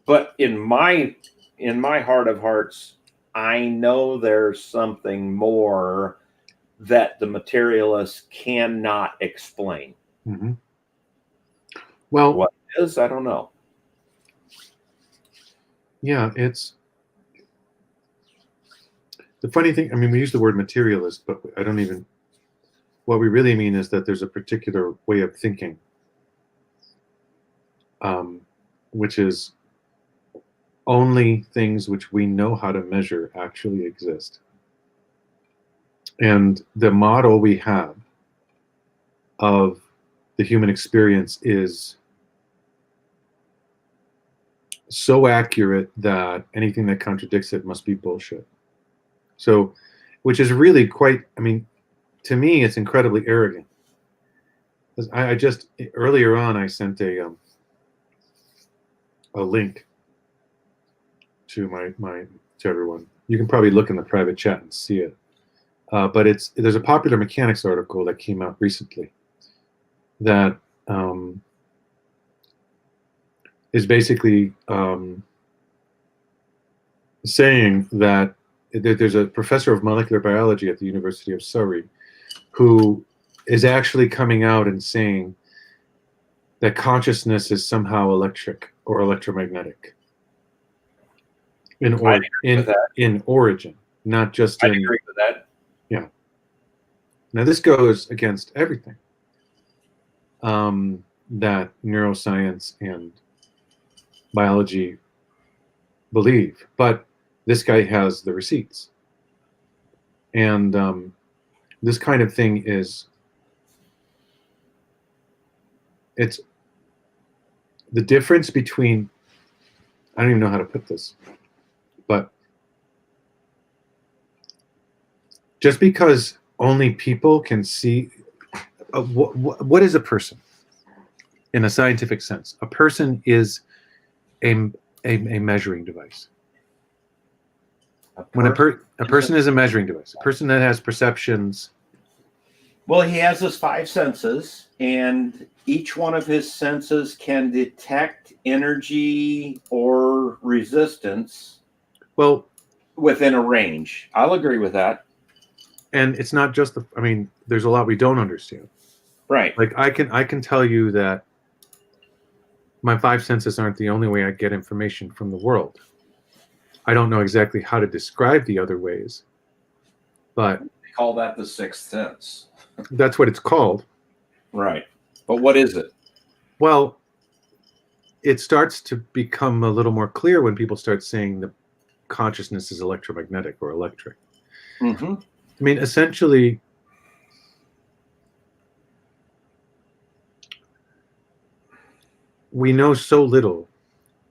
But in my heart of hearts, I know there's something more that the materialists cannot explain. Mm-hmm. Well, what it is, I don't know. Yeah, it's the funny thing. I mean, we use the word materialist, but I don't even. What we really mean is that there's a particular way of thinking, which is only things which we know how to measure actually exist. And the model we have of the human experience is so accurate that anything that contradicts it must be bullshit. So, which is really quite, I mean, to me, it's incredibly arrogant. I just, earlier on, I sent a link to to everyone. You can probably look in the private chat and see it. But there's a Popular Mechanics article that came out recently that is basically saying that there's a professor of molecular biology at the University of Surrey who is actually coming out and saying that consciousness is somehow electric or electromagnetic in origin, not just I in. agree with that. Yeah. Now, this goes against everything that neuroscience and biology believe, but this guy has the receipts. And this kind of thing is, it's the difference between, I don't even know how to put this, but just because only people can see, what is a person in a scientific sense? A person is a measuring device. When a person is a measuring device, a person that has perceptions. Well, he has his 5 senses, and each one of his senses can detect energy or resistance, well, within a range. I'll agree with that. And it's not just I mean, there's a lot we don't understand. Right. Like I can tell you that my 5 senses aren't the only way I get information from the world. I don't know exactly how to describe the other ways, but They call that the sixth sense. that's what it's called. Right. But what is it? Well, it starts to become a little more clear when people start saying the consciousness is electromagnetic or electric. Mm-hmm. I mean, essentially, we know so little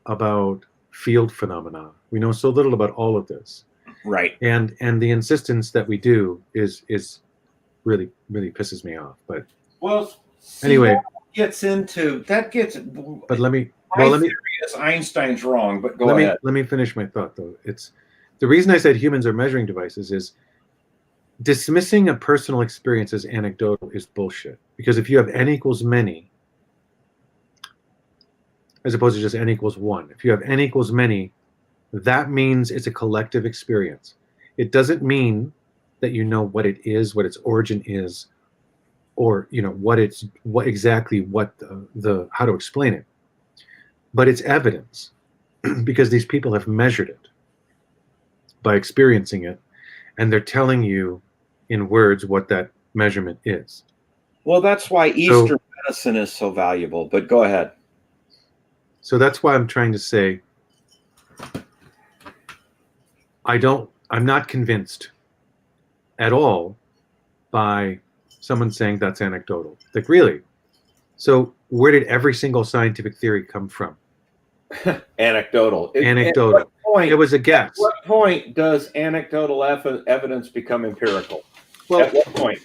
about field phenomena. We know so little about all of this. Right. And the insistence that we do is really pisses me off. But Well, anyway, that gets. but let me Theory is Einstein's wrong, but go ahead. let me finish my thought though. It's the reason I said humans are measuring devices is dismissing a personal experience as anecdotal is bullshit. Because if you have n equals many, as opposed to just n equals 1, if you have n equals many, that means it's a collective experience. It doesn't mean that you know what it is, what its origin is, or what the how to explain it. But it's evidence because these people have measured it by experiencing it, and they're telling you in words what that measurement is. Well, that's why Eastern medicine is so valuable, but go ahead. So that's why I'm trying to say I'm not convinced at all by someone saying that's anecdotal. Like, really? So where did every single scientific theory come from? Anecdotal. Anecdotal. At what point, It was a guess. At what point does anecdotal evidence become empirical? Well, At what point?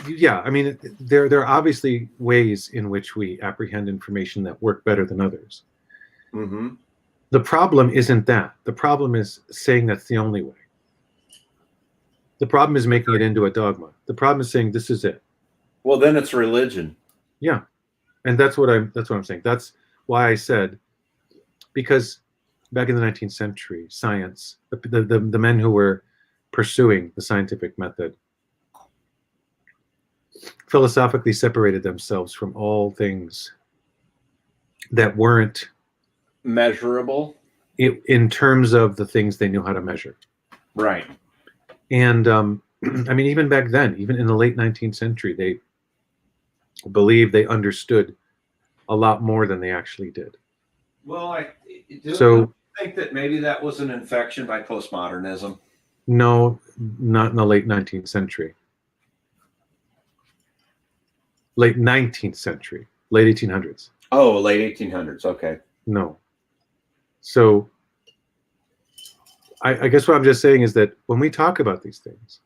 Yeah, I mean, there are obviously ways in which we apprehend information that work better than others. Mm-hmm. The problem isn't that. The problem is saying that's the only way. The problem is making it into a dogma. The problem is saying this is it. Well, then it's religion. Yeah, and that's what I'm saying. That's why I said, because back in the 19th century, science, the men who were pursuing the scientific method philosophically separated themselves from all things that weren't Measurable. in terms of the things they knew how to measure. Right. And I mean, even back then, even in the late 19th century, they believed they understood a lot more than they actually did. Well, I think that maybe that was an infection by postmodernism. No, not in the late 19th century. Late 19th century, late 1800s. Oh, late 1800s. Okay. No. So I guess what I'm just saying is that when we talk about these things,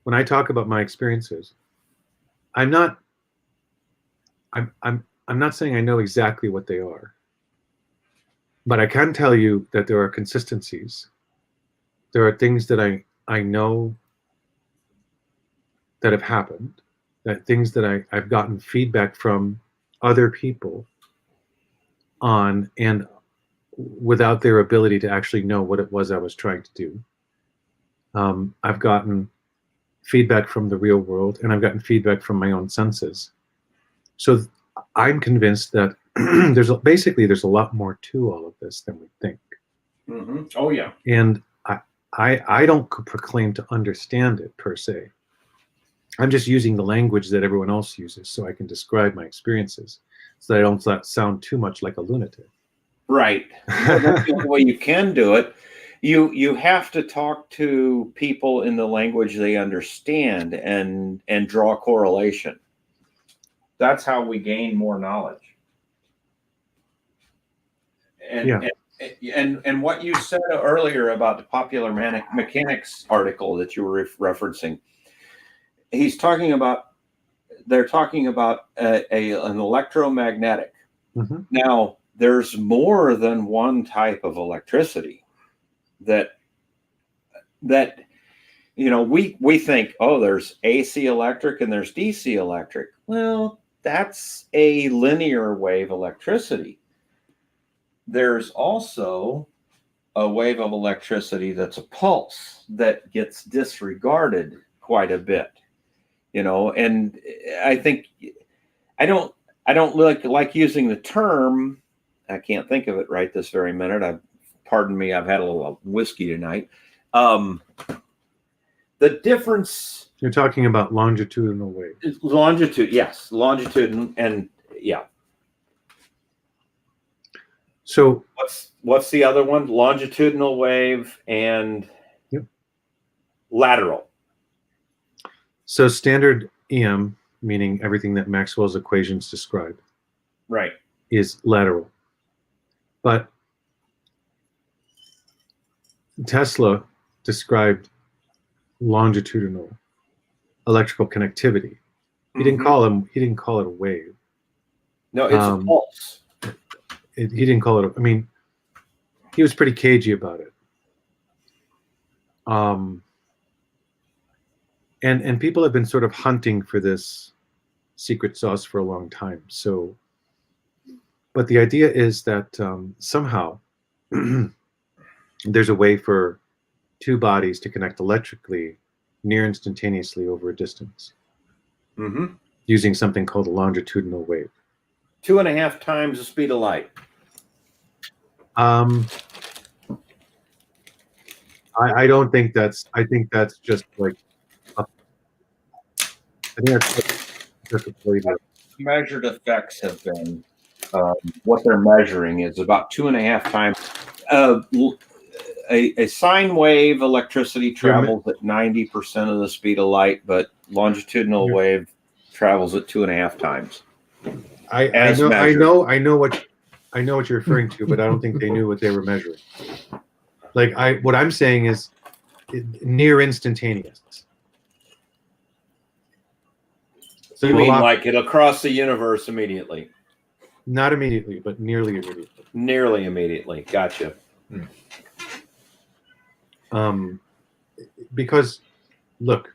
when I talk about my experiences, I'm not saying I know exactly what they are, but I can tell you that there are consistencies. There are things that I know that have happened, that things that I've gotten feedback from other people on, and without their ability to actually know what it was I was trying to do. I've gotten feedback from the real world, and I've gotten feedback from my own senses. So I'm convinced that there's a lot more to all of this than we think. Mm-hmm. Oh, yeah. And I don't proclaim to understand it per se. I'm just using the language that everyone else uses so I can describe my experiences, so that I don't sound too much like a lunatic. Right. Well, that's the only way you can do it. You have to talk to people in the language they understand and draw correlation. That's how we gain more knowledge. And what you said earlier about the Popular Mechanics article that you were referencing, they're talking about an electromagnetic. Mm-hmm. Now, there's more than one type of electricity that we think, oh, there's AC electric and there's DC electric. Well, that's a linear wave electricity. There's also a wave of electricity that's a pulse that gets disregarded quite a bit, and I think I don't like using the term. I can't think of it right this very minute. Pardon me, I've had a little whiskey tonight. The difference. You're talking about longitudinal wave. Longitude, yes. Longitude and yeah. So what's the other one? Longitudinal wave and lateral. So standard EM, meaning everything that Maxwell's equations describe, right, is lateral. But Tesla described longitudinal electrical connectivity. He didn't call it a wave. No, it's a pulse. He didn't call it. He was pretty cagey about it. And people have been sort of hunting for this secret sauce for a long time. So, but the idea is that somehow there's a way for two bodies to connect electrically near instantaneously over a distance using something called a longitudinal wave. 2.5 times the speed of light. I don't think that's. I think that's just like. I think that's just a flavor. Measured effects have been what they're measuring is about 2.5 times. A sine wave electricity travels at 90% of the speed of light, but longitudinal wave travels at 2.5 times. I know what you're referring to, but I don't think they knew what they were measuring. What I'm saying is near instantaneous. So you mean like it'll cross the universe immediately? Not immediately, but nearly immediately. Nearly immediately. Gotcha. Because, look,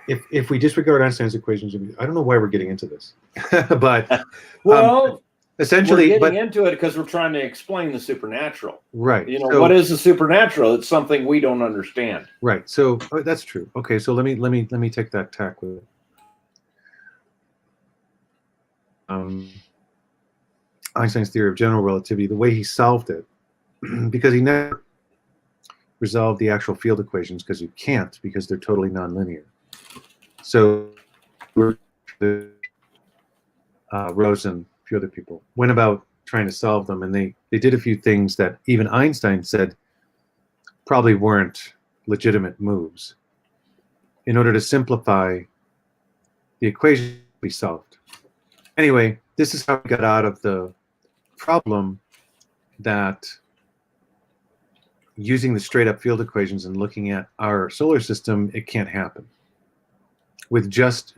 if we disregard Einstein's equations, I don't know why we're getting into this, but essentially, we're getting into it because we're trying to explain the supernatural. Right. What is the supernatural? It's something we don't understand. Right. So that's true. Okay. So let me take that tack with it. Einstein's theory of general relativity, the way he solved it, because he never resolved the actual field equations, because you can't, because they're totally nonlinear. So Rose and a few other people went about trying to solve them, and they did a few things that even Einstein said probably weren't legitimate moves in order to simplify the equation to be solved. Anyway, this is how we got out of the problem that using the straight up field equations and looking at our solar system, it can't happen. With just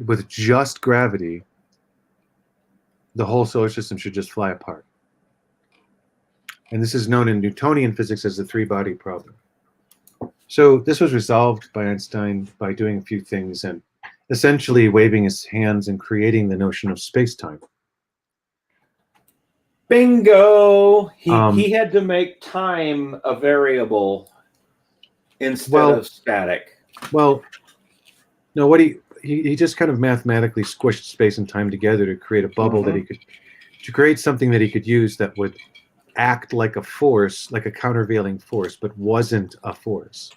gravity, the whole solar system should just fly apart. And this is known in Newtonian physics as the three-body problem. So this was resolved by Einstein by doing a few things and essentially waving his hands and creating the notion of space-time. Bingo! He had to make time a variable instead of static. Well, no, what he just kind of mathematically squished space and time together to create a bubble that he could, to create something that he could use that would act like a force, like a countervailing force, but wasn't a force.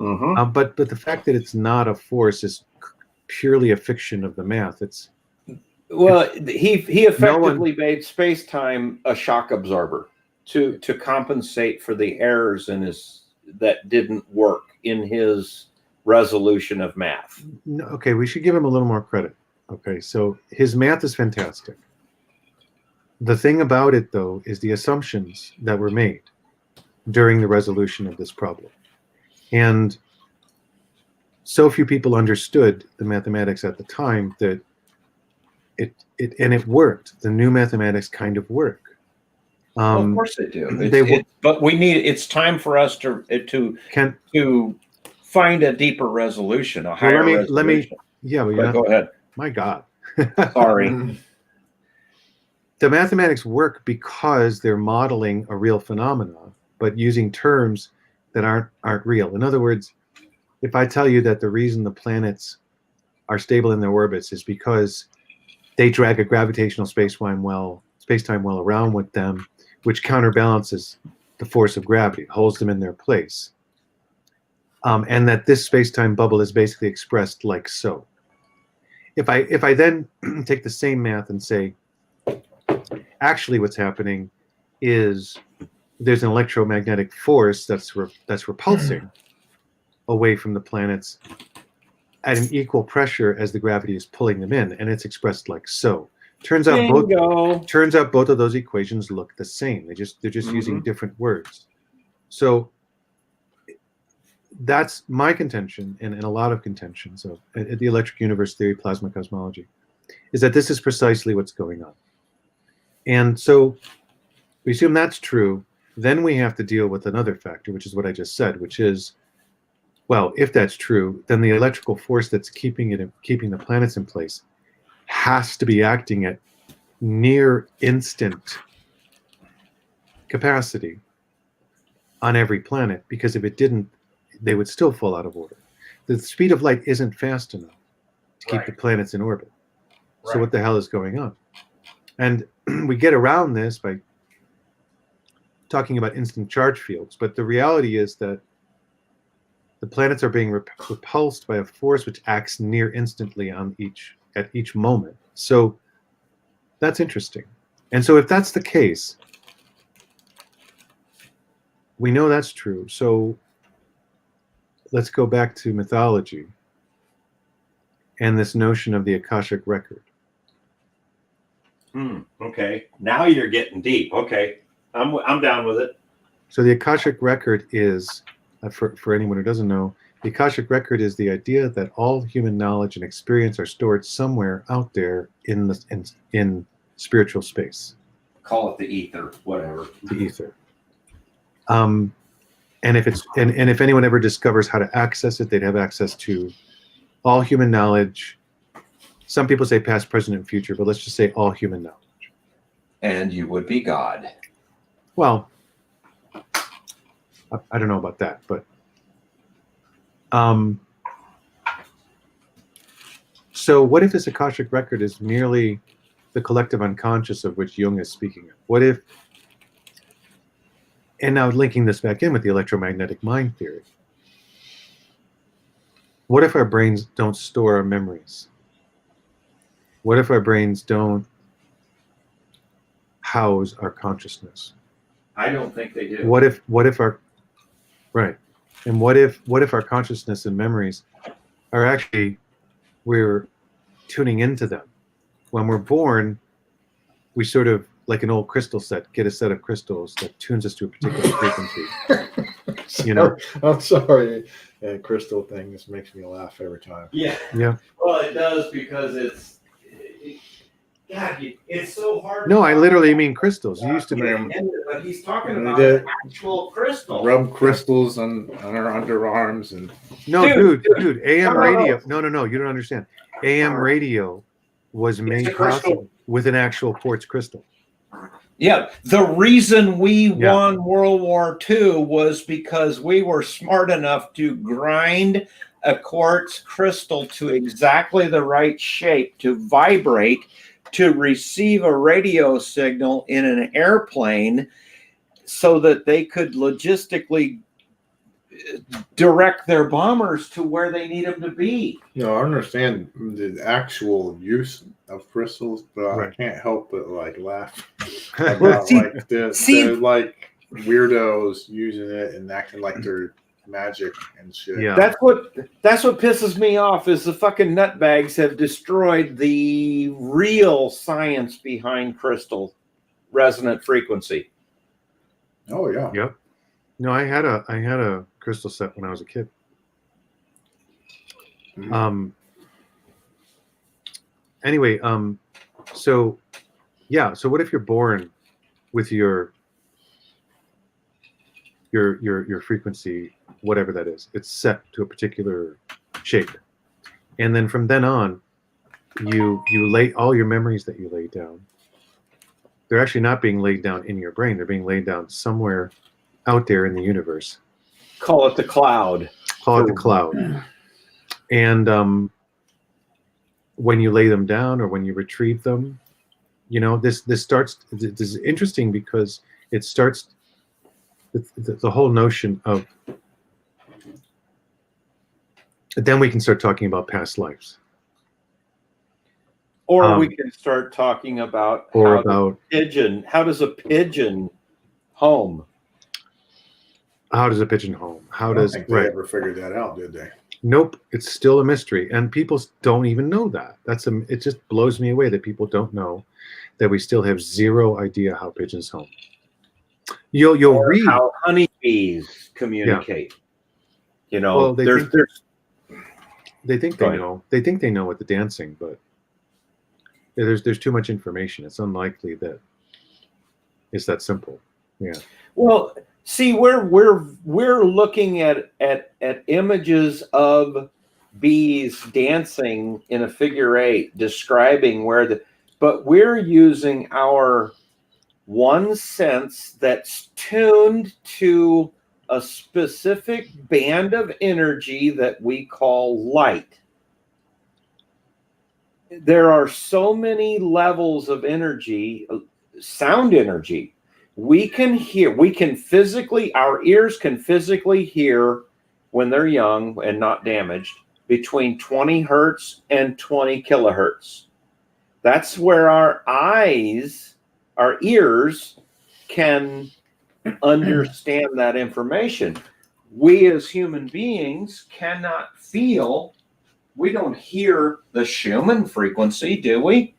Mm-hmm. But the fact that it's not a force is purely a fiction of the math. Well, he effectively made space-time a shock absorber to compensate for the errors in his that didn't work in his resolution of math. No, okay, we should give him a little more credit. Okay, so his math is fantastic. The thing about it, though, is the assumptions that were made during the resolution of this problem. And so few people understood the mathematics at the time that it worked. The new mathematics kind of work. Well, of course they do. But it's time for us to find a deeper resolution, a higher resolution. Yeah, well, go ahead. My God. Sorry. The mathematics work because they're modeling a real phenomena, but using terms that aren't real. In other words, if I tell you that the reason the planets are stable in their orbits is because they drag a gravitational space-time well around with them, which counterbalances the force of gravity, holds them in their place, and that this space-time bubble is basically expressed like so. If I then take the same math and say, actually what's happening is there's an electromagnetic force that's repulsing away from the planets at an equal pressure as the gravity is pulling them in, and it's expressed like so. Turns out both of those equations look the same. They're just using different words. So that's my contention, and a lot of contentions of the electric universe theory, plasma cosmology, is that this is precisely what's going on. And so we assume that's true. Then we have to deal with another factor, which is what I just said, which is, well, if that's true, then the electrical force that's keeping the planets in place has to be acting at near instant capacity on every planet, because if it didn't, they would still fall out of order. The speed of light isn't fast enough to keep the planets in orbit. So what the hell is going on? And we get around this by talking about instant charge fields, but the reality is that the planets are being repulsed by a force which acts near instantly at each moment. So that's interesting. And so if that's the case, we know that's true. So let's go back to mythology and this notion of the Akashic record. Okay. Now you're getting deep. Okay. I'm down with it. So the Akashic record is, for anyone who doesn't know, the Akashic record is the idea that all human knowledge and experience are stored somewhere out there in spiritual space. Call it the ether, whatever. The ether. And if anyone ever discovers how to access it, they'd have access to all human knowledge. Some people say past, present, and future, but let's just say all human knowledge. And you would be God. Well, I don't know about that, but so what if this Akashic record is merely the collective unconscious of which Jung is speaking of? What if, and now linking this back in with the electromagnetic mind theory, what if our brains don't store our memories? What if our brains don't house our consciousness? I don't think they do. What if our right? And what if our consciousness and memories are actually, we're tuning into them? When we're born, we sort of, like an old crystal set, get a set of crystals that tunes us to a particular frequency. You know? I'm sorry. That crystal thing just makes me laugh every time. Yeah. Yeah. Well, it does, because God, it's so hard. No, I literally mean crystals. You used to mean, But he's talking And about they an actual crystal. Rub crystals on our underarms and no, dude, AM No. radio. No, you don't understand. AM radio was made a crystal. possible with an actual quartz crystal. Yeah, the reason we Yeah. won World War II was because we were smart enough to grind a quartz crystal to exactly the right shape to vibrate, to receive a radio signal in an airplane, so that they could logistically direct their bombers to where they need them to be. No, I understand the actual use of crystals, but I Right. can't help but like laugh Well, about see- like the see- like weirdos using it and acting like they're magic and shit. Yeah. That's what pisses me off is the fucking nutbags have destroyed the real science behind crystal resonant frequency. Oh yeah. Yep. No, I had a crystal set when I was a kid. Mhm. Anyway, so yeah, so what if you're born with your frequency, whatever that is, it's set to a particular shape, and then from then on, you lay all your memories that you laid down. They're actually not being laid down in your brain; they're being laid down somewhere out there in the universe. Call it the cloud. Call it the cloud. And when you lay them down or when you retrieve them, you know, this is interesting because it starts the whole notion of, then we can start talking about past lives. Or we can start talking about Or how about does a pigeon home? how does a pigeon home? How I don't does, think they right. ever figured that out, did they? Nope, it's still a mystery, and people don't even know that. It just blows me away that people don't know that we still have zero idea how pigeons home. You'll Or read how honeybees communicate. You know, Well, they there's think Go they ahead. know. They think they know with the dancing, but there's too much information. It's unlikely that it's that simple. Yeah. Well, see, we're looking at images of bees dancing in a figure eight, describing but we're using our one sense that's tuned to a specific band of energy that we call light. There are so many levels of energy, sound energy. We can hear, our ears can physically hear when they're young and not damaged between 20 hertz and 20 kilohertz. That's where our ears can understand that information. We as human beings cannot feel, we don't hear the Schumann frequency, do we?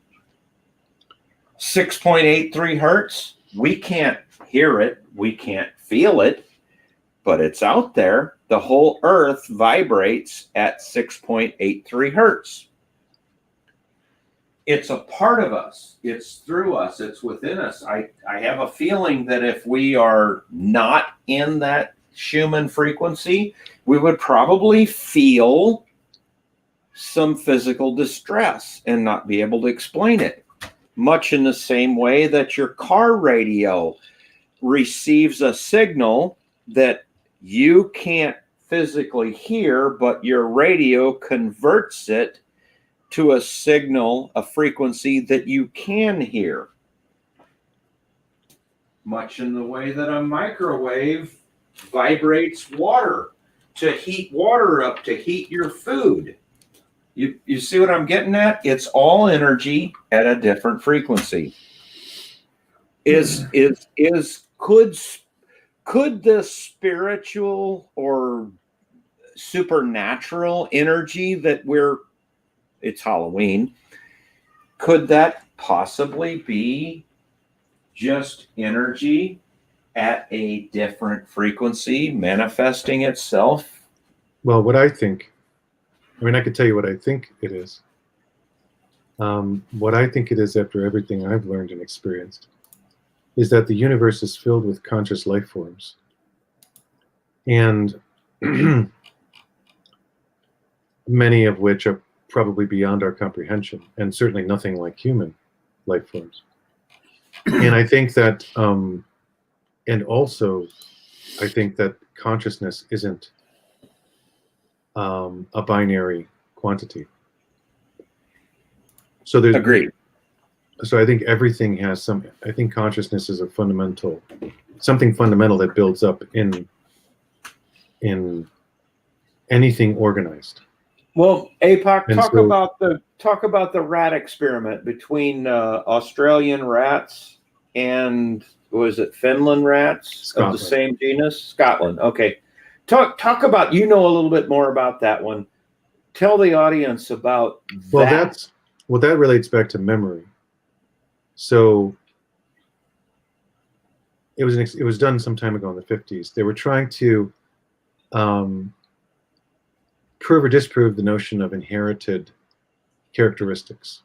6.83 hertz. We can't hear it. We can't feel it, but it's out there. The whole earth vibrates at 6.83 hertz. It's a part of us. It's through us. It's within us. I have a feeling that if we are not in that Schumann frequency, we would probably feel some physical distress and not be able to explain it. Much in the same way that your car radio receives a signal that you can't physically hear, but your radio converts it to a signal, a frequency that you can hear. Much in the way that a microwave vibrates water to heat water up, to heat your food. You see what I'm getting at? It's all energy at a different frequency. Could the spiritual or supernatural energy that it's Halloween, could that possibly be just energy at a different frequency manifesting itself? Well, what I think, I could tell you what I think it is. What I think it is, after everything I've learned and experienced, is that the universe is filled with conscious life forms. And many of which are probably beyond our comprehension, and certainly nothing like human life forms. And I think that, and also, I think that consciousness isn't a binary quantity. So there's Agreed. So I think everything has some. I think consciousness is a fundamental, something fundamental that builds up in anything organized. Well, APOC, And talk so- about the rat experiment between Australian rats and was it Finland rats of the Scotland. same genus? Scotland. Okay. Talk about, you know, a little bit more about that one. Tell the audience about Well, that. that relates back to memory. So it was done some time ago in the 50s. They were trying to prove or disprove the notion of inherited characteristics.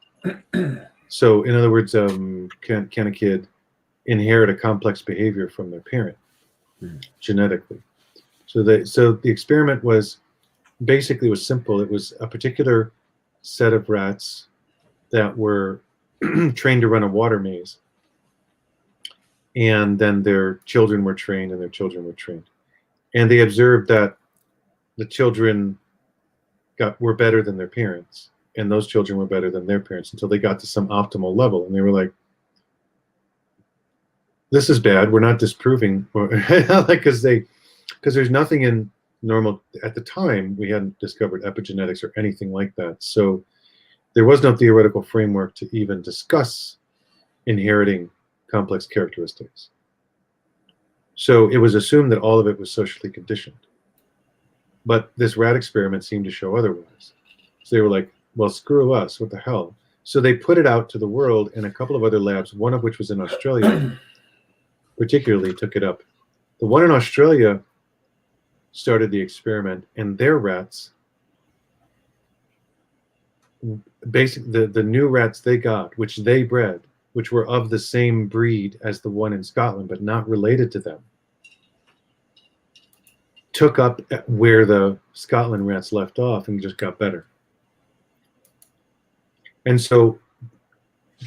So, in other words, can a kid inherit a complex behavior from their parent genetically? So the experiment was simple. It was a particular set of rats that were trained to run a water maze, and then their children were trained, and their children were trained, and they observed that the children were better than their parents, and those children were better than their parents until they got to some optimal level, and they were like, "This is bad. We're not disproving," because there's nothing in normal at the time. We hadn't discovered epigenetics or anything like that, so there was no theoretical framework to even discuss inheriting complex characteristics. So it was assumed that all of it was socially conditioned. But this rat experiment seemed to show otherwise. So they were like, well, screw us, what the hell? So they put it out to the world, and a couple of other labs, one of which was in Australia, particularly took it up. The one in Australia started the experiment, and their rats, basically the new rats they got, which they bred, which were of the same breed as the one in Scotland, but not related to them, took up where the Scotland rats left off and just got better. And so,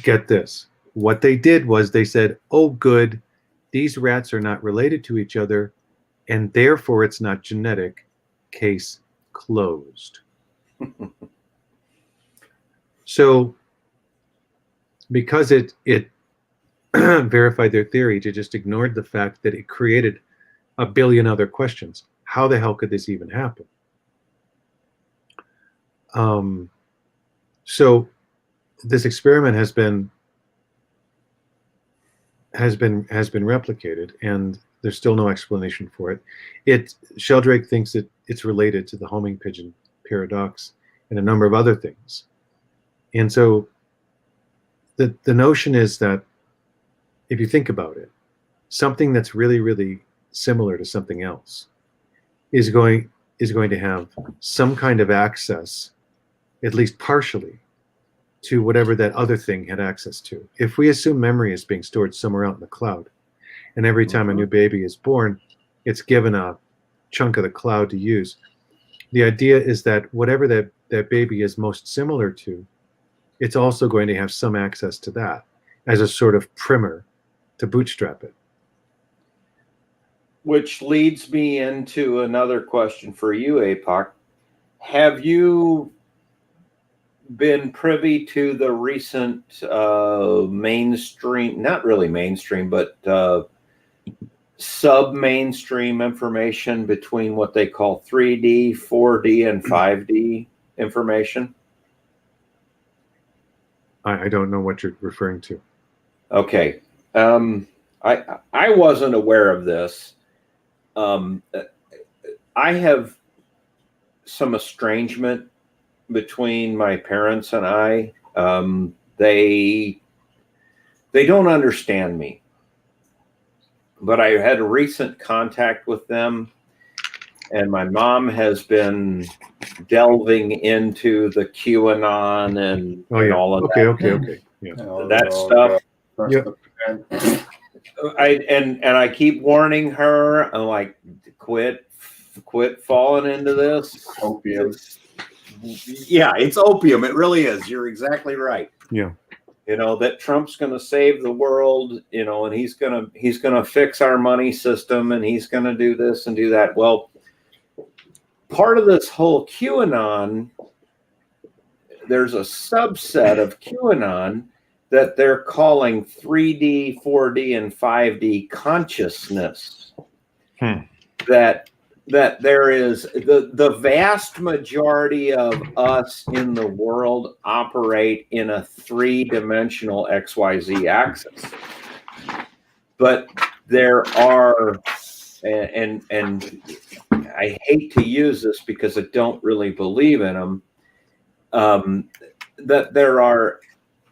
get this. What they did was they said, oh, good, these rats are not related to each other, and therefore it's not genetic. Case closed. So, because it verified their theory, it just ignored the fact that it created a billion other questions. How the hell could this even happen? So this experiment has been replicated, and there's still no explanation for it. Sheldrake thinks it's related to the homing pigeon paradox and a number of other things. And so the notion is that if you think about it, something that's really, really similar to something else is going to have some kind of access, at least partially, to whatever that other thing had access to. If we assume memory is being stored somewhere out in the cloud, and every time a new baby is born, it's given a chunk of the cloud to use, the idea is that whatever that baby is most similar to, it's also going to have some access to that as a sort of primer to bootstrap it. Which leads me into another question for you, APOC. Have you been privy to the recent mainstream, not really mainstream, but sub-mainstream information between what they call 3D, 4D, and 5D information? I don't know what you're referring to. Okay. I wasn't aware of this. I have some estrangement between my parents and I. They don't understand me, but I had a recent contact with them, and my mom has been delving into the QAnon and all of that. Okay. Yeah. That stuff. Yeah. I keep warning her. I'm like, quit falling into this. Opium. Yeah, it's opium. It really is. You're exactly right. Yeah. You know, that Trump's going to save the world, you know, and he's going to fix our money system, and he's going to do this and do that. Well, part of this whole QAnon, there's a subset of QAnon that they're calling 3D, 4D, and 5D consciousness. That there is the vast majority of us in the world operate in a 3-dimensional XYZ axis. But there are, and I hate to use this because I don't really believe in them, that there are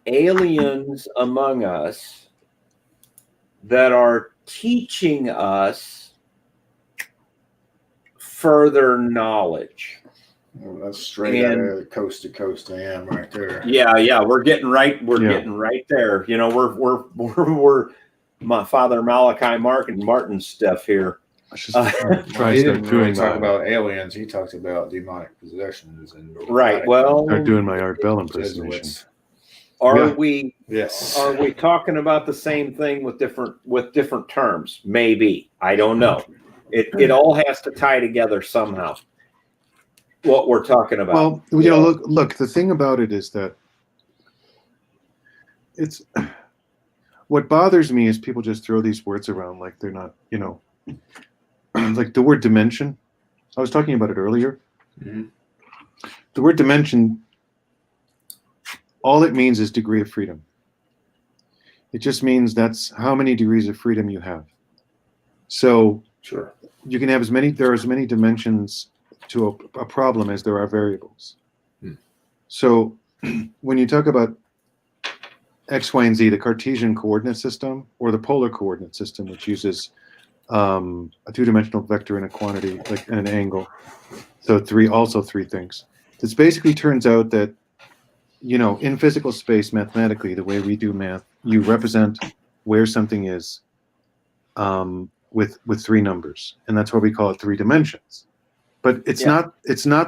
aliens among us that are teaching us further knowledge. Well, that's straight out of the coast to coast I am right there. Yeah, we're getting right there. You know, we're my Father Malachi Martin stuff here. I should try He start didn't really doing talk my about aliens. He talked about demonic possessions and Right. Well, start doing my Art Bell impersonation. Jesuits. are we Yes. are we talking about the same thing with different terms? Maybe. I don't know. It all has to tie together somehow. What we're talking about. Well, you know, look. The thing about it is that it's what bothers me is people just throw these words around like they're not, you know, like the word dimension. I was talking about it earlier. Mhm. The word dimension, all it means is degree of freedom. It just means that's how many degrees of freedom you have. So Sure. you can have there are as many dimensions to a problem as there are variables. So when you talk about X, Y, and Z, the Cartesian coordinate system or the polar coordinate system, which uses a 2-dimensional vector and a quantity, like and an angle. So three things. This basically turns out that, you know, in physical space, mathematically, the way we do math, you represent where something is with 3 numbers, and that's why we call it 3 dimensions. But it's not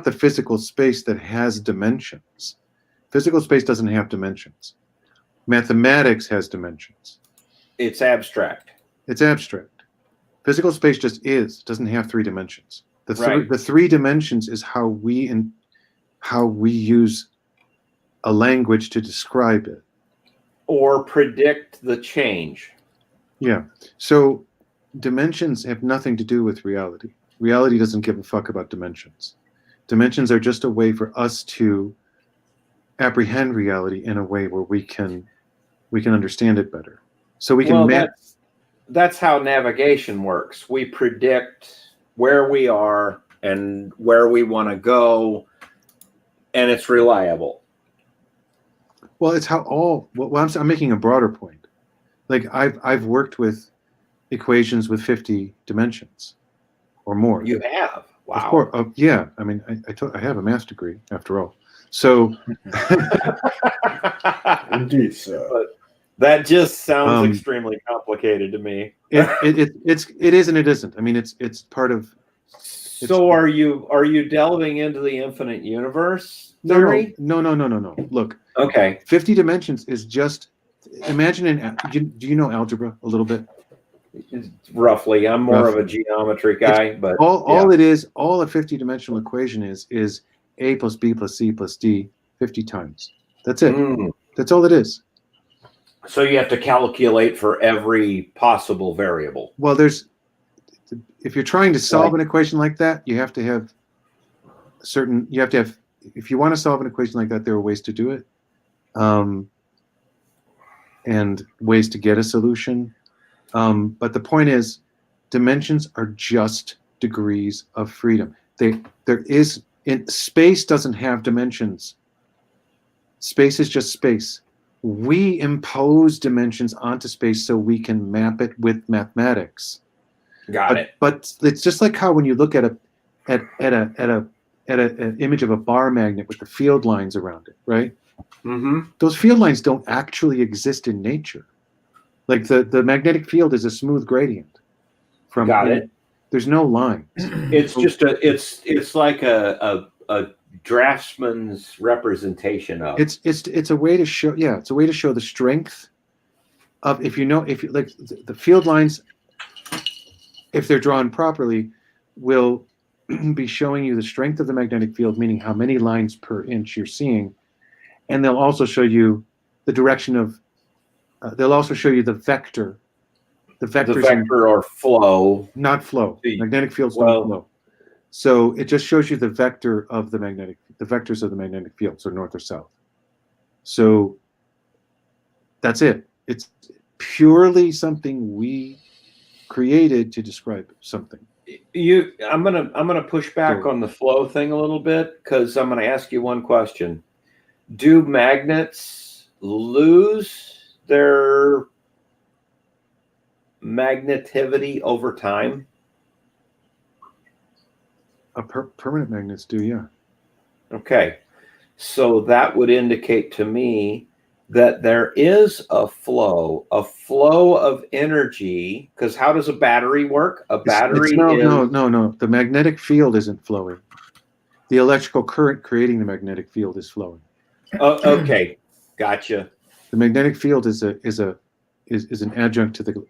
the physical space that has dimensions. Physical space doesn't have dimensions. Mathematics has dimensions. It's abstract. It's abstract. Physical space just doesn't have 3 dimensions. Right. The 3 dimensions is how we use a language to describe it. Or predict the change. Yeah. So dimensions have nothing to do with reality. Reality doesn't give a fuck about dimensions. Dimensions are just a way for us to apprehend reality in a way where we can understand it better. So we can that's how navigation works. We predict where we are and where we want to go, and it's reliable. Well, it's how I'm making a broader point. Like I've worked with equations with 50 dimensions or more. You have? Wow. Of course, yeah. I mean, I have a math degree after all. So Indeed, sir. But that just sounds extremely complicated to me. it is and it isn't. I mean, it's part of. So are you delving into the infinite universe theory? No. Look. Okay. 50 dimensions is just imagine. Do you know algebra a little bit? Roughly. I'm more of a geometry guy, but all it is, all a 50-dimensional equation is a plus b plus c plus d 50 times. That's it. That's all it is. So you have to calculate for every possible variable. Well, if you're trying to solve an equation like that, you have to have if you want to solve an equation like that, there are ways to do it. And ways to get a solution. But the point is, dimensions are just degrees of freedom. Space doesn't have dimensions. Space is just space. We impose dimensions onto space so we can map it with mathematics. Got it. But it's just like how when you look at an image of a bar magnet with the field lines around it, right? Mm-hmm. Those field lines don't actually exist in nature. Like the magnetic field is a smooth gradient. Got it. There's no lines. It's just it's like a draftsman's representation of. It's a way to show it's a way to show the strength of if you like the field lines, if they're drawn properly, will be showing you the strength of the magnetic field, meaning how many lines per inch you're seeing, and they'll also show you the direction of they'll also show you the vector. The The vectors, vector or flow. not flow. See, Magnetic fields well- don't flow. So it just shows you the vectors of the magnetic field, so north or south. So that's it. It's purely something we created to describe something. I'm gonna push back Sure. on the flow thing a little bit, because I'm gonna ask you one question. Do magnets lose their magnetivity over time? Permanent magnets do, yeah. Okay, so that would indicate to me that there is a flow of energy. Because how does a battery work? A battery No. The magnetic field isn't flowing. The electrical current creating the magnetic field is flowing. Okay, gotcha. The magnetic field is an adjunct to the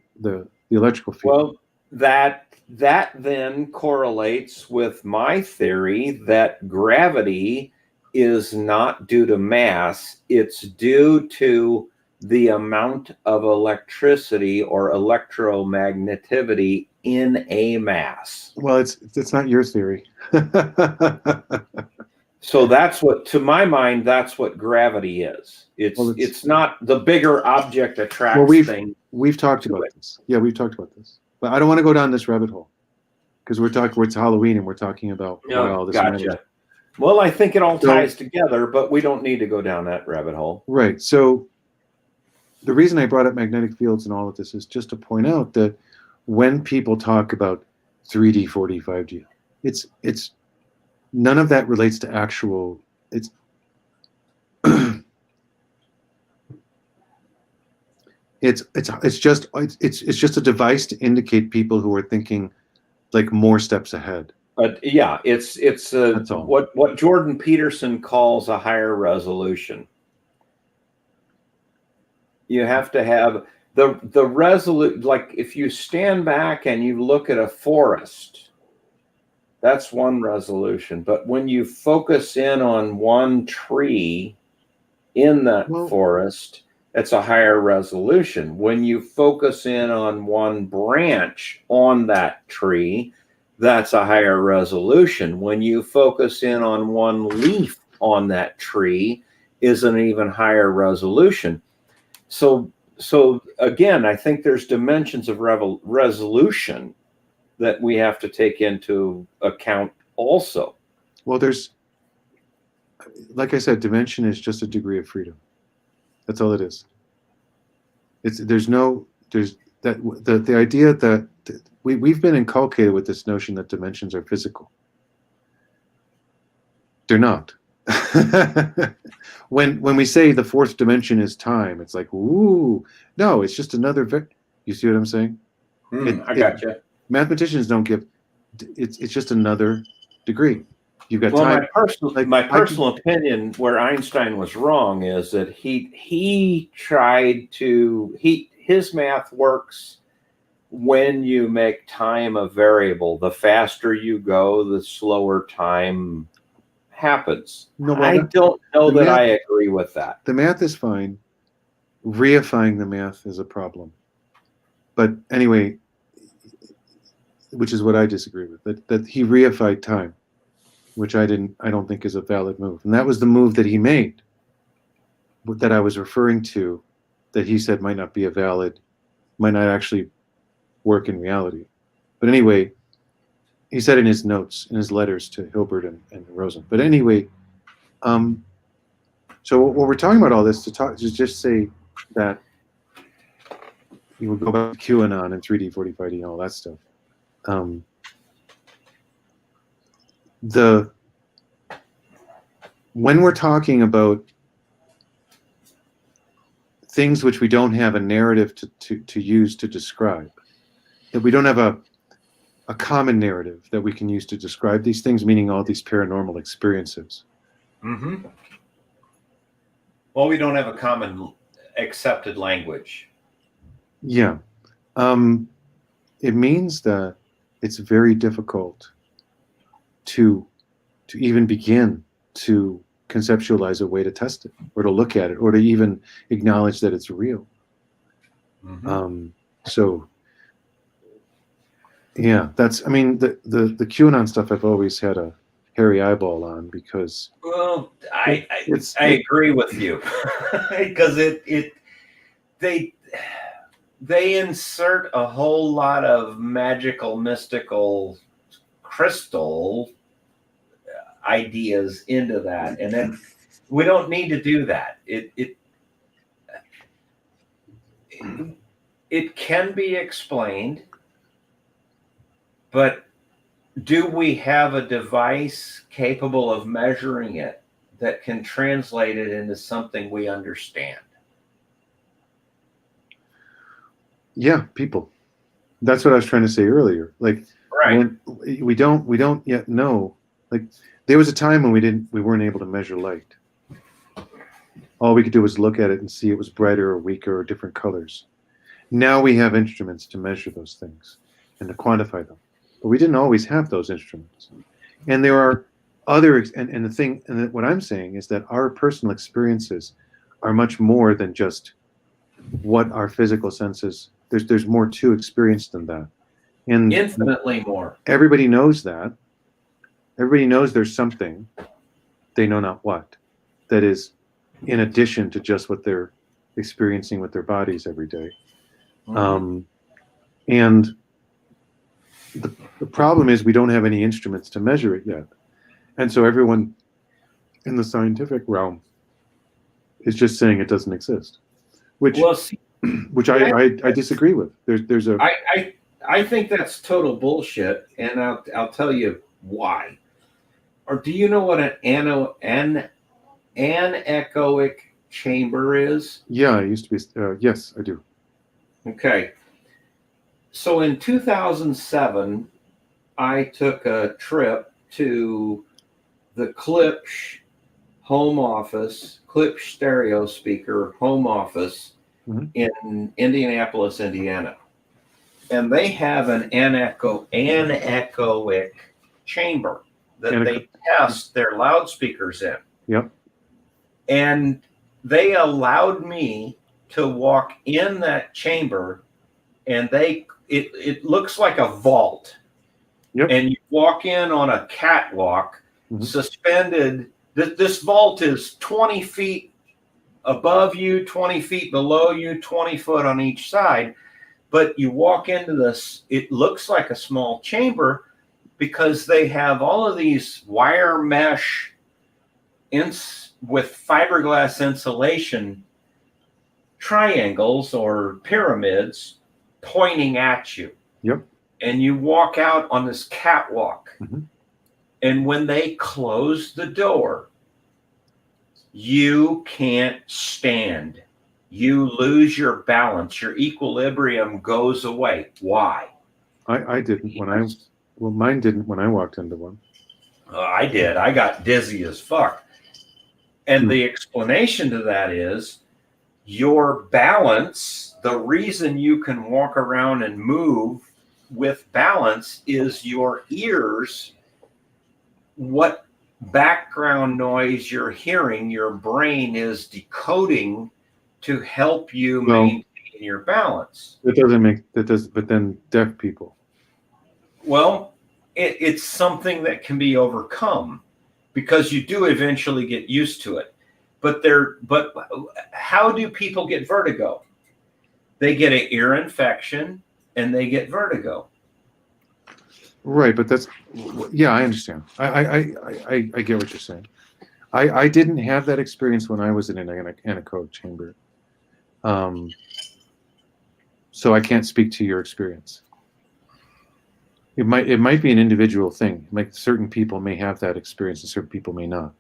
electrical field. Well, that then correlates with my theory that gravity is not due to mass, it's due to the amount of electricity or electromagnetivity in a mass. Well, it's not your theory. So that's what, to my mind, that's what gravity is. It's not the bigger object attracts thing. We've talked about this. Yeah, we've talked about this. But I don't want to go down this rabbit hole because it's Halloween and we're talking about all this. Gotcha. Well, I think it all ties together, but we don't need to go down that rabbit hole. Right. So the reason I brought up magnetic fields and all of this is just to point out that when people talk about 3D, 4D, 5D, it's none of that relates to actual. It's it's just a device to indicate people who are thinking like more steps ahead. Yeah, it's what Jordan Peterson calls a higher resolution. You have to have the resolute, like if you stand back and you look at a forest, that's one resolution. But when you focus in on one tree in that forest, it's a higher resolution. When you focus in on one branch on that tree, that's a higher resolution. When you focus in on one leaf on that tree, is an even higher resolution. So again, I think there's dimensions of resolution that we have to take into account also. Well, like I said, dimension is just a degree of freedom. That's all it is. The idea that we've been inculcated with this notion that dimensions are physical. They're not. When we say the fourth dimension is time, it's like, ooh, no, it's just another you see what I'm saying? I gotcha. Mathematicians don't give. It's just another degree. You've got time. My personal opinion, where Einstein was wrong, is that his math works when you make time a variable. The faster you go, the slower time happens. I don't know that I agree with that. The math is fine. Reifying the math is a problem. But anyway, which is what I disagree with. That he reified time, which I don't think is a valid move. And that was the move that he made, that I was referring to, that he said might not not actually work in reality. But anyway, he said in his notes, in his letters to Hilbert and Rosen. But anyway, so what we're talking about all this to just say that you would go back to QAnon and 3D, 4D, 5D, and all that stuff. When we're talking about things which we don't have a narrative to use to describe, that we don't have a common narrative that we can use to describe these things, meaning all these paranormal experiences. Mm-hmm. Well, we don't have a common accepted language. Yeah. It means that it's very difficult to even begin to conceptualize a way to test it or to look at it or to even acknowledge that it's real. So yeah, that's, I mean, the QAnon stuff I've always had a hairy eyeball on because Well, I it's agree with you because they insert a whole lot of magical, mystical, crystal ideas into that, and then we don't need to do that. It can be explained, but do we have a device capable of measuring it that can translate it into something we understand? Yeah, people. That's what I was trying to say earlier. Like, Right. we don't yet know. Like, there was a time when we weren't able to measure light. All we could do was look at it and see it was brighter or weaker or different colors. Now we have instruments to measure those things and to quantify them. But we didn't always have those instruments. And there are other, and the thing, and what I'm saying is that our personal experiences are much more than just what our physical senses, there's more to experience than that. And Infinitely more. everybody knows that. Everybody knows there's something, they know not what, that is in addition to just what they're experiencing with their bodies every day. And the problem is we don't have any instruments to measure it yet. And so everyone in the scientific realm is just saying it doesn't exist, which Well, see, I disagree with. There's a I think that's total bullshit, and I'll tell you why. Or do you know what an anechoic chamber is? yeah, I used to be yes, I do. Okay. So in 2007, I took a trip to the Klipsch home office, Klipsch stereo speaker home office in Indianapolis, Indiana. And they have an anechoic chamber that they test their loudspeakers in. Yep. And they allowed me to walk in that chamber, and it looks like a vault. Yep. And you walk in on a catwalk, suspended. This vault is 20 feet above you, 20 feet below you, 20 foot on each side. But you walk into this, it looks like a small chamber because they have all of these wire mesh with fiberglass insulation triangles or pyramids pointing at you. Yep. And you walk out on this catwalk. And when they close the door, you can't stand. You lose your balance. Your equilibrium goes away. Why? I didn't mine didn't when I walked into one. I did. I got dizzy as fuck. And the explanation to that is your balance, the reason you can walk around and move with balance is your ears, what background noise you're hearing, your brain is decoding to help you maintain your balance. But then deaf people. Well, it's something that can be overcome because you do eventually get used to it. But how do people get vertigo? They get an ear infection and they get vertigo. Right, but that's, yeah, I understand. I get what you're saying. I didn't have that experience when I was in an anechoic chamber. So I can't speak to your experience. It might be an individual thing. Like certain people may have that experience and certain people may not.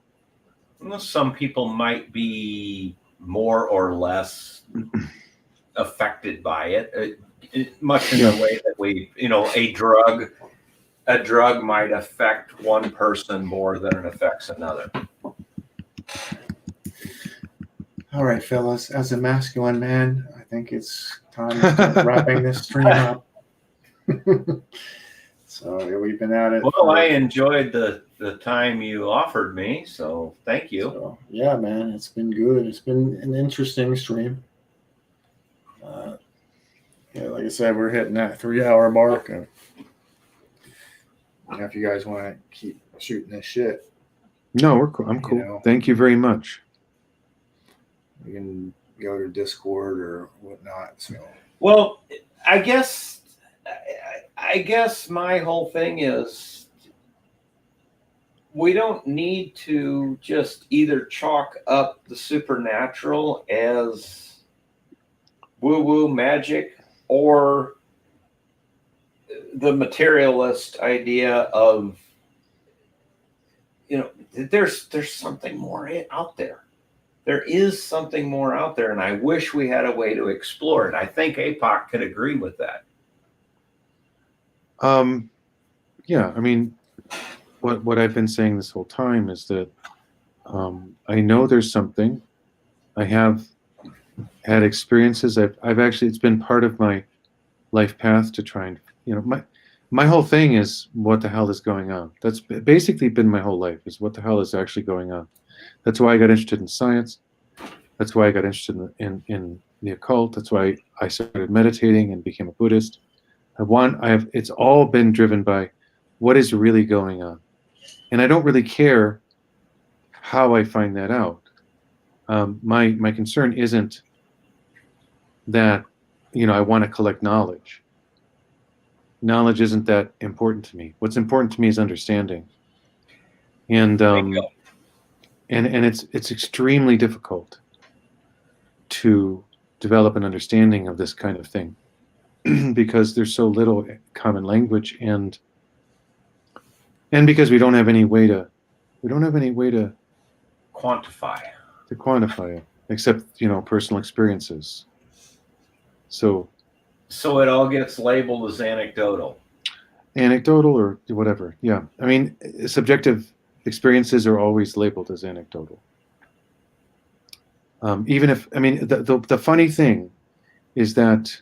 Well, some people might be more or less affected by it, much in the way that a drug might affect one person more than it affects another. All right, fellas. As a masculine man, I think it's time to start wrapping this stream up. So we've been at it. Well, I enjoyed the time you offered me, so thank you. So, yeah, man, it's been good. It's been an interesting stream. like I said, we're hitting that 3-hour mark. And if you guys want to keep shooting this shit, No, we're cool. I'm cool. know. Thank you very much. we can go to Discord or whatnot. So Well, I guess my whole thing is we don't need to just either chalk up the supernatural as woo-woo magic or the materialist idea of, there's something more out there. There is something more out there, and I wish we had a way to explore it. I think APOC could agree with that. Yeah, I mean, what I've been saying this whole time is that I know there's something. I have had experiences. I've actually, it's been part of my life path to try and, my whole thing is what the hell is going on. That's basically been my whole life, is what the hell is actually going on. That's why I got interested in science. That's why I got interested in the occult. That's why I started meditating and became a Buddhist. It's all been driven by what is really going on. And I don't really care how I find that out. My concern isn't that, I want to collect knowledge. Knowledge isn't that important to me. What's important to me is understanding. And it's extremely difficult to develop an understanding of this kind of thing because there's so little common language and because we don't have any way to Quantify. it except personal experiences. So it all gets labeled as anecdotal. Or whatever. Yeah. I mean, subjective experiences are always labeled as anecdotal. Even if, the funny thing is that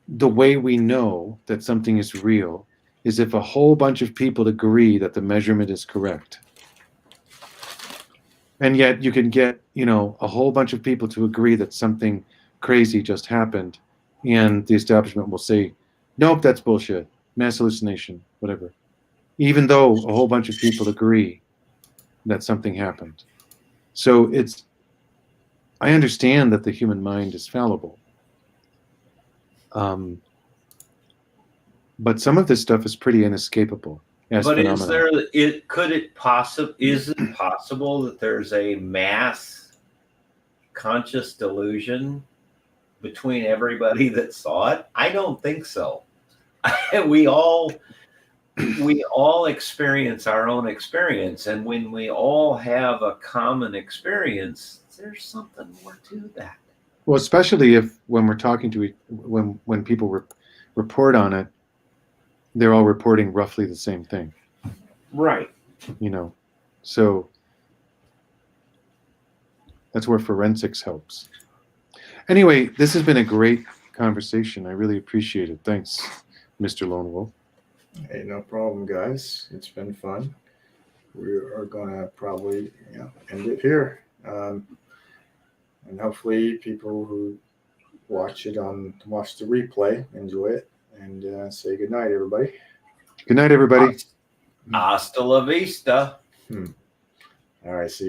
the way we know that something is real is if a whole bunch of people agree that the measurement is correct. And yet you can get, a whole bunch of people to agree that something crazy just happened, and the establishment will say, nope, that's bullshit, mass hallucination, whatever. Even though a whole bunch of people agree that something happened. So I understand that the human mind is fallible. But some of this stuff is pretty inescapable as But phenomena. is it possible that there's a mass conscious delusion between everybody that saw it? I don't think so. We all experience our own experience, and when we all have a common experience, there's something more to that. Well, especially when we're talking to when people report on it, they're all reporting roughly the same thing. Right. So that's where forensics helps. Anyway, this has been a great conversation. I really appreciate it. Thanks, Mr. Lone Wolf. hey, no problem, guys. It's been fun. We are gonna probably end it here. And hopefully people who watch the replay enjoy it, and say good night, everybody. Good night, everybody. Hasta la vista. All right, see you.